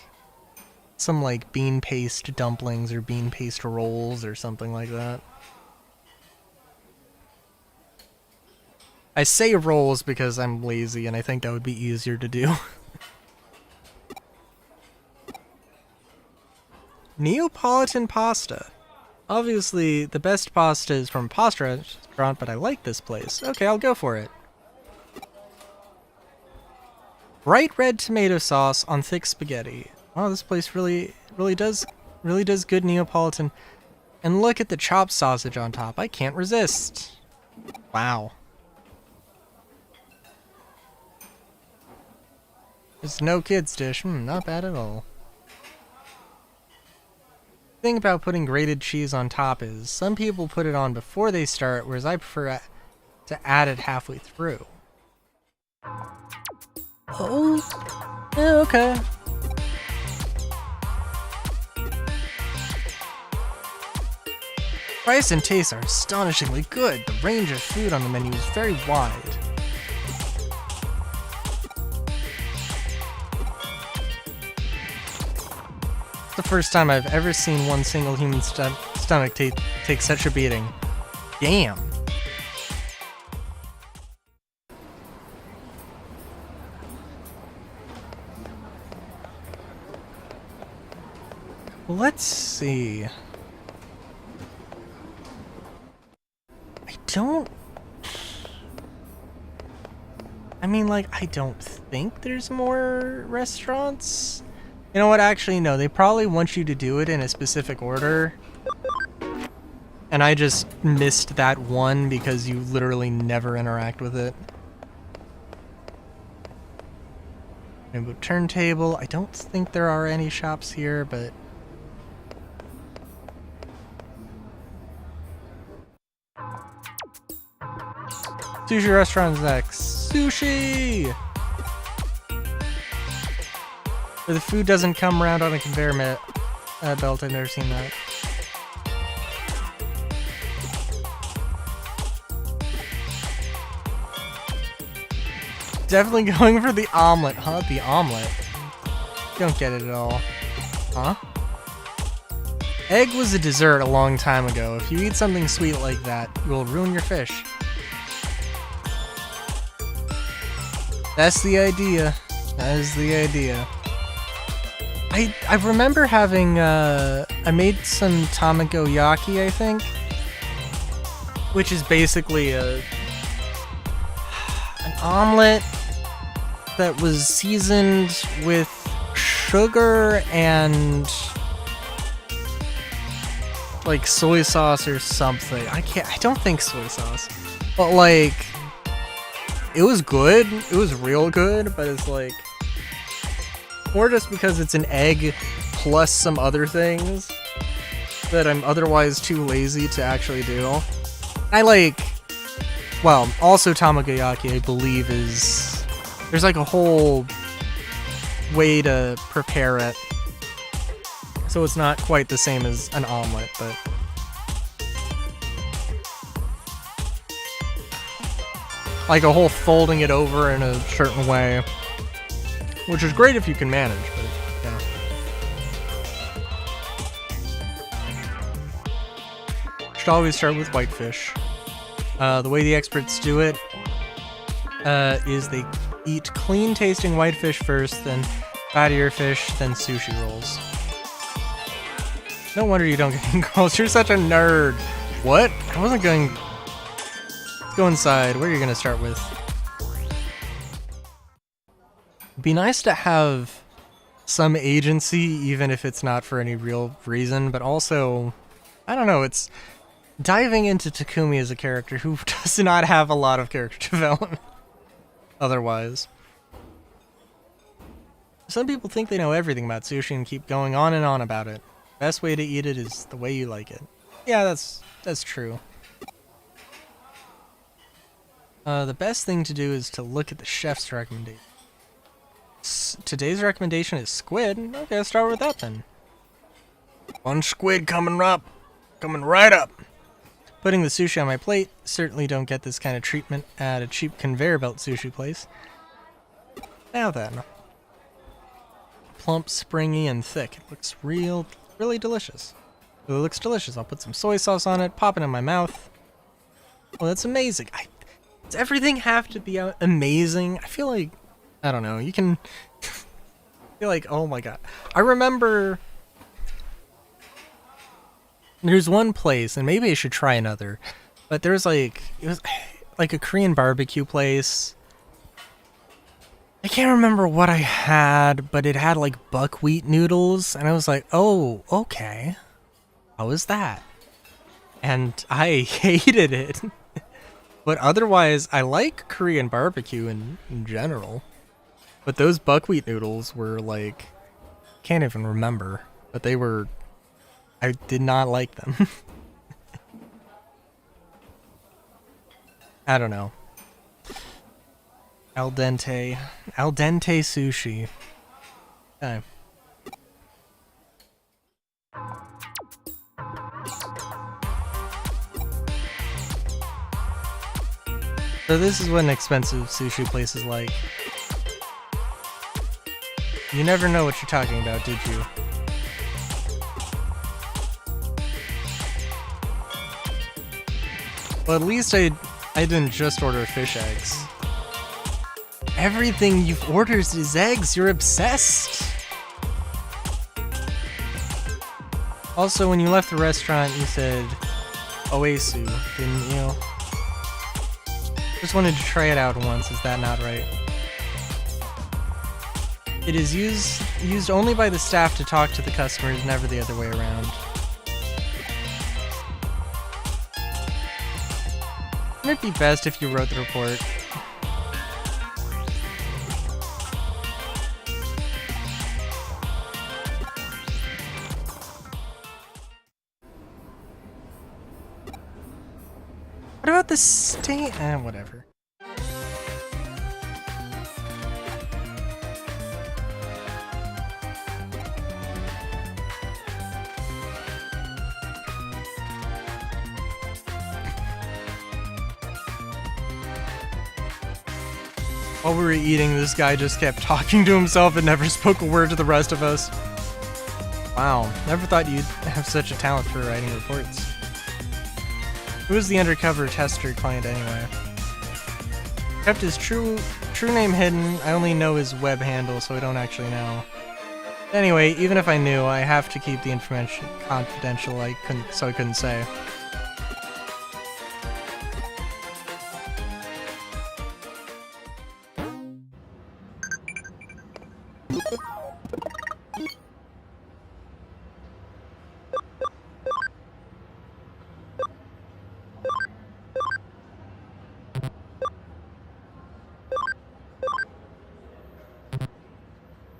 some like bean paste dumplings or bean paste rolls or something like that. I say rolls because I'm lazy and I think that would be easier to do. Neapolitan pasta. Obviously, the best pasta is from a pasta restaurant, but I like this place. Okay, I'll go for it. Bright red tomato sauce on thick spaghetti. Oh, this place really does good Neapolitan. And look at the chopped sausage on top. I can't resist. Wow. It's no kids dish. Not bad at all. The thing about putting grated cheese on top is some people put it on before they start, whereas I prefer to add it halfway through. Oh, yeah, okay. Price and taste are astonishingly good. The range of food on the menu is very wide. The first time I've ever seen one single human stomach take such a beating. Damn. Let's see. I don't think there's more restaurants. You know what, actually, no, they probably want you to do it in a specific order. And I just missed that one because you literally never interact with it. Rainbow turntable. I don't think there are any shops here, but... Sushi restaurants next. Sushi! Where the food doesn't come around on a conveyor belt. I've never seen that. Definitely going for the omelet, huh? The omelet. Don't get it at all. Huh? Egg was a dessert a long time ago. If you eat something sweet like that, you will ruin your fish. That's the idea. That is the idea. I remember having, I made some tamagoyaki, I think. Which is basically an omelet that was seasoned with sugar and like soy sauce or something. I don't think soy sauce. But like, it was good. It was real good, but it's like, more just because it's an egg plus some other things that I'm otherwise too lazy to actually do. I like, well, also tamagoyaki, I believe, is, there's like a whole way to prepare it. So it's not quite the same as an omelet, but... like a whole folding it over in a certain way. Which is great if you can manage, but, yeah. Should always start with whitefish. The way the experts do it is they eat clean-tasting whitefish first, then fattier fish, then sushi rolls. No wonder you don't get in girls. You're such a nerd. What? I wasn't going... Go inside. Where are you going to start with? It'd be nice to have some agency, even if it's not for any real reason, but also, I don't know, it's diving into Takumi as a character who does not have a lot of character development otherwise. Some people think they know everything about sushi and keep going on and on about it. Best way to eat it is the way you like it. Yeah, that's true. The best thing to do is to look at the chef's recommendation. Today's recommendation is squid. Okay, let's start with that then. One squid coming right up. Putting the sushi on my plate. Certainly don't get this kind of treatment at a cheap conveyor belt sushi place. Now then. Plump, springy, and thick. It looks really delicious. It looks delicious. I'll put some soy sauce on it, pop it in my mouth. Well, that's amazing. Does everything have to be amazing? I feel like, I don't know, you can feel like, oh my god. I remember there's one place, and maybe I should try another, but there's like, it was like a Korean barbecue place. I can't remember what I had, but it had like buckwheat noodles, and I was like, oh, okay. How was that? And I hated it. But otherwise, I like Korean barbecue in general. But those buckwheat noodles were like, can't even remember. But they were, I did not like them. I don't know. Al dente sushi. Okay. So this is what an expensive sushi place is like. You never know what you're talking about, did you? Well, at least I didn't just order fish eggs. Everything you've ordered is eggs. You're obsessed. Also, when you left the restaurant, you said Oasu, didn't you? Just wanted to try it out once. Is that not right? It is used only by the staff to talk to the customers, never the other way around. Wouldn't it be best if you wrote the report? about the stain? Whatever. While we were eating, this guy just kept talking to himself and never spoke a word to the rest of us. Wow, never thought you'd have such a talent for writing reports. Who is the undercover tester client anyway? Kept his true name hidden. I only know his web handle, so I don't actually know. Anyway, even if I knew, I have to keep the information confidential. I couldn't say.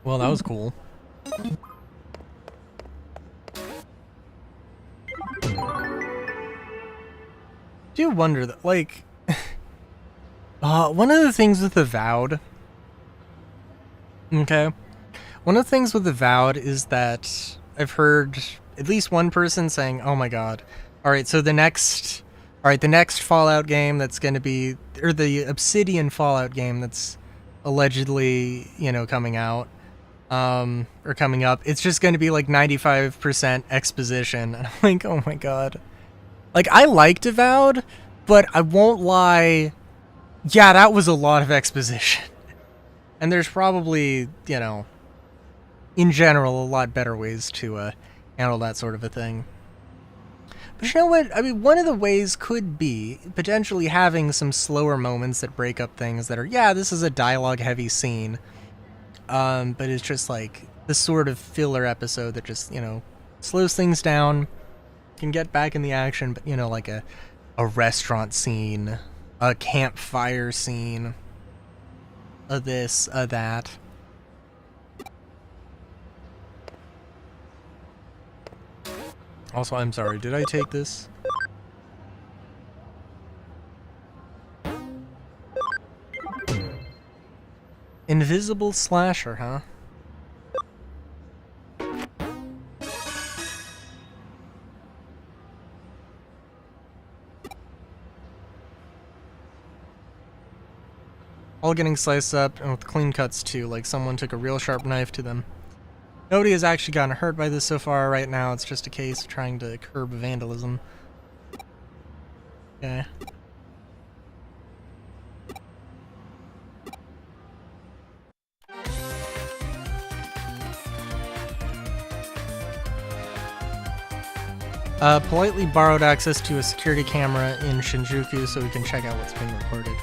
Well, that was cool. Do wonder that, like, one of the things with Avowed, okay, one of the things with Avowed is that I've heard at least one person saying, "Oh my God, all right, so the next Fallout game that's going to be, or the Obsidian Fallout game that's allegedly, you know, coming out." Or coming up, it's just going to be like 95% exposition. And I'm like, oh my God. Like, I liked Avowed, but I won't lie, yeah, that was a lot of exposition. And there's probably, you know, in general, a lot better ways to handle that sort of a thing. But you know what? I mean, one of the ways could be potentially having some slower moments that break up things that are, yeah, this is a dialogue-heavy scene. But it's just like this sort of filler episode that just, you know, slows things down, can get back in the action, but, you know, like a restaurant scene, a campfire scene, a this, a that. Also, I'm sorry, did I take this? Invisible slasher, huh? All getting sliced up, and with clean cuts too, like someone took a real sharp knife to them. Nobody has actually gotten hurt by this so far. Right now, it's just a case of trying to curb vandalism. Okay. Politely borrowed access to a security camera in Shinjuku so we can check out what's being recorded.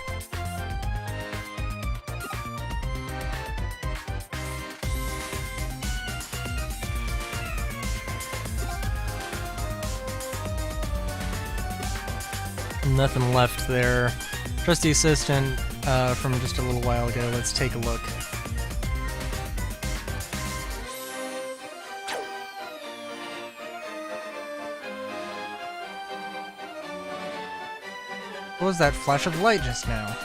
Nothing left there. Trusty assistant from just a little while ago. Let's take a look. What was that flash of light just now?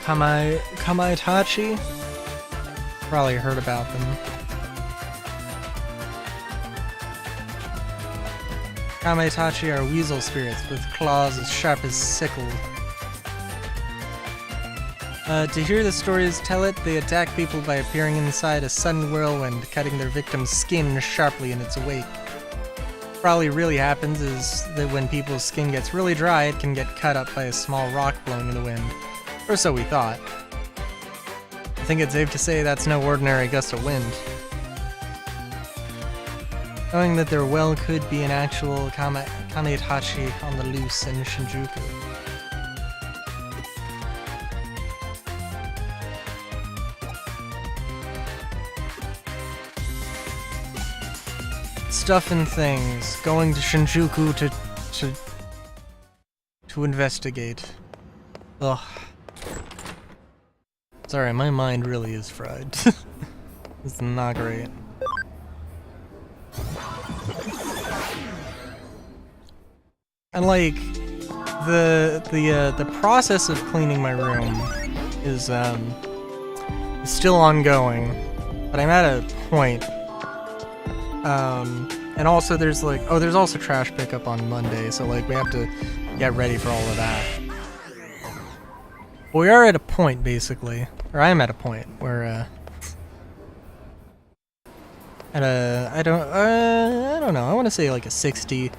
Kamaitachi? Probably heard about them. Kamaitachi are weasel spirits with claws as sharp as sickles. To hear the stories tell it, they attack people by appearing inside a sudden whirlwind, cutting their victim's skin sharply in its wake. Probably really happens is that when people's skin gets really dry, it can get cut up by a small rock blowing in the wind. Or so we thought. I think it's safe to say that's no ordinary gust of wind. Knowing that there well could be an actual Kamaitachi on the loose in Shinjuku. Stuff and things. Going to Shinjuku to investigate. Ugh. Sorry, my mind really is fried. It's not great. And like the process of cleaning my room is still ongoing, but I'm at a point. And also there's like there's also trash pickup on Monday, so like we have to get ready for all of that. We are at a point basically, or I'm at a point where I don't know. I want to say like a 60%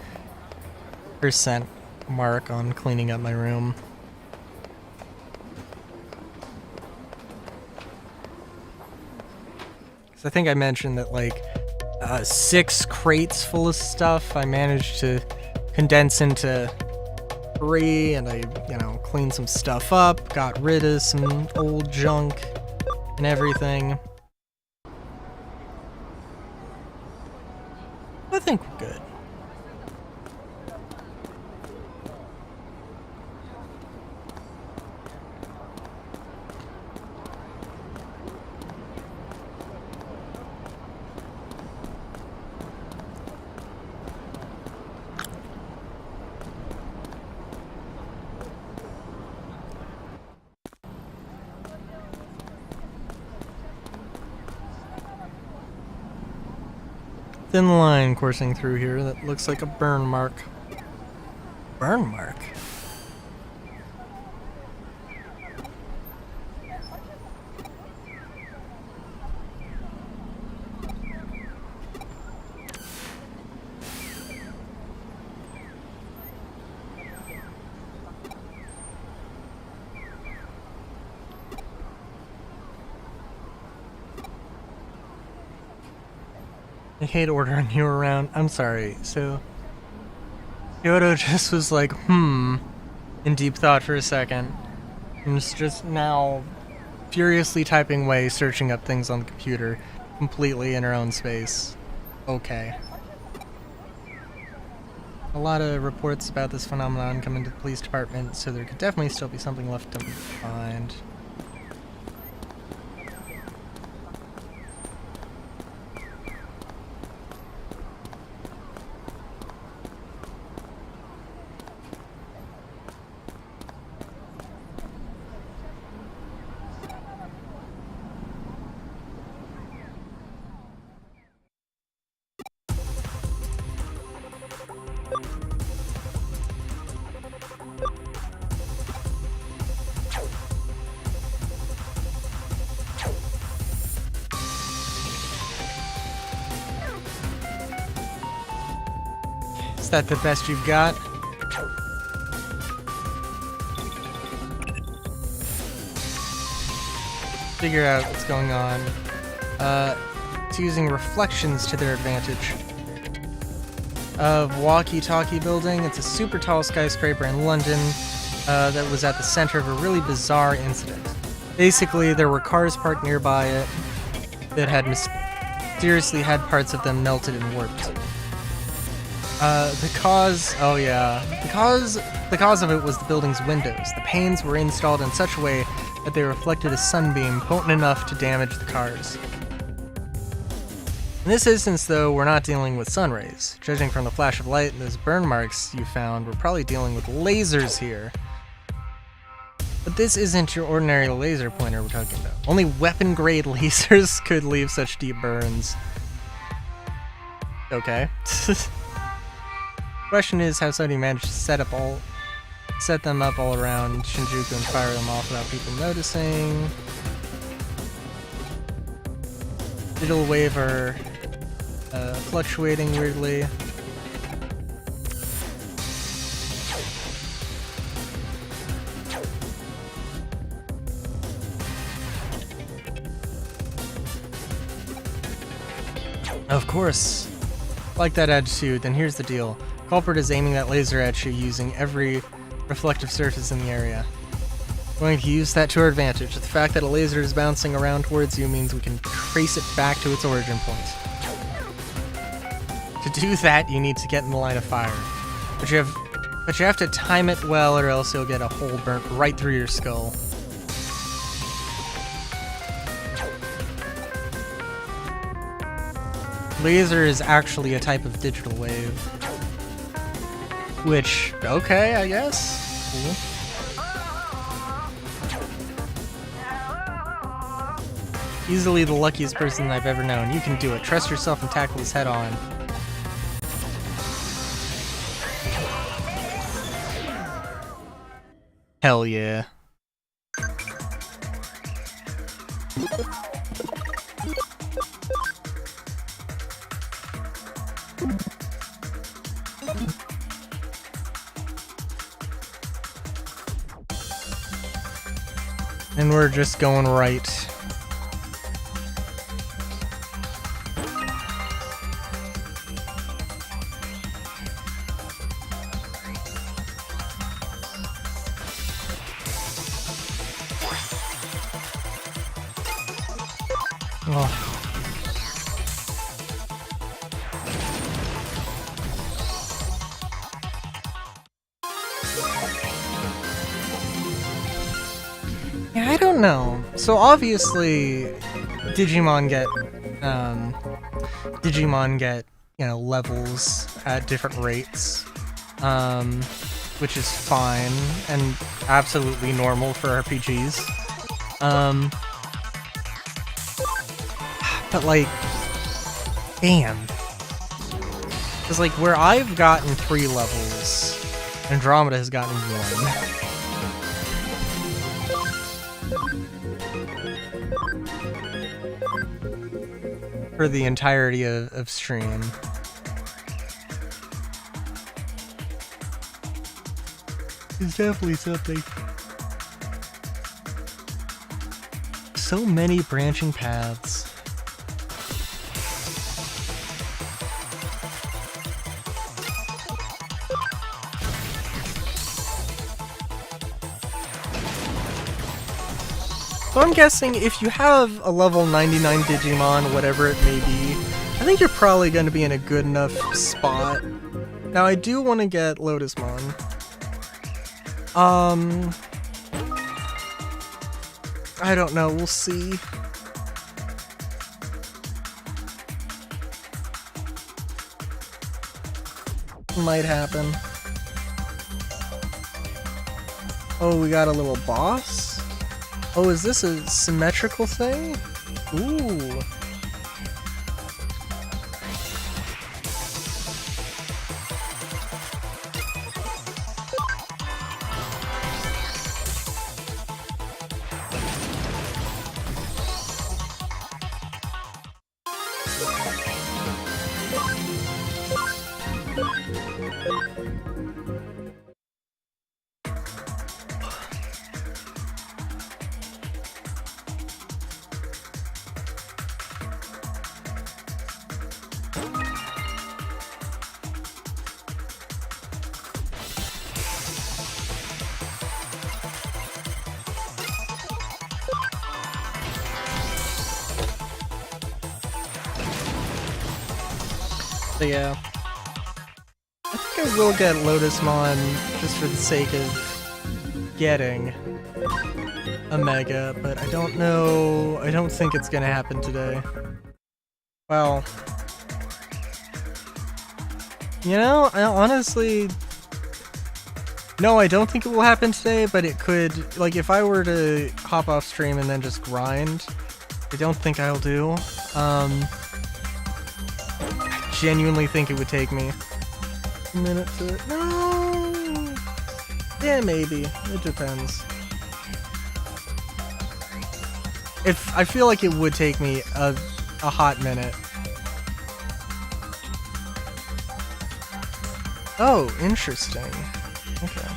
mark on cleaning up my room. I think I mentioned that like 6 crates full of stuff I managed to condense into 3, and I, cleaned some stuff up, got rid of some old junk and everything. I think we're good. Thin line coursing through here that looks like a burn mark. Burn mark? I hate ordering you around. I'm sorry. So, Kyoto just was like, in deep thought for a second. And is just now furiously typing away, searching up things on the computer, completely in her own space. Okay. A lot of reports about this phenomenon come into the police department, so there could definitely still be something left to find. Is that the best you've got? Figure out what's going on. It's using reflections to their advantage. Of Walkie-Talkie Building. It's a super tall skyscraper in London that was at the center of a really bizarre incident. Basically, there were cars parked nearby it that had mysteriously had parts of them melted and warped. The cause of it was the building's windows. The panes were installed in such a way that they reflected a sunbeam potent enough to damage the cars. In this instance, though, we're not dealing with sun rays. Judging from the flash of light and those burn marks you found, we're probably dealing with lasers here. But this isn't your ordinary laser pointer we're talking about. Only weapon-grade lasers could leave such deep burns. Okay. Question is how somebody managed to set them up all around Shinjuku and fire them off without people noticing. Digital wave are fluctuating weirdly. Of course. Like that attitude, then here's the deal. Culprit is aiming that laser at you using every reflective surface in the area. We're going to use that to our advantage. The fact that a laser is bouncing around towards you means we can trace it back to its origin point. To do that, you need to get in the line of fire. But you have to time it well, or else you'll get a hole burnt right through your skull. Laser is actually a type of digital wave. Which, okay, I guess. Cool. Easily the luckiest person I've ever known. You can do it. Trust yourself and tackle this head on. Hell yeah. And we're just going right. Oh. Yeah, I don't know. So obviously, Digimon get, you know, levels at different rates, which is fine and absolutely normal for RPGs. But like, damn. Because like, where I've gotten 3 levels, Andromeda has gotten 1. For the entirety of stream. It's definitely something. So many branching paths. So I'm guessing if you have a level 99 Digimon, whatever it may be, I think you're probably going to be in a good enough spot. Now I do want to get Lotusmon. I don't know, we'll see. Might happen. Oh, we got a little boss? Oh, is this a symmetrical thing? Ooh. So yeah, I think I will get Lotusmon just for the sake of getting a Mega, but I don't know, I don't think it's gonna happen today. Well, you know, I honestly, no, I don't think it will happen today, but it could, like if I were to hop off stream and then just grind, I don't think I'll do. Genuinely think it would take me a minute to... No! Yeah, maybe. It depends. If I feel like it would take me a hot minute. Oh, interesting. Okay.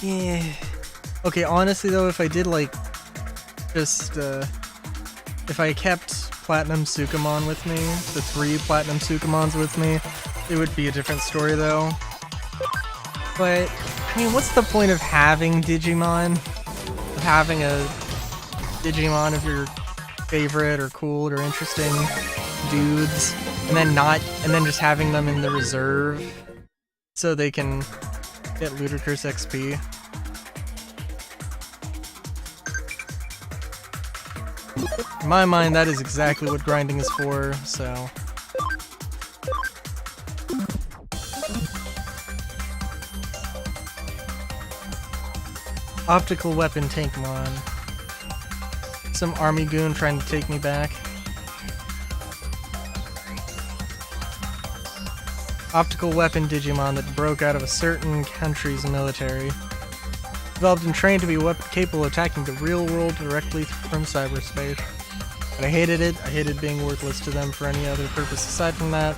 Yeah. Okay, honestly though, if I did like, just, if I kept Platinum Sukamon with me, the 3 Platinum Sukamons with me, it would be a different story though. But, I mean, what's the point of having Digimon? Of having a Digimon of your favorite or cool or interesting dudes, and then just having them in the reserve so they can get ludicrous XP. In my mind, that is exactly what grinding is for, so... Optical weapon Tankmon. Some army goon trying to take me back. Optical weapon Digimon that broke out of a certain country's military. Developed and trained to be capable of attacking the real world directly from cyberspace. But I hated it. I hated being worthless to them for any other purpose aside from that.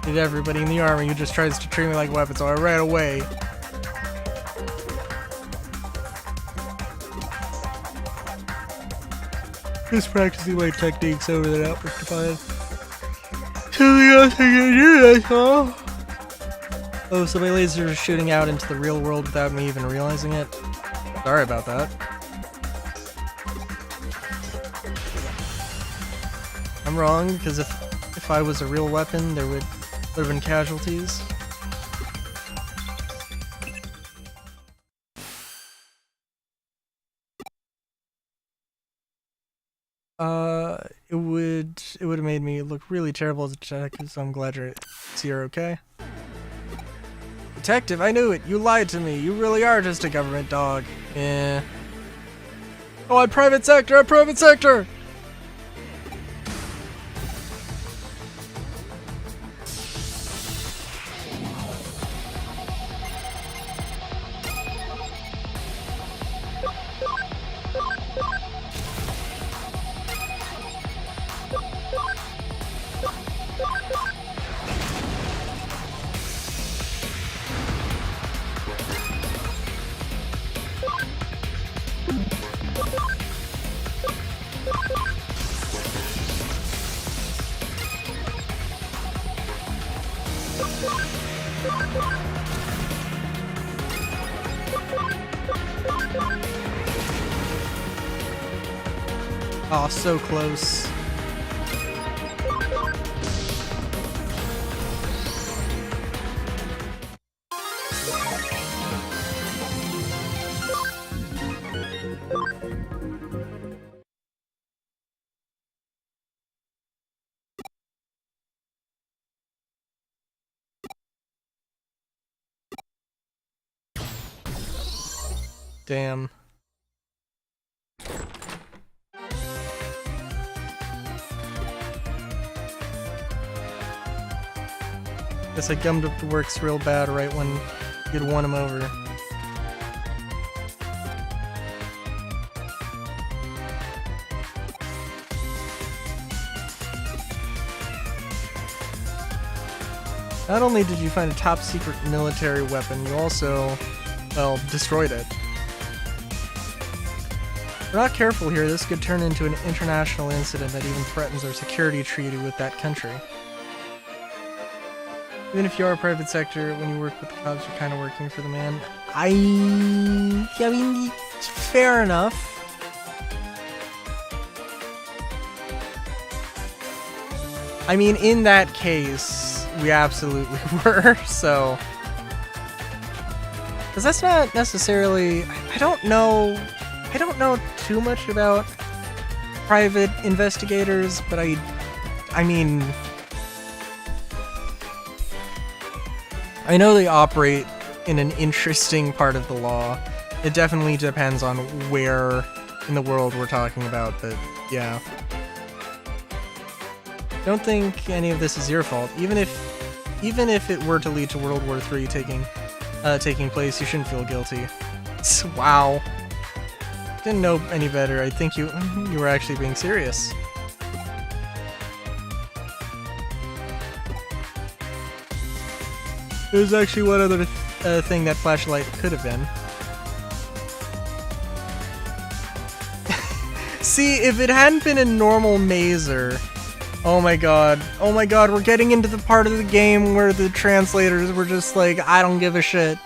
Did everybody in the army who just tries to treat me like a weapon, so I ran away. Just practicing my techniques over the network to find something else I can do, that's all. Oh, so my laser is shooting out into the real world without me even realizing it. Sorry about that. I'm wrong, because if I was a real weapon, there would have been casualties. It would have made me look really terrible as a detective, so I'm glad you're okay. Detective, I knew it! You lied to me! You really are just a government dog. Yeah. Oh, I'm private sector! I'm private sector! Oh, so close. Damn. Guess I gummed up the works real bad right when you'd won him over. Not only did you find a top secret military weapon, you also, well, destroyed it. If we're not careful here, this could turn into an international incident that even threatens our security treaty with that country. Even if you are a private sector, when you work with the cops, you're kind of working for the man. I mean, fair enough. I mean, in that case, we absolutely were, so... Because that's not necessarily... I don't know too much about private investigators, but I mean... I know they operate in an interesting part of the law. It definitely depends on where in the world we're talking about, but yeah. Don't think any of this is your fault. Even if it were to lead to World War III taking place, you shouldn't feel guilty. Wow. Didn't know any better. I think you were actually being serious. There's actually one other thing that flashlight could have been. See, if it hadn't been a normal mazer... Oh my god, we're getting into the part of the game where the translators were just like, I don't give a shit.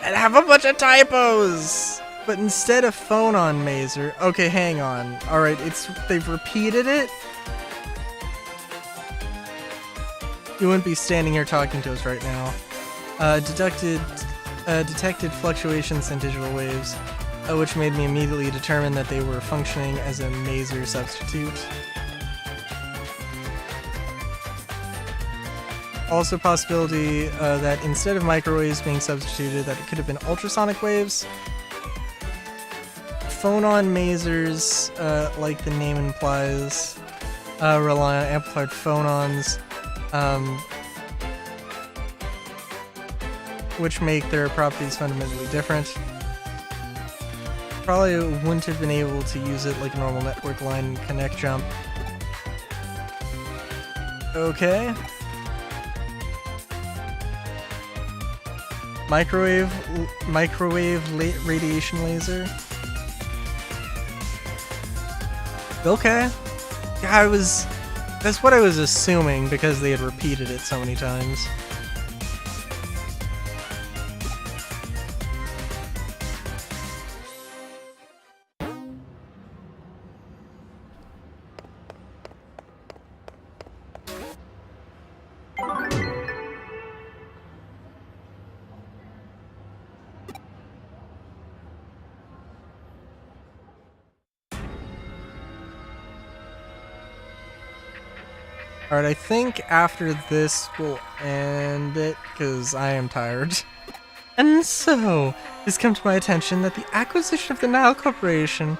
and have a bunch of typos. But instead of phone on Mazer, okay, hang on. All right, they've repeated it. You wouldn't be standing here talking to us right now. Detected fluctuations in digital waves, which made me immediately determine that they were functioning as a Mazer substitute. Also possibility that instead of microwaves being substituted, that it could have been ultrasonic waves. Phone-on Mazers, like the name implies, rely on amplified phonons, which make their properties fundamentally different. Probably wouldn't have been able to use it like a normal network line connect jump. Okay. Microwave radiation laser. Okay. That's what I was assuming because they had repeated it so many times. Alright, I think after this we'll end it, because I am tired. And so, it's come to my attention that the acquisition of the Nile Corporation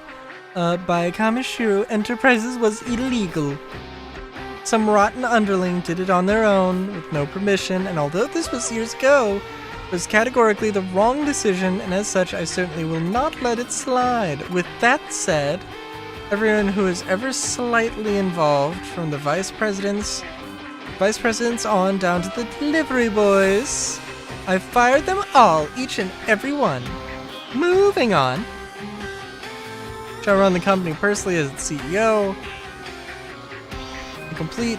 by Kamishiro Enterprises was illegal. Some rotten underling did it on their own, with no permission, and although this was years ago, it was categorically the wrong decision, and as such I certainly will not let it slide. With that said, everyone who is ever slightly involved, from the vice presidents on down to the delivery boys, I've fired them all, each and every one. Moving on. Shall run the company personally as its CEO. A complete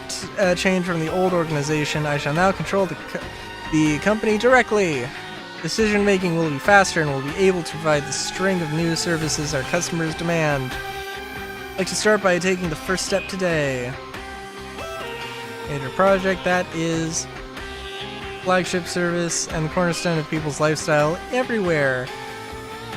change from the old organization. I shall now control the company directly. Decision making will be faster and will be able to provide the string of new services our customers demand. I'd like to start by taking the first step today. Major project that is flagship service and the cornerstone of people's lifestyle everywhere.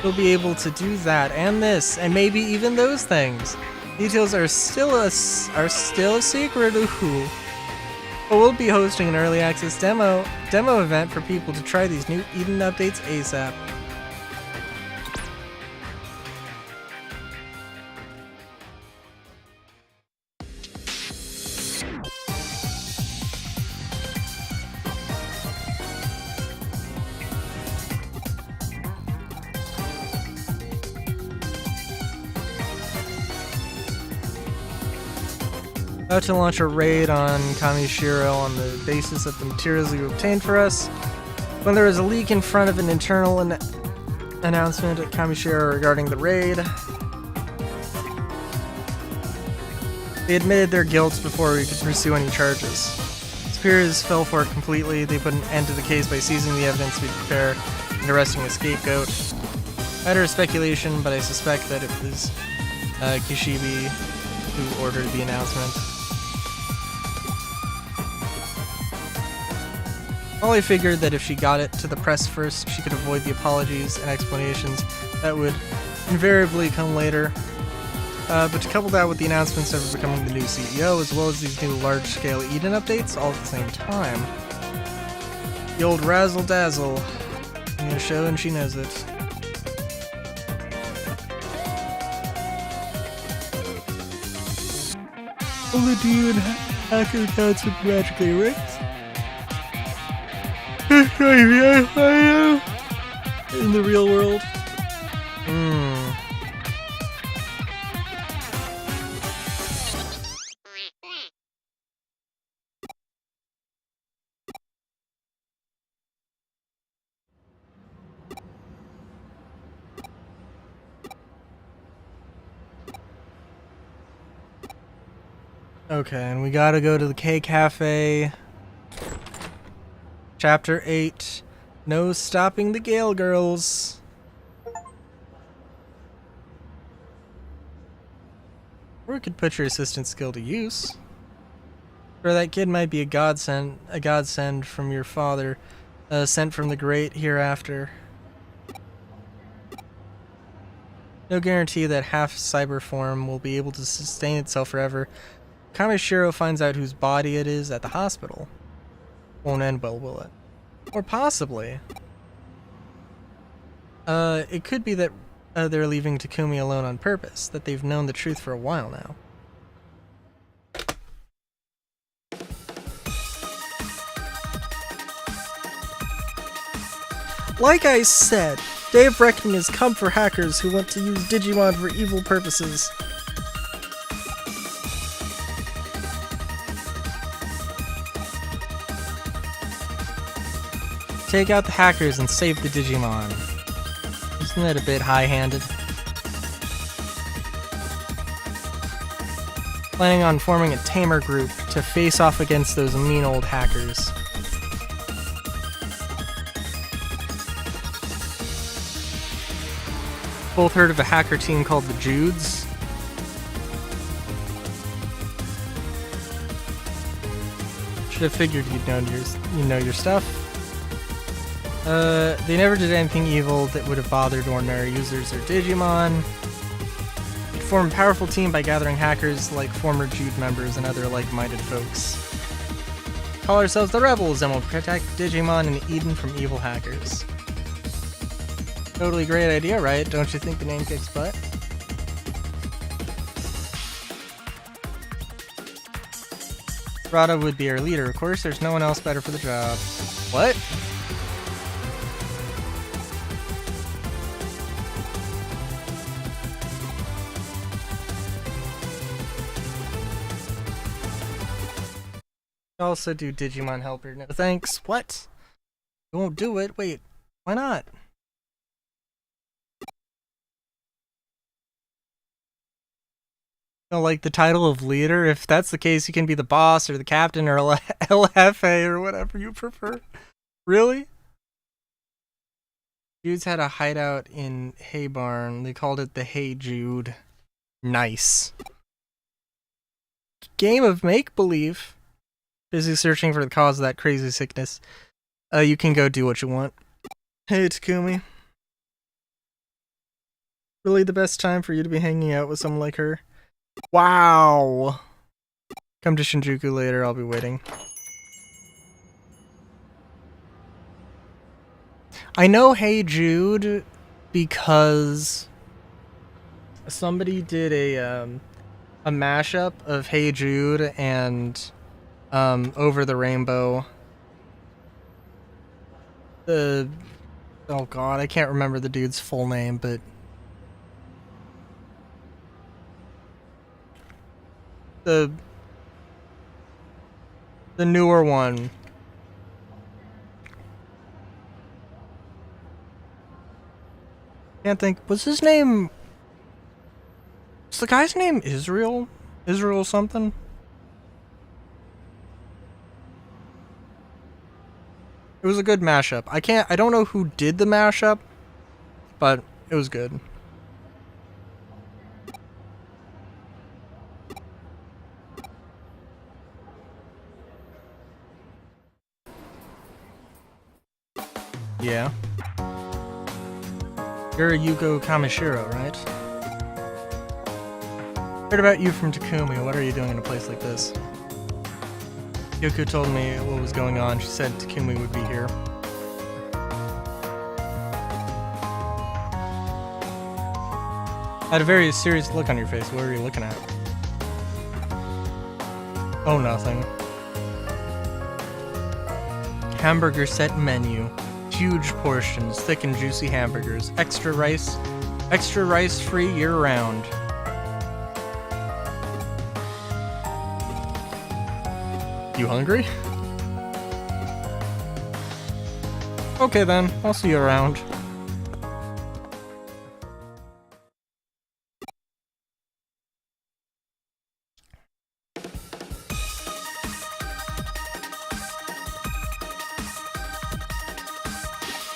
We'll be able to do that and this and maybe even those things. Details are still a secret. Ooh. But we'll be hosting an early access demo event for people to try these new Eden updates ASAP. About to launch a raid on Kamishiro on the basis of the materials you obtained for us. When there was a leak in front of an internal announcement at Kamishiro regarding the raid, they admitted their guilt before we could pursue any charges. Superiors fell for it completely. They put an end to the case by seizing the evidence we prepare and arresting a scapegoat. Matter of speculation, but I suspect that it was Kishibe who ordered the announcement. Molly figured that if she got it to the press first, she could avoid the apologies and explanations that would invariably come later. But to couple that with the announcements of her becoming the new CEO, as well as these new large-scale Eden updates all at the same time. The old razzle-dazzle in the show, and she knows it. All the demon hacker accounts would magically erase. In the real world. Okay, and we gotta go to the K Cafe. Chapter 8. No stopping the Gale girls. Or we could put your assistant skill to use. Or that kid might be a godsend from your father, sent from the great hereafter. No guarantee that half cyber form will be able to sustain itself forever. Kamishiro finds out whose body it is at the hospital. Won't end well, will it? Or possibly. It could be that they're leaving Takumi alone on purpose, that they've known the truth for a while now. Like I said, Day of Reckoning has come for hackers who want to use Digimon for evil purposes. Take out the hackers and save the Digimon. Isn't that a bit high-handed? Planning on forming a tamer group to face off against those mean old hackers. Both heard of a hacker team called the Judes? Should have figured you'd know your stuff. They never did anything evil that would have bothered ordinary users or Digimon. They form a powerful team by gathering hackers like former Jude members and other like-minded folks. Call ourselves the Rebels and we'll protect Digimon and Eden from evil hackers. Totally great idea, right? Don't you think the name kicks butt? Rada would be our leader, of course. There's no one else better for the job. What? Also do Digimon Helper. No thanks. What? You won't do it? Wait, why not? Like the title of leader? If that's the case, you can be the boss or the captain or El Jefe or whatever you prefer. Really? Jude's had a hideout in Hay Barn. They called it the Hey Jude. Nice. Game of make-believe. Busy searching for the cause of that crazy sickness. You can go do what you want. Hey, Takumi. Really the best time for you to be hanging out with someone like her? Wow. Come to Shinjuku later, I'll be waiting. I know Hey Jude because somebody did a mashup of Hey Jude and Over the Rainbow. Oh god, I can't remember the dude's full name, but the newer one. Can't think. Was his name? Was the guy's name Israel? Israel something? It was a good mashup. I don't know who did the mashup, but it was good. Yeah. You're a Yuko Kamishiro, right? Heard about you from Takumi. What are you doing in a place like this? Yuko told me what was going on. She said Takumi would be here. Had a very serious look on your face. What were you looking at? Oh, nothing. Hamburger set menu. Huge portions, thick and juicy hamburgers. Extra rice free year round. You hungry? Okay then, I'll see you around.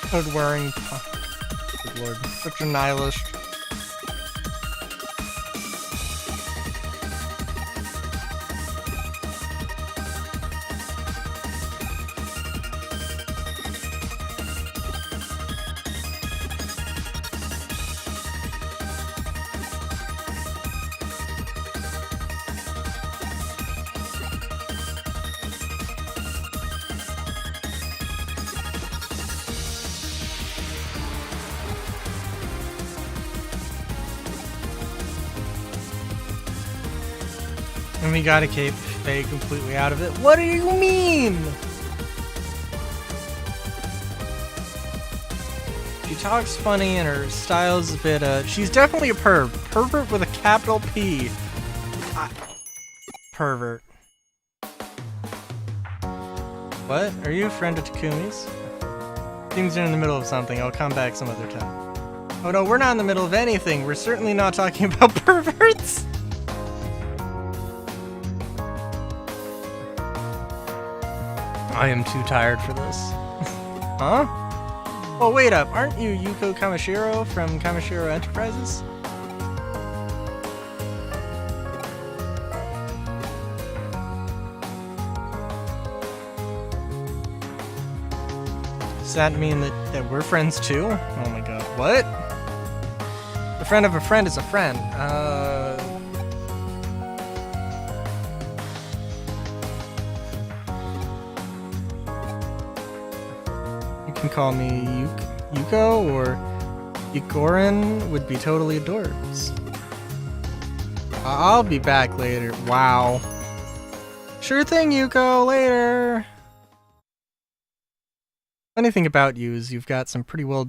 Hood wearing. Good lord. Such a nihilist. And we gotta keep Faye completely out of it. What do you mean? She talks funny and her style's a bit, she's definitely a perv. Pervert with a capital P. Pervert. What? Are you a friend of Takumi's? Seems you're in the middle of something. I'll come back some other time. Oh no, we're not in the middle of anything. We're certainly not talking about perverts. I am too tired for this. Huh? Oh, wait up. Aren't you Yuko Kamishiro from Kamishiro Enterprises? Does that mean that we're friends too? Oh my god. What? A friend of a friend is a friend. You can call me Yuko or Yukorin would be totally adorbs. I'll be back later. Wow. Sure thing, Yuko. Later. Funny thing about you is you've got some pretty well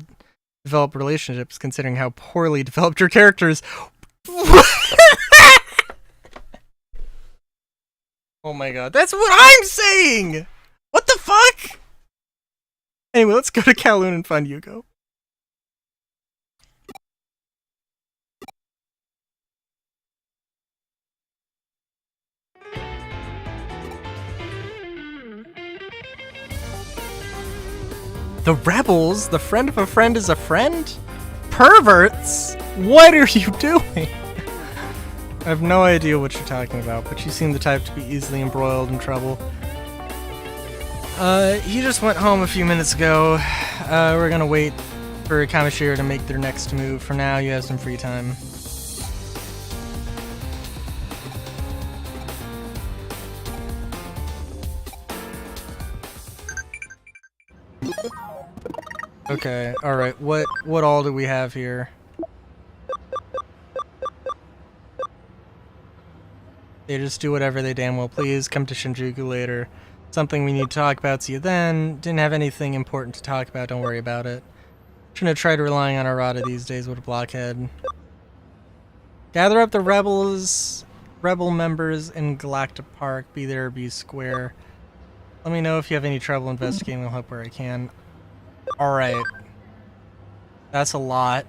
developed relationships considering how poorly developed your character is. Oh my god, that's what I'm saying! What the fuck? Anyway, let's go to Kowloon and find Yuko. The rebels? The friend of a friend is a friend? Perverts? What are you doing? I have no idea what you're talking about, but you seem the type to be easily embroiled in trouble. He just went home a few minutes ago. We're gonna wait for Kamishiro to make their next move. For now, you have some free time. Okay, alright, what all do we have here? They just do whatever they damn well please. Come to Shinjuku later. Something we need to talk about, see you then. Didn't have anything important to talk about, don't worry about it. Shouldn't have tried relying on Arata these days, what a blockhead. Gather up the rebel members in Galactic Park. Be there or be square. Let me know if you have any trouble investigating, I'll help where I can. Alright. That's a lot.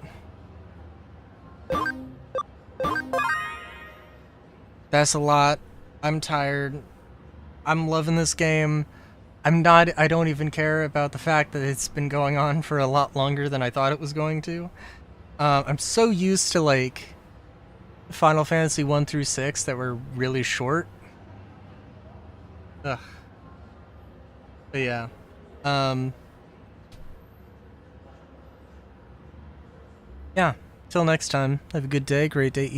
That's a lot. I'm tired. I'm loving this game. I don't even care about the fact that it's been going on for a lot longer than I thought it was going to. I'm so used to, like, Final Fantasy 1 through 6 that were really short. Ugh. But yeah. Yeah. Till next time. Have a good day, great day,